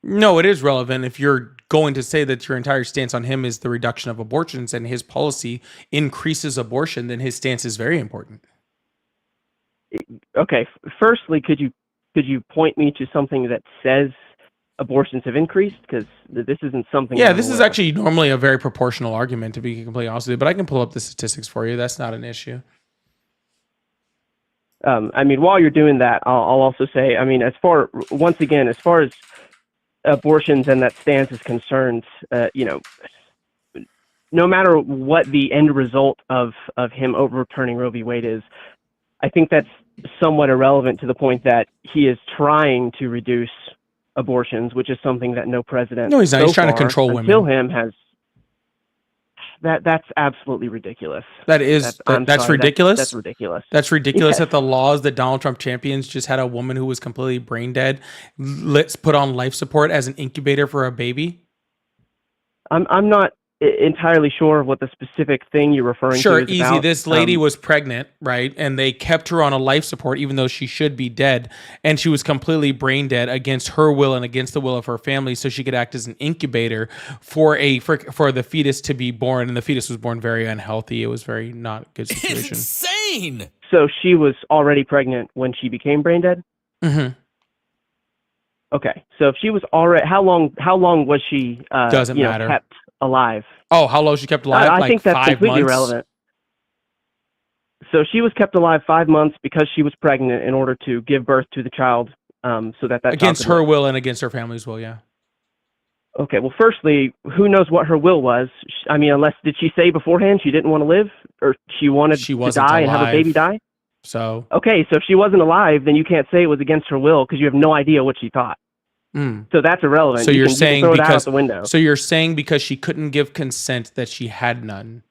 No, it is relevant. If you're going to say that your entire stance on him is the reduction of abortions and his policy increases abortion, then his stance is very important. Okay. Firstly, could you point me to something that says abortions have increased? Because this isn't something. Yeah, I'm this is aware of. actually normally a very proportional argument, to be completely honest with you, but I can pull up the statistics for you. That's not an issue. While you're doing that, I'll also say, as far as abortions and that stance is concerned, no matter what the end result of him overturning Roe v. Wade is, I think that's somewhat irrelevant to the point that he is trying to reduce abortions, which is something that no president No, he's not. so He's trying to far, control until women. him has. That's absolutely ridiculous. That's sorry, ridiculous. That's ridiculous. That's ridiculous Yes. that the laws that Donald Trump champions just had a woman who was completely brain dead. Let's put on life support as an incubator for a baby. I'm not entirely sure of what the specific thing you're referring Sure, to is easy. about. This lady was pregnant, right? And they kept her on a life support even though she should be dead. And she was completely brain dead against her will and against the will of her family, so she could act as an incubator for the fetus to be born. And the fetus was born very unhealthy. It was very not a good situation. Insane. So she was already pregnant when she became brain dead? Mm-hmm. Okay. So if she was already, how long was she Doesn't matter. kept alive? Oh, how long she kept alive? I think that's 5 completely months? irrelevant. So she was kept alive 5 months because she was pregnant in order to give birth to the child, so that Against child her could live. will and against her family's will, yeah. Okay. Well, firstly, who knows what her will was? I mean, did she say beforehand she didn't want to live, or she wanted to wasn't die and have a alive. baby die? So Okay. So if she wasn't alive, then you can't say it was against her will because you have no idea what she thought. So that's irrelevant. So you you're can saying throw that out because the window. so you're saying because she couldn't give consent that she had none.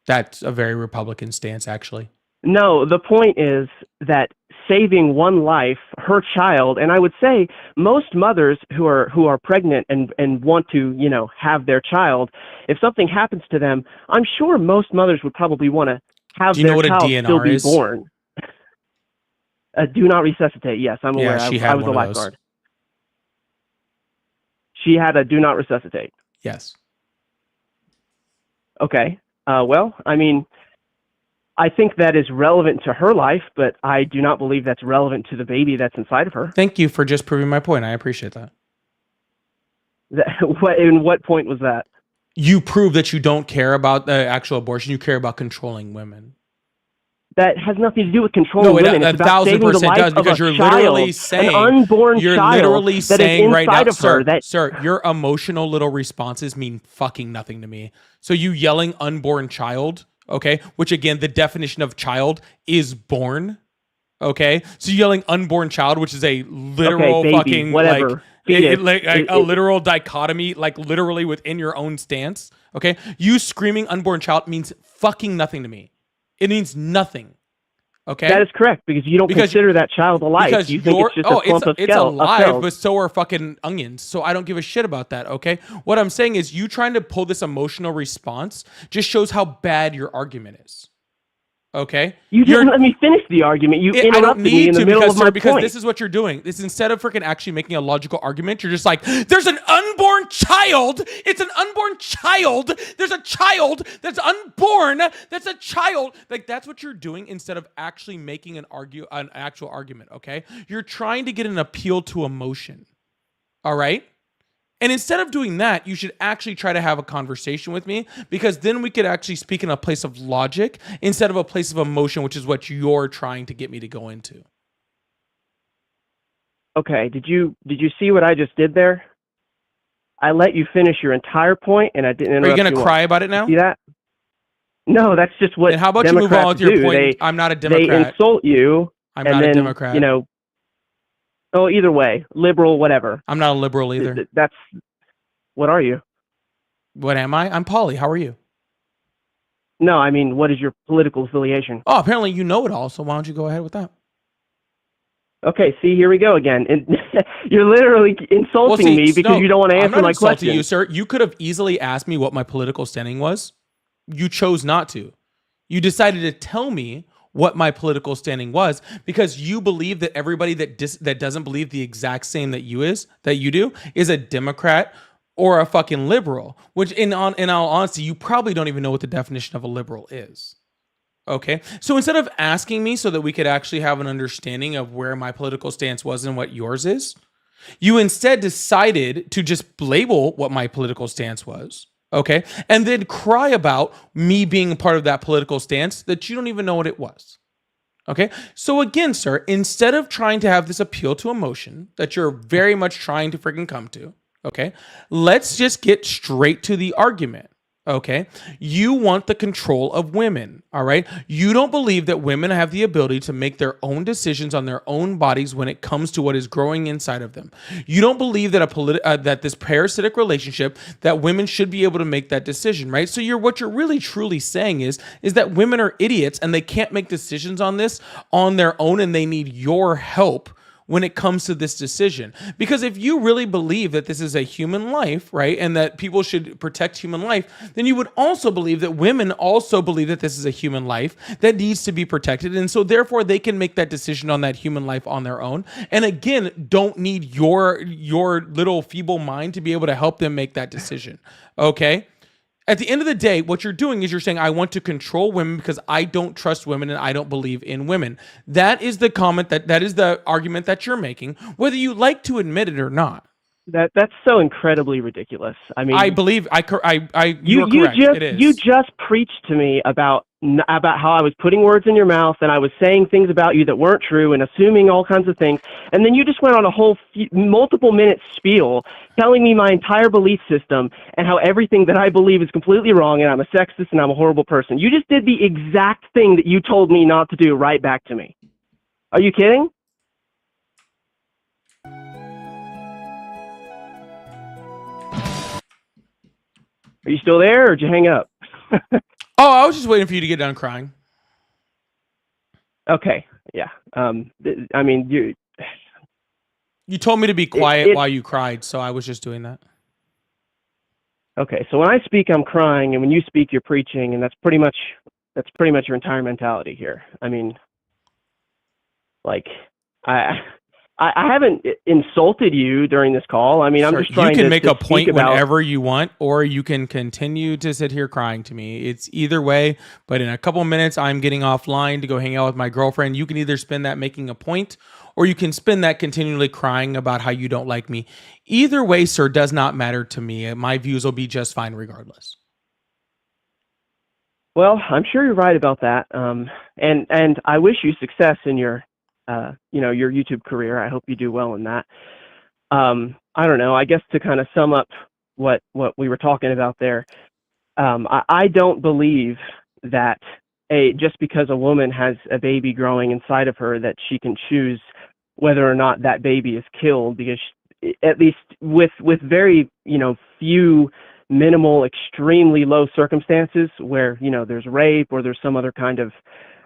That's a very Republican stance, actually. No, the point is that saving one life, her child, and I would say most mothers who are pregnant and want to, have their child, if something happens to them, I'm sure most mothers would probably want to have Do you know their what a child DNR still be is? born. Do not resuscitate. Yes, I'm aware. Yeah, she I had was a one of those. lifeguard. She had a do not resuscitate. Yes. Okay. Well, I mean, I think that is relevant to her life, but I do not believe that's relevant to the baby that's inside of her. Thank you for just proving my point. I appreciate that. In what point was that? You prove that you don't care about the actual abortion. You care about controlling women. That has nothing to do with controlling No, it women. It's about saving the 1,000% life does, of because a you're child, literally saying, an unborn you're child literally that is saying right inside now, of her. That sir, your emotional little responses mean fucking nothing to me. So you yelling unborn child, okay, which again, the definition of child is born, okay? So yelling unborn child, which is a literal baby, fucking, whatever. a literal dichotomy, like literally within your own stance, okay? You screaming unborn child means fucking nothing to me. It means nothing. Okay, that is correct because you don't consider that child alive. Because you think it's just a clump of it's cells. alive, but so are fucking onions. So I don't give a shit about that. Okay, what I'm saying is you trying to pull this emotional response just shows how bad your argument is. Okay, You didn't let me finish the argument. You I don't interrupted me need in the to middle because, of my sir, because point. this is what you're doing. This instead of freaking actually making a logical argument, you're just like, there's an unborn child. It's an unborn child. There's a child that's unborn. That's a child. Like that's what you're doing instead of actually making an actual argument. Okay, you're trying to get an appeal to emotion. All right. And instead of doing that, you should actually try to have a conversation with me because then we could actually speak in a place of logic instead of a place of emotion, which is what you're trying to get me to go into. Okay, did you see what I just did there? I let you finish your entire point, and I didn't interrupt you. Are you going to cry about it now? See that? No, that's just what Then how about Democrats you move on with your do. point? I'm not a Democrat. They insult you. I'm and not then, a Democrat. Either way, liberal, whatever. I'm not a liberal either. That's what are you? What am I? I'm Polly. How are you? No, I mean, what is your political affiliation? Oh, apparently you know it all. So why don't you go ahead with that? Okay, see, here we go again. And you're literally insulting me because you don't want to answer my question. You, sir. You could have easily asked me what my political standing was. You chose not to. You decided to tell me what my political standing was because you believe that everybody that doesn't believe the exact same that you do is a Democrat or a fucking liberal, which in all honesty, you probably don't even know what the definition of a liberal is. Okay. So instead of asking me so that we could actually have an understanding of where my political stance was and what yours is, you instead decided to just label what my political stance was. Okay. And then cry about me being a part of that political stance that you don't even know what it was. Okay. So again, sir, instead of trying to have this appeal to emotion that you're very much trying to freaking come to, okay, let's just get straight to the argument. Okay. You want the control of women. All right. You don't believe that women have the ability to make their own decisions on their own bodies when it comes to what is growing inside of them. You don't believe that that this parasitic relationship, that women should be able to make that decision, right? So what you're really truly saying is that women are idiots and they can't make decisions on this on their own, and they need your help when it comes to this decision. Because if you really believe that this is a human life, right, and that people should protect human life, then you would also believe that women also believe that this is a human life that needs to be protected. And so therefore they can make that decision on that human life on their own. And again, don't need your little feeble mind to be able to help them make that decision. Okay? At the end of the day, what you're doing is you're saying, I want to control women because I don't trust women and I don't believe in women. That is the comment that is the argument that you're making, whether you like to admit it or not. That's so incredibly ridiculous. I mean, I believe you're correct. It is. You just preached to me about how I was putting words in your mouth and I was saying things about you that weren't true and assuming all kinds of things, and then you just went on a whole multiple minute spiel telling me my entire belief system and how everything that I believe is completely wrong and I'm a sexist and I'm a horrible person. You just did the exact thing that you told me not to do right back to me. Are you kidding? Are you still there, or did you hang up? Oh, I was just waiting for you to get done crying. Okay, yeah. I mean, you told me to be quiet while you cried, so I was just doing that. Okay, so when I speak, I'm crying, and when you speak, you're preaching, and that's pretty much your entire mentality here. I mean, like, I haven't insulted you during this call. I mean, I'm just trying to. You can make a point whenever you want, or you can continue to sit here crying to me. It's either way, but in a couple minutes, I'm getting offline to go hang out with my girlfriend. You can either spend that making a point, or you can spend that continually crying about how you don't like me. Either way, sir, does not matter to me. My views will be just fine regardless. Well, I'm sure you're right about that. And I wish you success in your your YouTube career. I hope you do well in that. I don't know. I guess to kind of sum up what we were talking about there, I don't believe that just because a woman has a baby growing inside of her that she can choose whether or not that baby is killed, because at least with very few minimal, extremely low circumstances where there's rape or there's some other kind of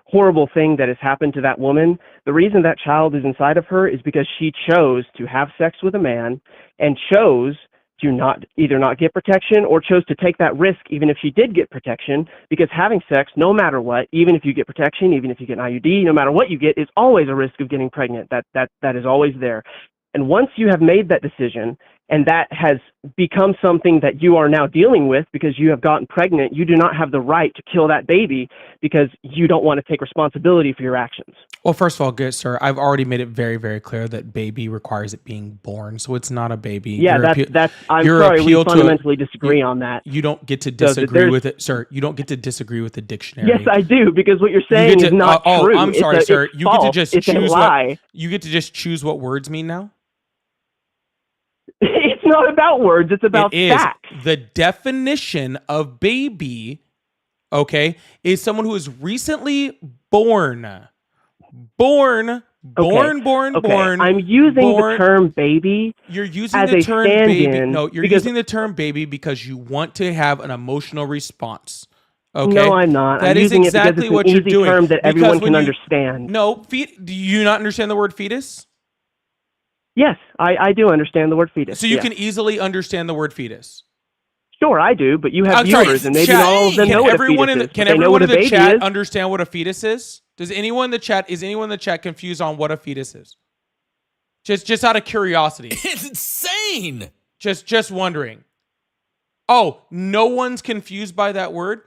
horrible thing that has happened to that woman, the reason that child is inside of her is because she chose to have sex with a man and chose to either not get protection or chose to take that risk even if she did get protection, because having sex, no matter what, even if you get protection, even if you get an IUD, no matter what you get, is always a risk of getting pregnant. That is always there. And once you have made that decision and that has become something that you are now dealing with because you have gotten pregnant, you do not have the right to kill that baby because you don't want to take responsibility for your actions. Well, first of all, good sir, I've already made it very, very clear that baby requires it being born, so it's not a baby. Yeah, I'm sorry, we fundamentally disagree on that. You don't get to disagree with it, sir. You don't get to disagree with the dictionary. Yes, I do, because what you're saying is not true. I'm sorry, sir. You get to just choose what you get to just choose what words mean now. It's not about words, it's about facts. The definition of baby, okay, is someone who is recently born. Born. I'm using the term baby. You're using the term baby. No, you're using the term baby because you want to have an emotional response. Okay? No, I'm not. That I'm is using exactly it because what it's an you're easy doing. term that everyone can understand. No, do you not understand the word fetus? Yes, I do understand the word fetus. So you can easily understand the word fetus. Sure, I do, but you have viewers, and maybe not all of them know what a fetus is. Can everyone in the chat understand what a fetus is? Is anyone in the chat confused on what a fetus is? Just out of curiosity. It's insane. Just wondering. Oh, no one's confused by that word?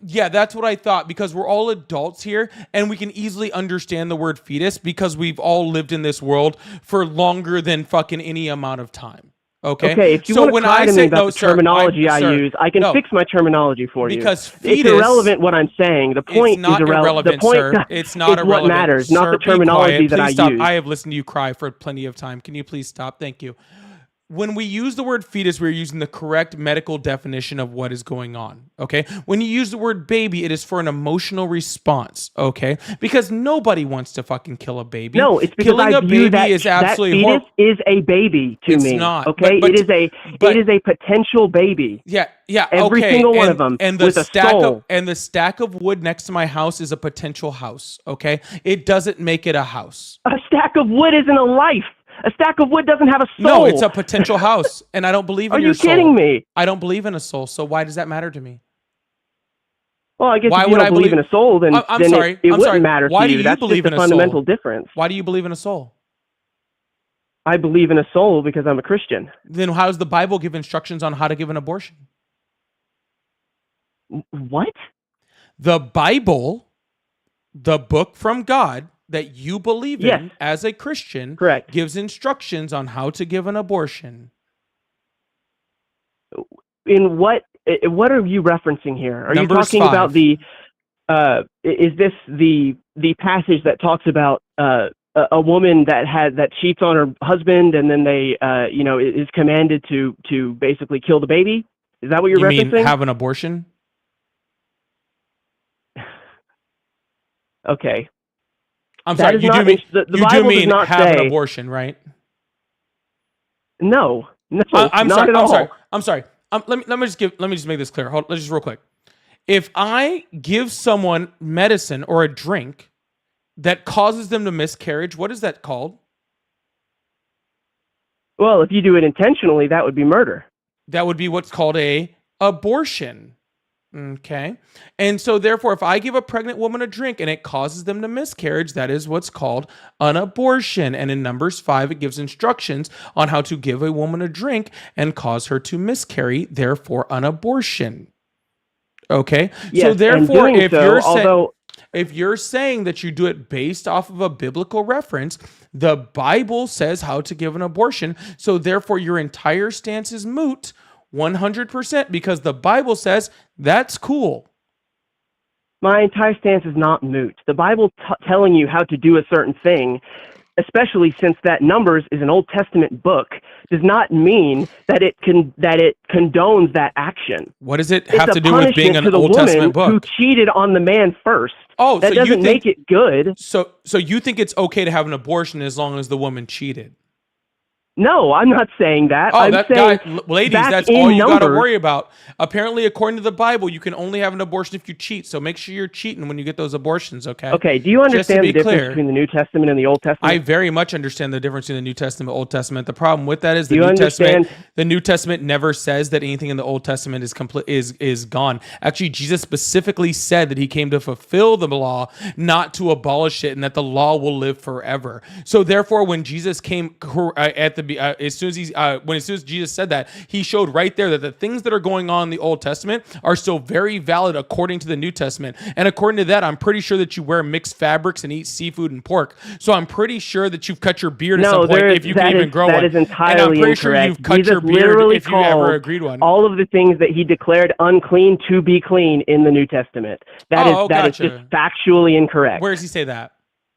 Yeah, that's what I thought, because we're all adults here and we can easily understand the word fetus because we've all lived in this world for longer than fucking any amount of time. Okay. Okay, if you want to cry to me about the terminology I use, I can fix my terminology for you. Because fetus, it's irrelevant what I'm saying. The point is irrelevant. The point sir. It's not irrelevant. What matters, sir, not the terminology that I stop. use. I have listened to you cry for plenty of time. Can you please stop? Thank you. when we use the word fetus, we're using the correct medical definition of what is going on. Okay. When you use the word baby, it is for an emotional response. Okay. Because nobody wants to fucking kill a baby. No, it's because Killing I a view baby that is that absolutely fetus horrible. is a baby to It's me. not. Okay, But it is a potential baby. yeah, Every okay. single one of them and the with a stack soul. of the stack of wood next to my house is a potential house. Okay. It doesn't make it a house. A stack of wood isn't a life. A stack of wood doesn't have a soul. No, it's a potential house. And I don't believe in Are your you soul. kidding me? I don't believe in a soul. So why does that matter to me? Well, I guess Why if you would don't I believe in a soul, then, I'm then sorry. it I'm wouldn't sorry. matter Why to do you. you That's believe just in a a fundamental soul? difference. Why do you believe in a soul? I believe in a soul because I'm a Christian. Then how does the Bible give instructions on how to give an abortion? What? The Bible, the book from God that you believe Yes. in as a Christian, Correct. gives instructions on how to give an abortion. In what are you referencing here? Are Numbers you talking 5. about the is this the passage that talks about a woman that cheats on her husband and then they is commanded to basically kill the baby? Is that what you're You mean referencing? have an abortion? Okay. I'm That sorry. is You not do mean the you do Bible does mean not have an say abortion, right? no, I'm not sorry. at I'm all. sorry. I'm sorry. Let me just make this clear. Let's just real quick. If I give someone medicine or a drink that causes them to miscarriage, what is that called? Well, if you do it intentionally, that would be murder. That would be what's called a abortion. Okay. And so therefore, if I give a pregnant woman a drink and it causes them to miscarriage, that is what's called an abortion. And in Numbers 5, it gives instructions on how to give a woman a drink and cause her to miscarry, therefore an abortion. Okay. Yes, So and therefore, doing so, if you're saying that you do it based off of a biblical reference, the Bible says how to give an abortion. So therefore, your entire stance is moot 100% because the Bible says that's cool. my entire stance is not moot. The Bible telling you how to do a certain thing, especially since that Numbers is an Old Testament book, does not mean that it condones that action. What does it have to do with being an to the Old woman Testament book? who cheated on the man first. Oh, that so doesn't you think make it good. So you think it's okay to have an abortion as long as the woman cheated? No, I'm not saying that. Oh, I'm that saying guy, ladies, back that's in all you got to Numbers- worry about. Apparently, according to the Bible, you can only have an abortion if you cheat. So make sure you're cheating when you get those abortions, okay? Okay, do you Just to understand be the difference clear, between the New Testament and the Old Testament? I very much understand the difference between the New Testament and Old Testament. The problem with that is Do you understand- the New Testament never says that anything in the Old Testament is gone. Actually, Jesus specifically said that he came to fulfill the law, not to abolish it, and that the law will live forever. So therefore, when Jesus came as soon as Jesus said that, he showed right there that the things that are going on in the Old Testament are still very valid according to the New Testament. And according to that, I'm pretty sure that you wear mixed fabrics and eat seafood and pork. So I'm pretty sure that you've cut your beard at some point if you can even grow one. That is entirely and I'm pretty incorrect. sure you've cut Jesus your beard literally if you ever called agreed one. all of the things that he declared unclean to be clean in the New Testament. That is gotcha. just factually incorrect. Where does he say that?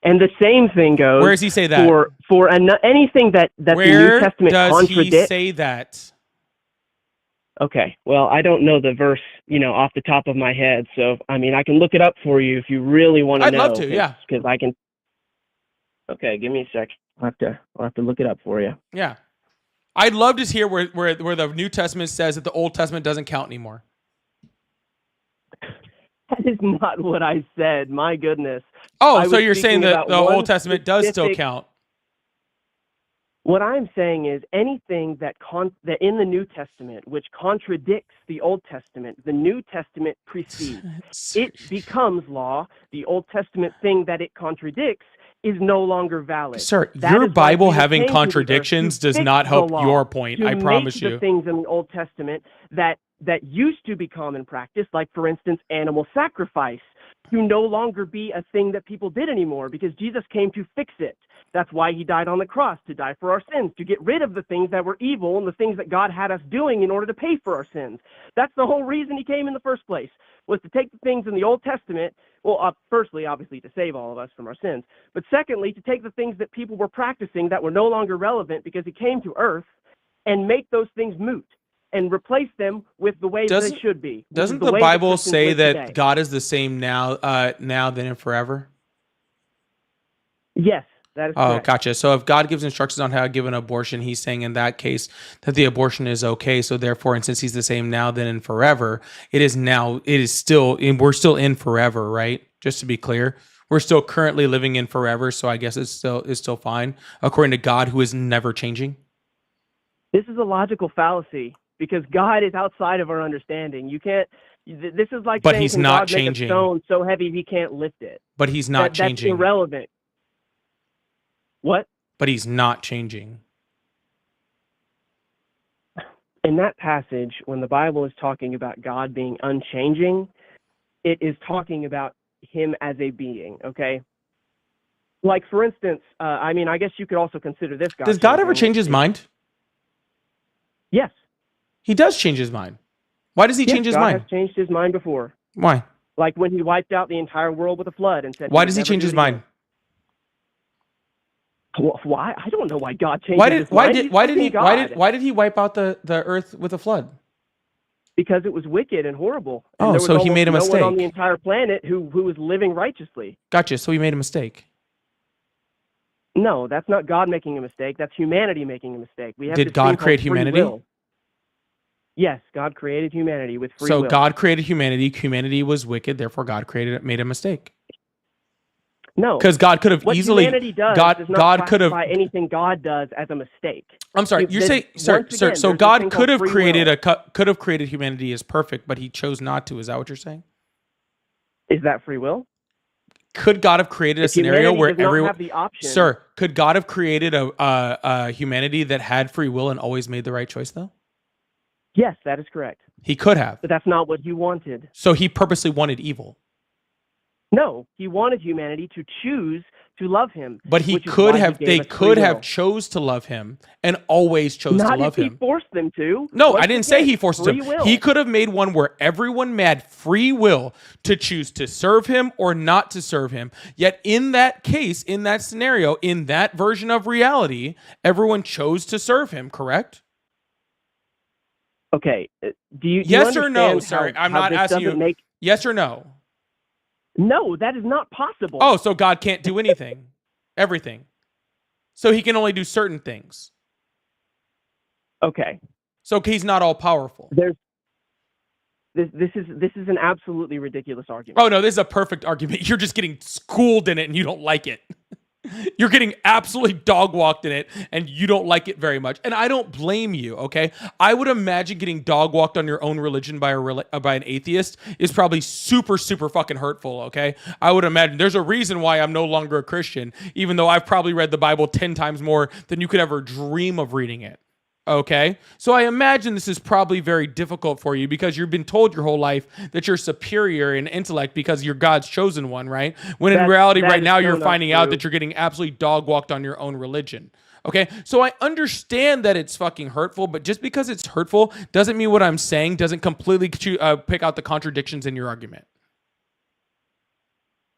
And the same thing goes. Where does he say that? For anything that the New Testament does contradicts. he say that? Okay, well, I don't know the verse, off the top of my head. So, I mean, I can look it up for you if you really want to know. I'd love to, yeah. Because I can. Okay, give me a sec. I'll have to look it up for you. Yeah. I'd love to hear where the New Testament says that the Old Testament doesn't count anymore. That is not what I said. My goodness. Oh, I so was you're saying speaking that about the one Old Testament does still specific- count? What I'm saying is anything that in the New Testament which contradicts the Old Testament, the New Testament precedes. It becomes law. The Old Testament thing that it contradicts is no longer valid. Sir, That your is why Bible Jesus having came to the earth contradictions to does fix not the help law, your point. to I promise make you. the things in the Old Testament that used to be common practice, like, for instance, animal sacrifice, to no longer be a thing that people did anymore because Jesus came to fix it. That's why he died on the cross, to die for our sins, to get rid of the things that were evil and the things that God had us doing in order to pay for our sins. That's the whole reason he came in the first place, was to take the things in the Old Testament, well, firstly, obviously, to save all of us from our sins, but secondly, to take the things that people were practicing that were no longer relevant because he came to earth and make those things moot and replace them with the way they should be. Doesn't the Bible say that God is the same now then and forever? Yes, that is Oh, correct. gotcha. So if God gives instructions on how to give an abortion, he's saying in that case that the abortion is okay. So therefore, and since he's the same now, then, and forever, we're still in forever, right? Just to be clear, we're still currently living in forever. So I guess it's still fine according to God, who is never changing. This is a logical fallacy because God is outside of our understanding. You can't. This is like But saying, he's can not God changing. make a stone so heavy he can't lift it? But he's not changing. That's irrelevant. What? But he's not changing. In that passage, when the Bible is talking about God being unchanging, it is talking about him as a being, okay? Like, for instance, I guess you could also consider this God. Does God ever change his mind? Yes. He does change his mind. Why does he change his mind? God has changed his mind before. Why? Like when he wiped out the entire world with a flood and said... Why does he change his mind? Why? I don't know why God changed his mind. Why did he wipe out the earth with a flood? Because it was wicked and horrible. And Oh, there was so he made a no one on mistake. the entire planet who was living righteously. Gotcha. So he made a mistake. No, that's not God making a mistake. That's humanity making a mistake. We have Did this God thing create called free humanity? will. Yes, God created humanity with free So will. God created humanity. Humanity was wicked. Therefore, God made a mistake. No, because God could have what easily. humanity does does not God could have. classify anything God does as a mistake. I'm sorry. You're saying, sir. So God could have created humanity as perfect, but He chose not to. Is that what you're saying? Is that free will? Could God have created a scenario where everyone, have the option, sir, could God have created a humanity that had free will and always made the right choice, though? Yes, that is correct. He could have. But that's not what He wanted. So He purposely wanted evil. No, He wanted humanity to choose to love Him. But He could have. They could have chose to love Him and always chose to love Him. Not if He forced them to. No, I didn't say He forced them. Will. He could have made one where everyone had free will to choose to serve Him or not to serve Him. Yet in that case, in that scenario, in that version of reality, everyone chose to serve Him. Correct? Okay. Do you? Yes do you or no? understand Sorry, how I'm not this asking you. doesn't Yes or no? No, that is not possible. Oh, so God can't do anything, everything. So He can only do certain things. Okay. So He's not all powerful. This is an absolutely ridiculous argument. Oh no, this is a perfect argument. You're just getting schooled in it and you don't like it. You're getting absolutely dog walked in it and you don't like it very much. And I don't blame you, okay? I would imagine getting dog walked on your own religion by an atheist is probably super, super fucking hurtful, okay? I would imagine there's a reason why I'm no longer a Christian, even though I've probably read the Bible 10 times more than you could ever dream of reading it. Okay, so I imagine this is probably very difficult for you because you've been told your whole life that you're superior in intellect because you're God's chosen one, right? When in reality, right now, you're finding out that you're getting absolutely dog walked on your own religion. Okay, so I understand that it's fucking hurtful, but just because it's hurtful doesn't mean what I'm saying doesn't completely pick out the contradictions in your argument.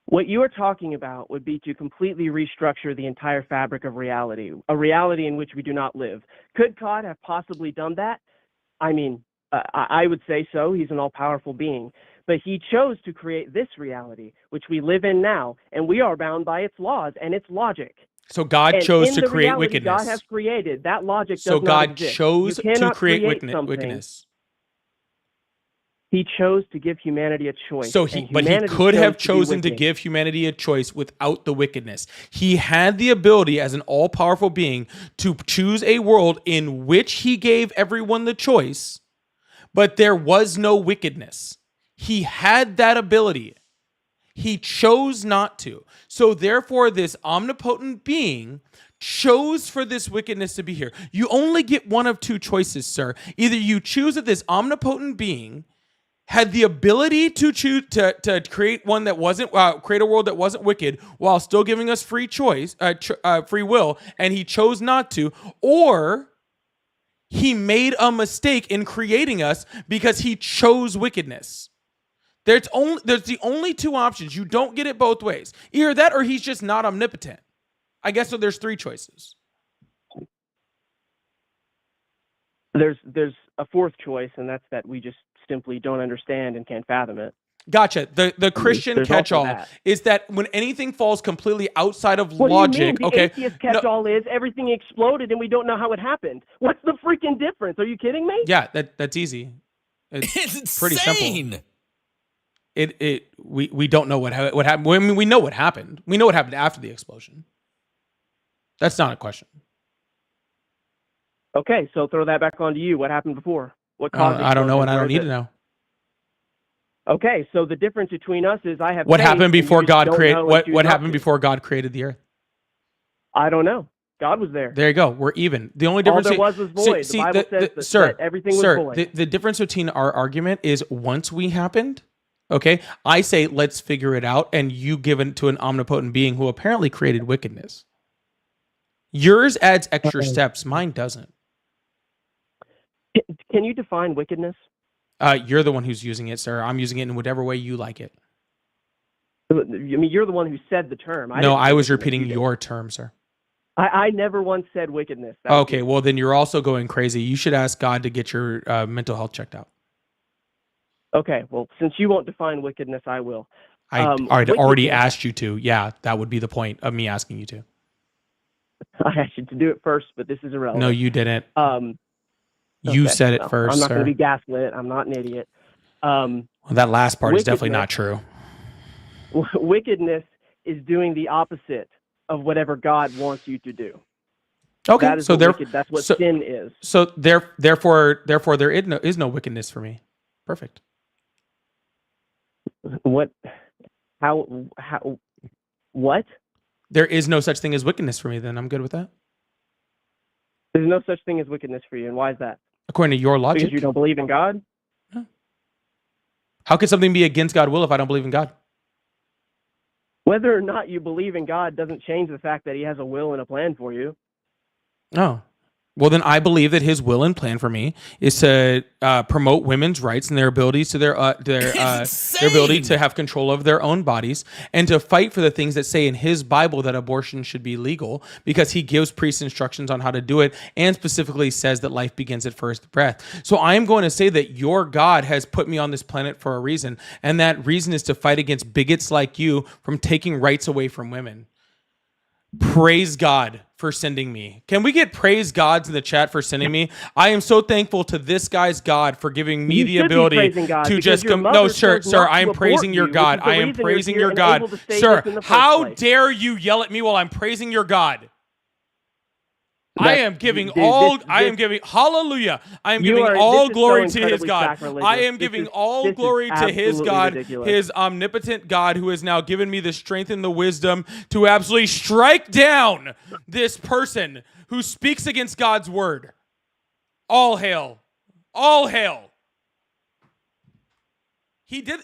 What you are talking about would be to completely restructure the entire fabric of reality, a reality in which we do not live. Could God have possibly done that? I mean, I would say so. He's an all-powerful being. But He chose to create this reality, which we live in now, and we are bound by its laws and its logic. So God chose to create wickedness. God has created that logic. So does not God exist. chose to create something. wickedness. He chose to give humanity a choice. So He could have chosen to give humanity a choice without the wickedness. He had the ability as an all-powerful being to choose a world in which He gave everyone the choice, but there was no wickedness. He had that ability. He chose not to. So therefore, this omnipotent being chose for this wickedness to be here. You only get one of two choices, sir. Either you choose that this omnipotent being had the ability to choose to create one that wasn't create a world that wasn't wicked while still giving us free choice, free will, and He chose not to, or He made a mistake in creating us because He chose wickedness. There's the only two options. You don't get it both ways. Either that or He's just not omnipotent. I guess so. There's three choices. There's a fourth choice, and that's that we just simply don't understand and can't fathom it. Gotcha. The Christian There's also catch-all that. is that when anything falls completely outside of What logic, do you mean? The okay, atheist catch-all is everything exploded and we don't know how it happened. What's the freaking difference? Are you kidding me? yeah, that's easy. It's pretty simple. We don't know what happened. I mean, we know what happened. We know what happened after the explosion. That's not a question. Okay, so throw that back onto you. What happened before? What caused I don't know, and I don't explosion? need to know. Okay, so the difference between us is I have What faith happened and you before just God don't created know and what choose not happened to. before God created the earth? I don't know. God was there. There you go. We're even. The only All difference there was void. The Bible says that everything was void. The difference between our argument is once we happened, okay, I say let's figure it out, and you give it to an omnipotent being who apparently created wickedness. Yours adds extra steps. Mine doesn't. Can you define wickedness? You're the one who's using it, sir. I'm using it in whatever way you like it. I mean, you're the one who said the term. No, I was repeating your term, sir. I never once said wickedness. That Okay, well then you're also going crazy. You should ask God to get your mental health checked out. Okay, well, since you won't define wickedness, I will. I'd already asked you to. Yeah, that would be the point of me asking you to. I asked you to do it first, but this is irrelevant. No, you didn't. You Okay, said it well, first, I'm not sir. going to be gaslit. I'm not an idiot. Well, that last part is definitely not true. Wickedness is doing the opposite of whatever God wants you to do. Okay, that is so that's what sin is. So therefore there is no wickedness for me. Perfect. What? How? What? There is no such thing as wickedness for me. Then I'm good with that. There's no such thing as wickedness for you, and why is that? According to your logic. Because you don't believe in God? How could something be against God's will if I don't believe in God? Whether or not you believe in God doesn't change the fact that he has a will and a plan for you. Oh. Well, then I believe that his will and plan for me is to promote women's rights and their abilities to their ability to have control of their own bodies, and to fight for the things that say in his Bible that abortion should be legal, because he gives priests instructions on how to do it, and specifically says that life begins at first breath. So I am going to say that your God has put me on this planet for a reason, and that reason is to fight against bigots like you from taking rights away from women. Praise God for sending me. Can we get praise gods in the chat for sending me? I am so thankful to this guy's God for giving me the ability to just come. No, sir, I am praising your God. I am praising your God. Sir, how dare you yell at me while I'm praising your God? I am giving hallelujah. I am giving all glory to his God. I am giving all glory to his God, his omnipotent God, who has now given me the strength and the wisdom to absolutely strike down this person who speaks against God's word. All hail. All hail. He did,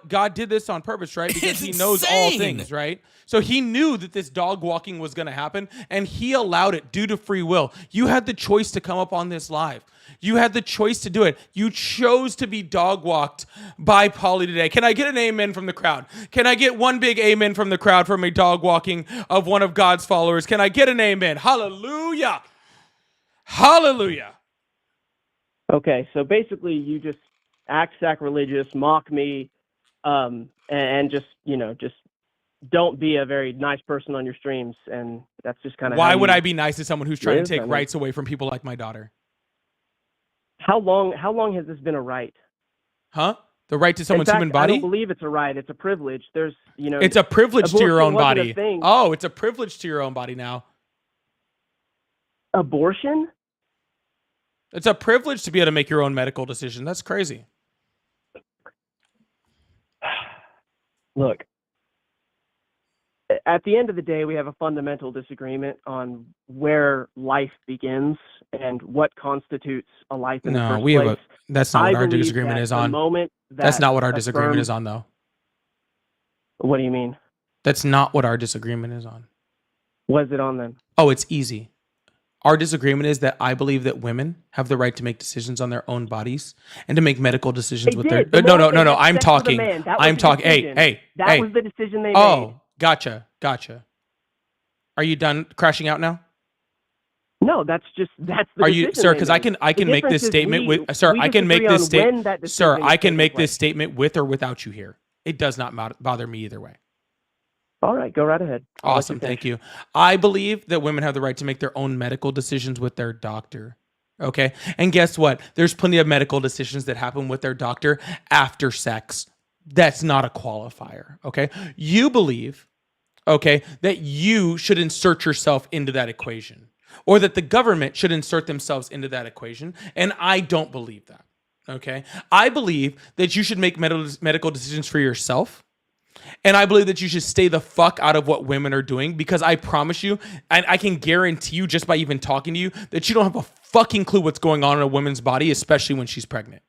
God did this on purpose, right? Because he knows all things, right? So he knew that this dog walking was going to happen, and he allowed it due to free will. You had the choice to come up on this live. You had the choice to do it. You chose to be dog walked by Polly today. Can I get an amen from the crowd? Can I get one big amen from the crowd from a dog walking of one of God's followers? Can I get an amen? Hallelujah. Hallelujah. Okay, so basically you just act sacrilegious, mock me, and just don't be a very nice person on your streams, and that's just kind of why would I be nice to someone who's trying to take rights away from people like my daughter? How long has this been a right? Huh? The right to someone's human body? I don't believe it's a right. It's a privilege. It's a privilege to your own body. Oh, it's a privilege to your own body now. Abortion? It's a privilege to be able to make your own medical decision. That's crazy. Look, at the end of the day, we have a fundamental disagreement on where life begins and what constitutes a life in the first place. That's not what our disagreement is on. That's not what our disagreement is on, though. What do you mean? That's not what our disagreement is on. What is it on then? Oh, it's easy. Our disagreement is that I believe that women have the right to make decisions on their own bodies and to make medical decisions with their. No. I'm talking. I'm talking. Hey. That was the decision they made. Oh, gotcha. Are you done crashing out now? No, that's the Are you, decision sir? they Because made. I The can make difference this is statement we- with, sir. we I can make disagree this on when statement, that sir. decision I is can taking make place. this statement with or without you here. It does not bother me either way. All right, go right ahead. I'll let Awesome, finish. thank you. I believe that women have the right to make their own medical decisions with their doctor. Okay, and guess what? There's plenty of medical decisions that happen with their doctor after sex. That's not a qualifier. Okay, you believe, okay, that you should insert yourself into that equation, or that the government should insert themselves into that equation, and I don't believe that. Okay, I believe that you should make medical decisions for yourself. And I believe that you should stay the fuck out of what women are doing, because I promise you, and I can guarantee you just by even talking to you, that you don't have a fucking clue what's going on in a woman's body, especially when she's pregnant.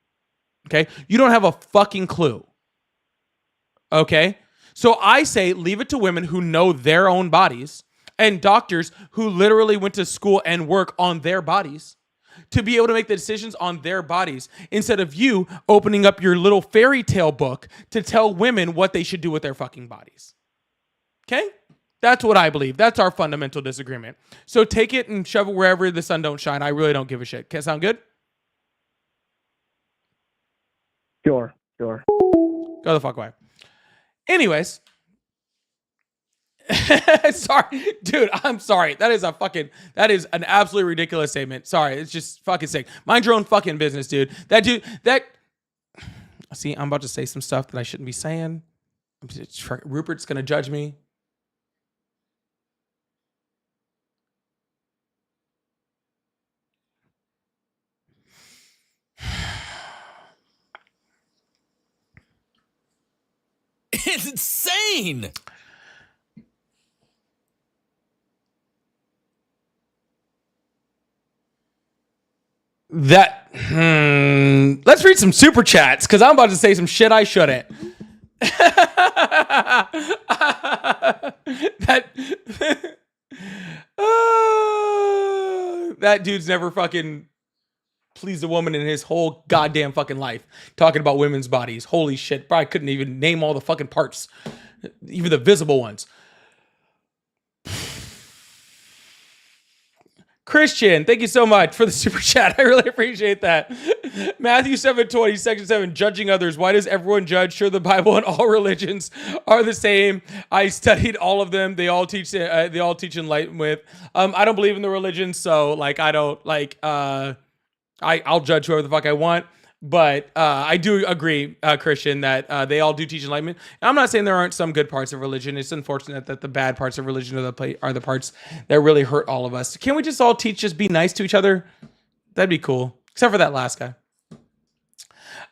Okay? You don't have a fucking clue. Okay? So I say leave it to women who know their own bodies and doctors who literally went to school and work on their bodies to be able to make the decisions on their bodies, instead of you opening up your little fairy tale book to tell women what they should do with their fucking bodies. Okay? That's what I believe. That's our fundamental disagreement. So take it and shove it wherever the sun don't shine. I really don't give a shit. Can that sound good? Sure. Go the fuck away. Anyways. Sorry, dude. I'm sorry. That is an absolutely ridiculous statement. Sorry, it's just fucking sick. Mind your own fucking business, dude. See, I'm about to say some stuff that I shouldn't be saying. Rupert's gonna judge me. It's insane. Let's read some super chats, because I'm about to say some shit I shouldn't. That dude's never fucking pleased a woman in his whole goddamn fucking life. Talking about women's bodies. Holy shit. Probably couldn't even name all the fucking parts, even the visible ones. Christian, thank you so much for the super chat. I really appreciate that. Matthew 7:20, section 7, judging others. Why does everyone judge? Sure, the Bible and all religions are the same. I studied all of them. They all teach enlightenment with. I don't believe in the religion, so like I don't like I'll judge whoever the fuck I want. But I do agree, Christian, that they all do teach enlightenment. And I'm not saying there aren't some good parts of religion. It's unfortunate that the bad parts of religion are the parts that really hurt all of us. Can we just all just be nice to each other? That'd be cool. Except for that last guy.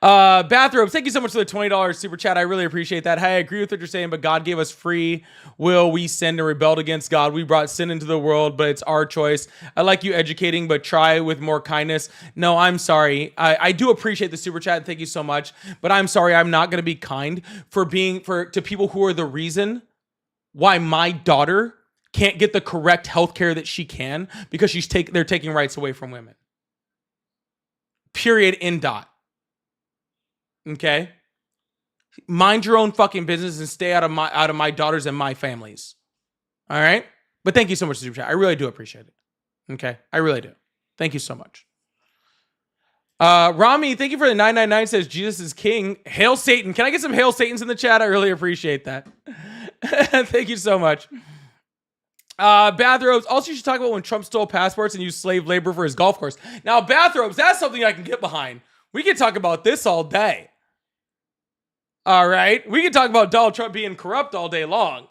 Bathrobes, thank you so much for the $20 super chat. I really appreciate that. Hey, I agree with what you're saying, but God gave us free will. We sinned and rebelled against God. We brought sin into the world, but it's our choice. I like you educating, but try with more kindness. No, I'm sorry. I do appreciate the super chat. Thank you so much. But I'm sorry, I'm not going to be kind to people who are the reason why my daughter can't get the correct health care that she can, because they're taking rights away from women. Period. End dot. Okay, mind your own fucking business and stay out of my daughters and my families. All right, but thank you so much, super chat. I really do appreciate it. Okay, I really do. Thank you so much. Rami, thank you for the 999. Says Jesus is king. Hail Satan. Can I get some hail Satans in the chat? I really appreciate that. Thank you so much. Bathrobes. Also, you should talk about when Trump stole passports and used slave labor for his golf course. Now, bathrobes. That's something I can get behind. We can talk about this all day. All right. We can talk about Donald Trump being corrupt all day long.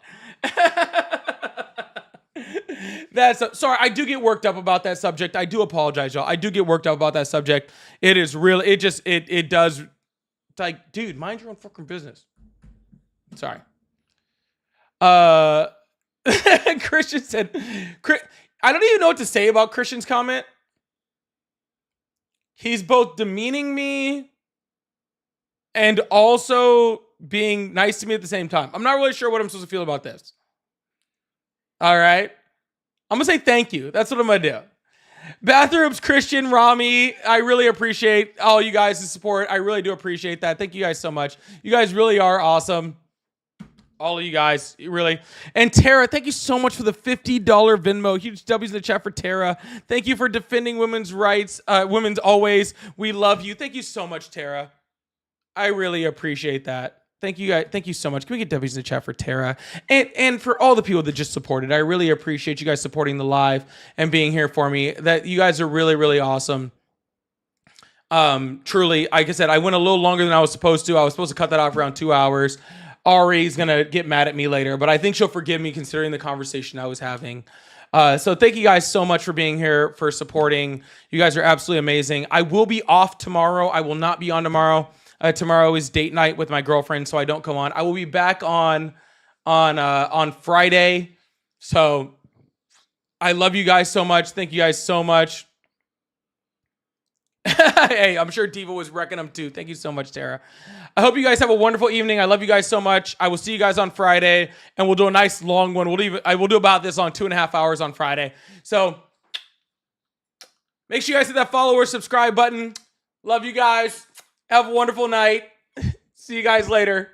Sorry, I do get worked up about that subject. I do apologize, y'all. I do get worked up about that subject. It is really, it does, like, dude, mind your own fucking business. Sorry. Christian said, I don't even know what to say about Christian's comment. He's both demeaning me and also being nice to me at the same time. I'm not really sure what I'm supposed to feel about this. All right. I'm going to say thank you. That's what I'm going to do. Bathrobes, Christian, Rami, I really appreciate all you guys' support. I really do appreciate that. Thank you guys so much. You guys really are awesome. All of you guys, really. And Tara, thank you so much for the $50 Venmo. Huge W's in the chat for Tara. Thank you for defending women's rights. Women's always. We love you. Thank you so much, Tara. I really appreciate that. Thank you guys. Thank you so much. Can we get W's in the chat for Tara? And for all the people that just supported. I really appreciate you guys supporting the live and being here for me. That you guys are really, really awesome. Truly, like I said, I went a little longer than I was supposed to. I was supposed to cut that off around 2 hours. Ari's gonna get mad at me later, but I think she'll forgive me considering the conversation I was having. So thank you guys so much for being here, for supporting. You guys are absolutely amazing. I will be off tomorrow. I will not be on tomorrow. Tomorrow is date night with my girlfriend, so I don't come on. I will be back on Friday. So I love you guys so much. Thank you guys so much. Hey, I'm sure Diva was wrecking them too. Thank you so much, Tara. I hope you guys have a wonderful evening. I love you guys so much. I will see you guys on Friday, and we'll do a nice long one. I will do about this on 2.5 hours on Friday. So make sure you guys hit that follow or subscribe button. Love you guys. Have a wonderful night. See you guys later.